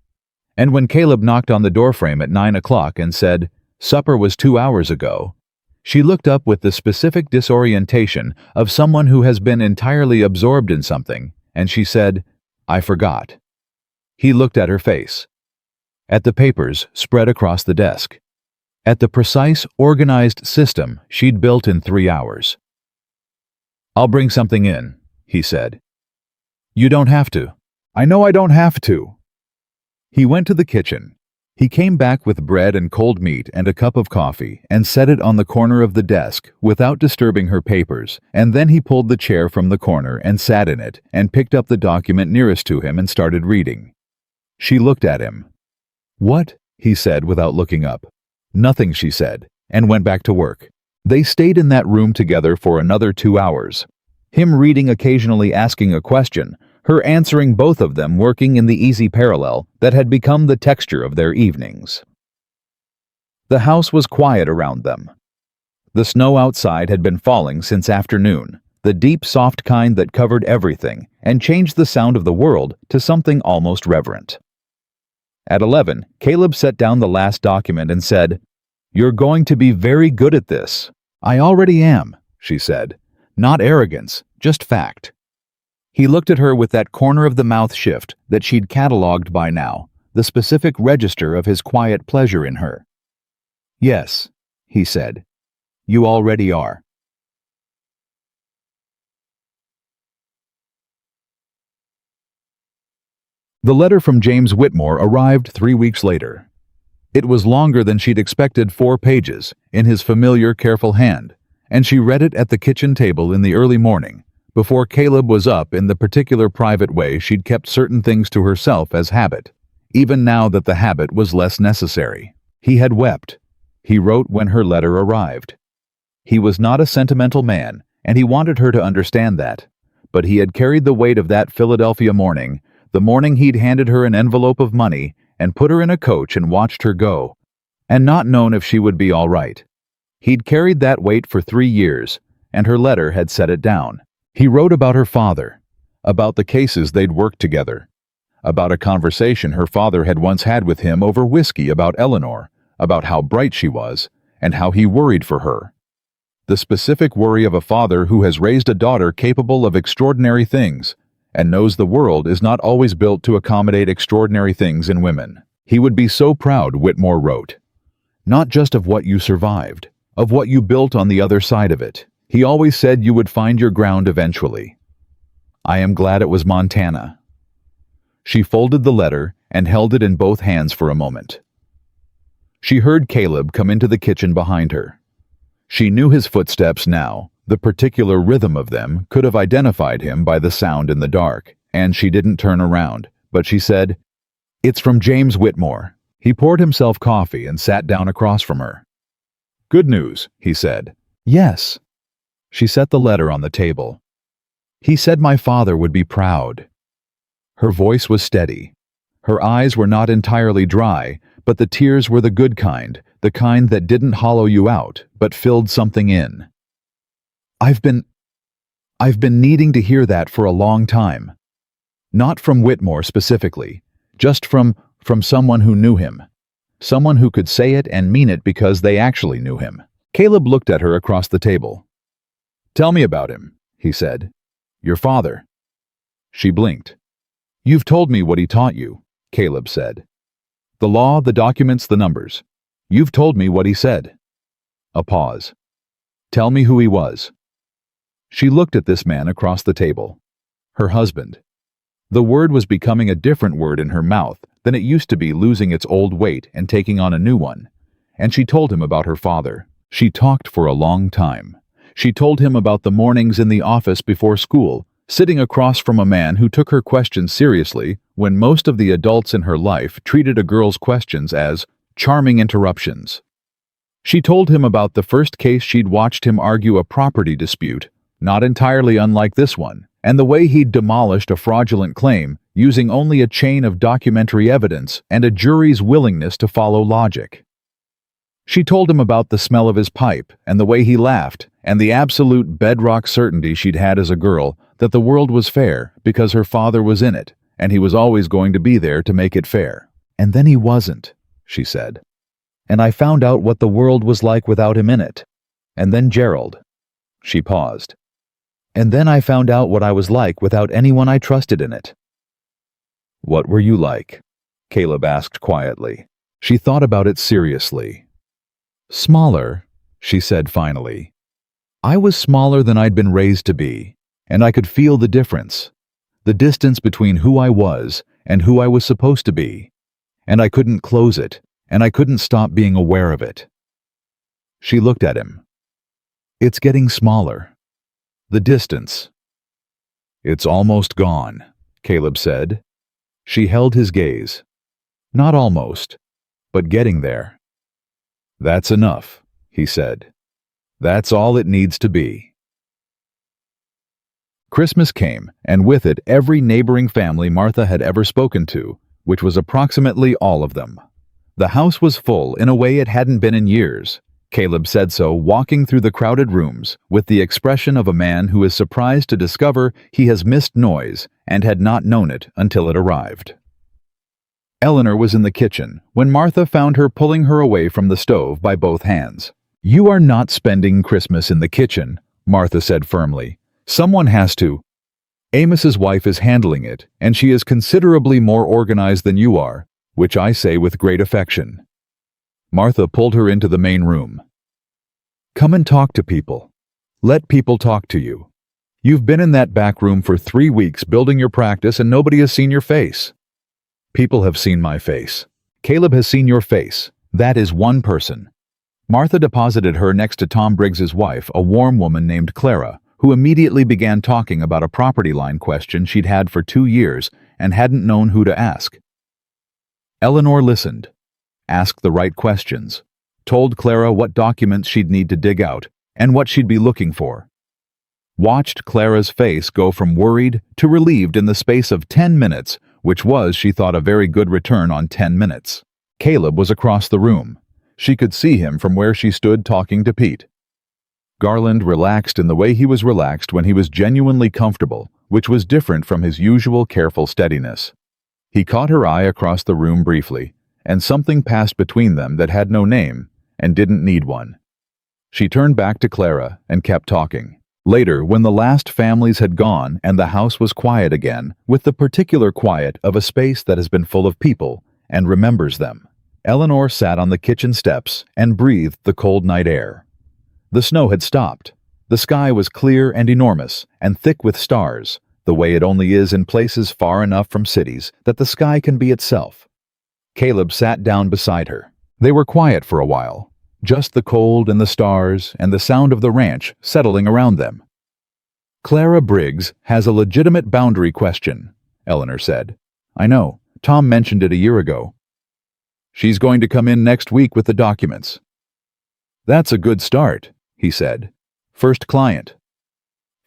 And when Caleb knocked on the doorframe at 9 o'clock and said, "Supper was 2 hours ago," she looked up with the specific disorientation of someone who has been entirely absorbed in something, and she said, "I forgot." He looked at her face, at the papers spread across the desk, at the precise, organized system she'd built in 3 hours. "I'll bring something in," he said. "You don't have to." "I know I don't have to." He went to the kitchen. He came back with bread and cold meat and a cup of coffee and set it on the corner of the desk without disturbing her papers, and then he pulled the chair from the corner and sat in it and picked up the document nearest to him and started reading. She looked at him. "What?" he said without looking up. "Nothing," she said, and went back to work. They stayed in that room together for another 2 hours. Him reading, occasionally asking a question, her answering, both of them working in the easy parallel that had become the texture of their evenings. The house was quiet around them. The snow outside had been falling since afternoon, the deep, soft kind that covered everything and changed the sound of the world to something almost reverent. At 11, Caleb set down the last document and said, "You're going to be very good at this." "I already am," she said. "Not arrogance, just fact." He looked at her with that corner of the mouth shift that she'd cataloged by now, the specific register of his quiet pleasure in her. "Yes," he said. "You already are." The letter from James Whitmore arrived 3 weeks later. It was longer than she'd expected, 4 pages, in his familiar, careful hand, and she read it at the kitchen table in the early morning, before Caleb was up, in the particular private way she'd kept certain things to herself as habit, even now that the habit was less necessary. He had wept. He wrote when her letter arrived. He was not a sentimental man, and he wanted her to understand that, but he had carried the weight of that Philadelphia morning, the morning he'd handed her an envelope of money and put her in a coach and watched her go, and not known if she would be all right. He'd carried that weight for 3 years, and her letter had set it down. He wrote about her father, about the cases they'd worked together, about a conversation her father had once had with him over whiskey about Eleanor, about how bright she was, and how he worried for her. The specific worry of a father who has raised a daughter capable of extraordinary things, and knows the world is not always built to accommodate extraordinary things in women. He would be so proud, Whitmore wrote, not just of what you survived, of what you built on the other side of it. He always said you would find your ground eventually. I am glad it was Montana. She folded the letter and held it in both hands for a moment. She heard Caleb come into the kitchen behind her. She knew his footsteps now. The particular rhythm of them could have identified him by the sound in the dark, and she didn't turn around, but she said, "It's from James Whitmore." He poured himself coffee and sat down across from her. "Good news," he said. "Yes." She set the letter on the table. "He said my father would be proud." Her voice was steady. Her eyes were not entirely dry, but the tears were the good kind, the kind that didn't hollow you out, but filled something in. I've been needing to hear that for a long time. Not from Whitmore specifically, just from someone who knew him. Someone who could say it and mean it because they actually knew him." Caleb looked at her across the table. "Tell me about him," he said. "Your father." She blinked. "You've told me what he taught you," Caleb said. "The law, the documents, the numbers. You've told me what he said." A pause. "Tell me who he was." She looked at this man across the table. Her husband. The word was becoming a different word in her mouth than it used to be, losing its old weight and taking on a new one. And she told him about her father. She talked for a long time. She told him about the mornings in the office before school, sitting across from a man who took her questions seriously when most of the adults in her life treated a girl's questions as charming interruptions. She told him about the first case she'd watched him argue, a property dispute, not entirely unlike this one, and the way he'd demolished a fraudulent claim using only a chain of documentary evidence and a jury's willingness to follow logic. She told him about the smell of his pipe and the way he laughed and the absolute bedrock certainty she'd had as a girl that the world was fair because her father was in it and he was always going to be there to make it fair. "And then he wasn't," she said. "And I found out what the world was like without him in it. And then Gerald." She paused. "And then I found out what I was like without anyone I trusted in it." "What were you like?" Caleb asked quietly. She thought about it seriously. "Smaller," she said finally. "I was smaller than I'd been raised to be, and I could feel the difference, the distance between who I was and who I was supposed to be, and I couldn't close it, and I couldn't stop being aware of it." She looked at him. "It's getting smaller. The distance." "It's almost gone," Caleb said. She held his gaze. "Not almost, but getting there." "That's enough," he said. "That's all it needs to be." Christmas came, and with it every neighboring family Martha had ever spoken to, which was approximately all of them. The house was full in a way it hadn't been in years. Caleb said so, walking through the crowded rooms with the expression of a man who is surprised to discover he has missed noise and had not known it until it arrived. Eleanor was in the kitchen when Martha found her pulling her away from the stove by both hands. "You are not spending Christmas in the kitchen," Martha said firmly. "Someone has to. Amos's wife is handling it, and she is considerably more organized than you are, which I say with great affection." Martha pulled her into the main room. "Come and talk to people. Let people talk to you. You've been in that back room for 3 weeks building your practice and nobody has seen your face. People have seen my face. Caleb has seen your face. That is one person. Martha deposited her next to Tom Briggs's wife, a warm woman named Clara, who immediately began talking about a property line question she'd had for 2 years and hadn't known who to ask. Eleanor listened, asked the right questions, told Clara what documents she'd need to dig out and what she'd be looking for. Watched Clara's face go from worried to relieved in the space of 10 minutes, which was, she thought, a very good return on 10 minutes. Caleb was across the room. She could see him from where she stood talking to Pete. Garland relaxed in the way he was relaxed when he was genuinely comfortable, which was different from his usual careful steadiness. He caught her eye across the room briefly, and something passed between them that had no name and didn't need one. She turned back to Clara and kept talking. Later, when the last families had gone and the house was quiet again, with the particular quiet of a space that has been full of people and remembers them, Eleanor sat on the kitchen steps and breathed the cold night air. The snow had stopped. The sky was clear and enormous and thick with stars, the way it only is in places far enough from cities that the sky can be itself. Caleb sat down beside her. They were quiet for a while, just the cold and the stars and the sound of the ranch settling around them. Clara Briggs has a legitimate boundary question, Eleanor said. I know. Tom mentioned it a year ago. She's going to come in next week with the documents. That's a good start, he said. First client.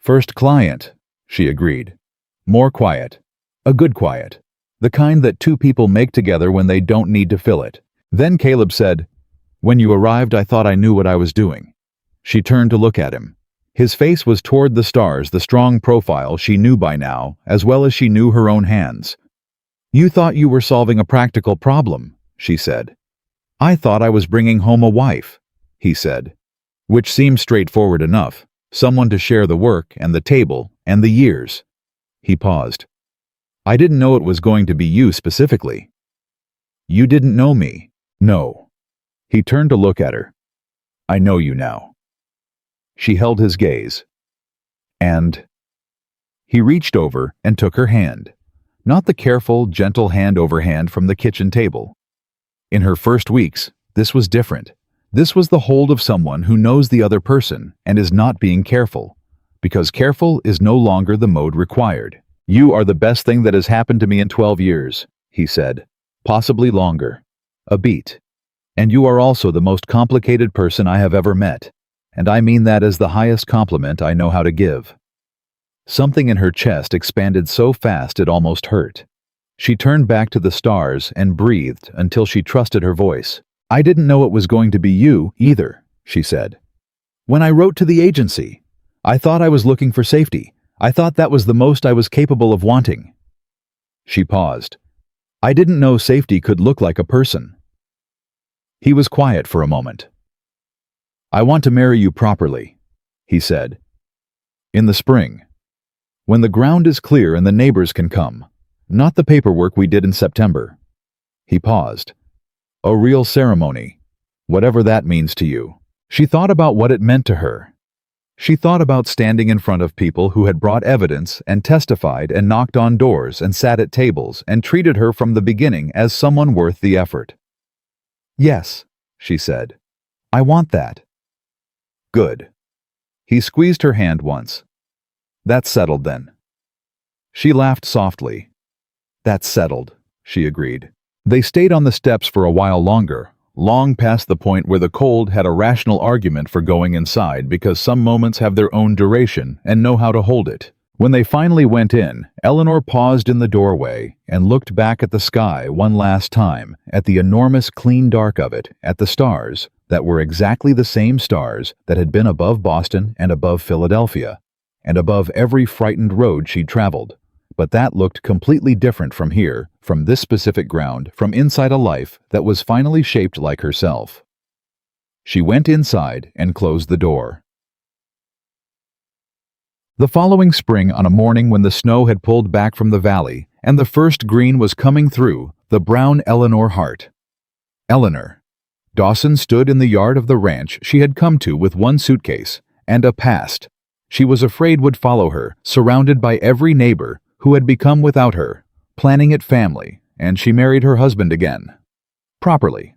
First client, she agreed. More quiet. A good quiet. The kind that two people make together when they don't need to fill it. Then Caleb said, When you arrived, I thought I knew what I was doing. She turned to look at him. His face was toward the stars, the strong profile she knew by now, as well as she knew her own hands. You thought you were solving a practical problem, she said. I thought I was bringing home a wife, he said. Which seemed straightforward enough. Someone to share the work and the table and the years. He paused. I didn't know it was going to be you specifically. You didn't know me. No. He turned to look at her. I know you now. She held his gaze. And he reached over and took her hand. Not the careful, gentle hand over hand from the kitchen table. In her first weeks, this was different. This was the hold of someone who knows the other person and is not being careful, because careful is no longer the mode required. You are the best thing that has happened to me in 12 years, he said, possibly longer. A beat. And you are also the most complicated person I have ever met, and I mean that as the highest compliment I know how to give. Something in her chest expanded so fast it almost hurt. She turned back to the stars and breathed until she trusted her voice. I didn't know it was going to be you, either, she said. When I wrote to the agency, I thought I was looking for safety. I thought that was the most I was capable of wanting. She paused. I didn't know safety could look like a person. He was quiet for a moment. I want to marry you properly, he said. In the spring. When the ground is clear and the neighbors can come. Not the paperwork we did in September. He paused. A real ceremony, whatever that means to you. She thought about what it meant to her. She thought about standing in front of people who had brought evidence and testified and knocked on doors and sat at tables and treated her from the beginning as someone worth the effort. Yes, she said. I want that. Good. He squeezed her hand once. That's settled then. She laughed softly. That's settled, she agreed. They stayed on the steps for a while longer, long past the point where the cold had a rational argument for going inside because some moments have their own duration and know how to hold it. When they finally went in, Eleanor paused in the doorway and looked back at the sky one last time, at the enormous clean dark of it, at the stars that were exactly the same stars that had been above Boston and above Philadelphia, and above every frightened road she'd traveled. But that looked completely different from here, from this specific ground, from inside a life that was finally shaped like herself. She went inside and closed the door. The following spring, on a morning when the snow had pulled back from the valley and the first green was coming through, the brown Eleanor Hart. Eleanor. Dawson stood in the yard of the ranch she had come to with one suitcase and a past she was afraid would follow her, surrounded by every neighbor who had become without her, planning it family, and she married her husband again. Properly.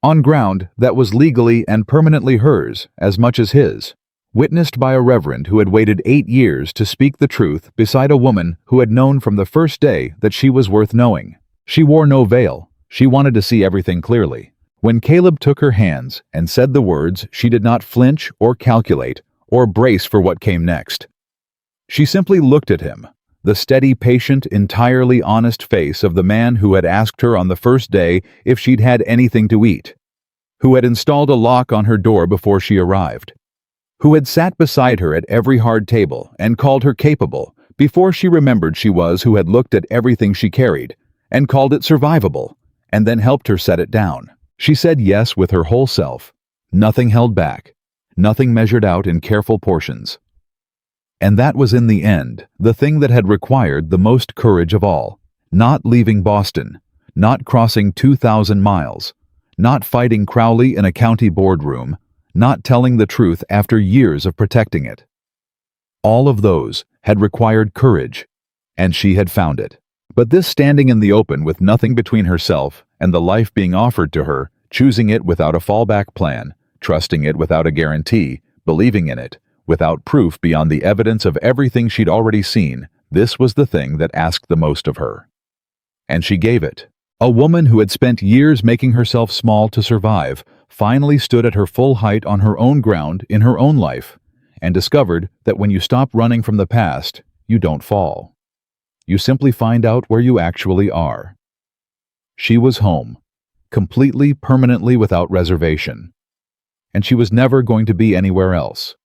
On ground that was legally and permanently hers as much as his, witnessed by a reverend who had waited 8 years to speak the truth beside a woman who had known from the first day that she was worth knowing. She wore no veil. She wanted to see everything clearly. When Caleb took her hands and said the words, she did not flinch or calculate or brace for what came next. She simply looked at him, the steady, patient, entirely honest face of the man who had asked her on the first day if she'd had anything to eat, who had installed a lock on her door before she arrived, who had sat beside her at every hard table and called her capable before she remembered she was, who had looked at everything she carried and called it survivable, and then helped her set it down. She said yes with her whole self, nothing held back, nothing measured out in careful portions. And that was in the end the thing that had required the most courage of all: not leaving Boston, not crossing 2,000 miles, not fighting Crowley in a county boardroom, not telling the truth after years of protecting it. All of those had required courage, and she had found it. But this standing in the open with nothing between herself and the life being offered to her, choosing it without a fallback plan, trusting it without a guarantee, believing in it, without proof beyond the evidence of everything she'd already seen, this was the thing that asked the most of her. And she gave it. A woman who had spent years making herself small to survive finally stood at her full height on her own ground in her own life, and discovered that when you stop running from the past, you don't fall. You simply find out where you actually are. She was home, completely, permanently without reservation. And she was never going to be anywhere else.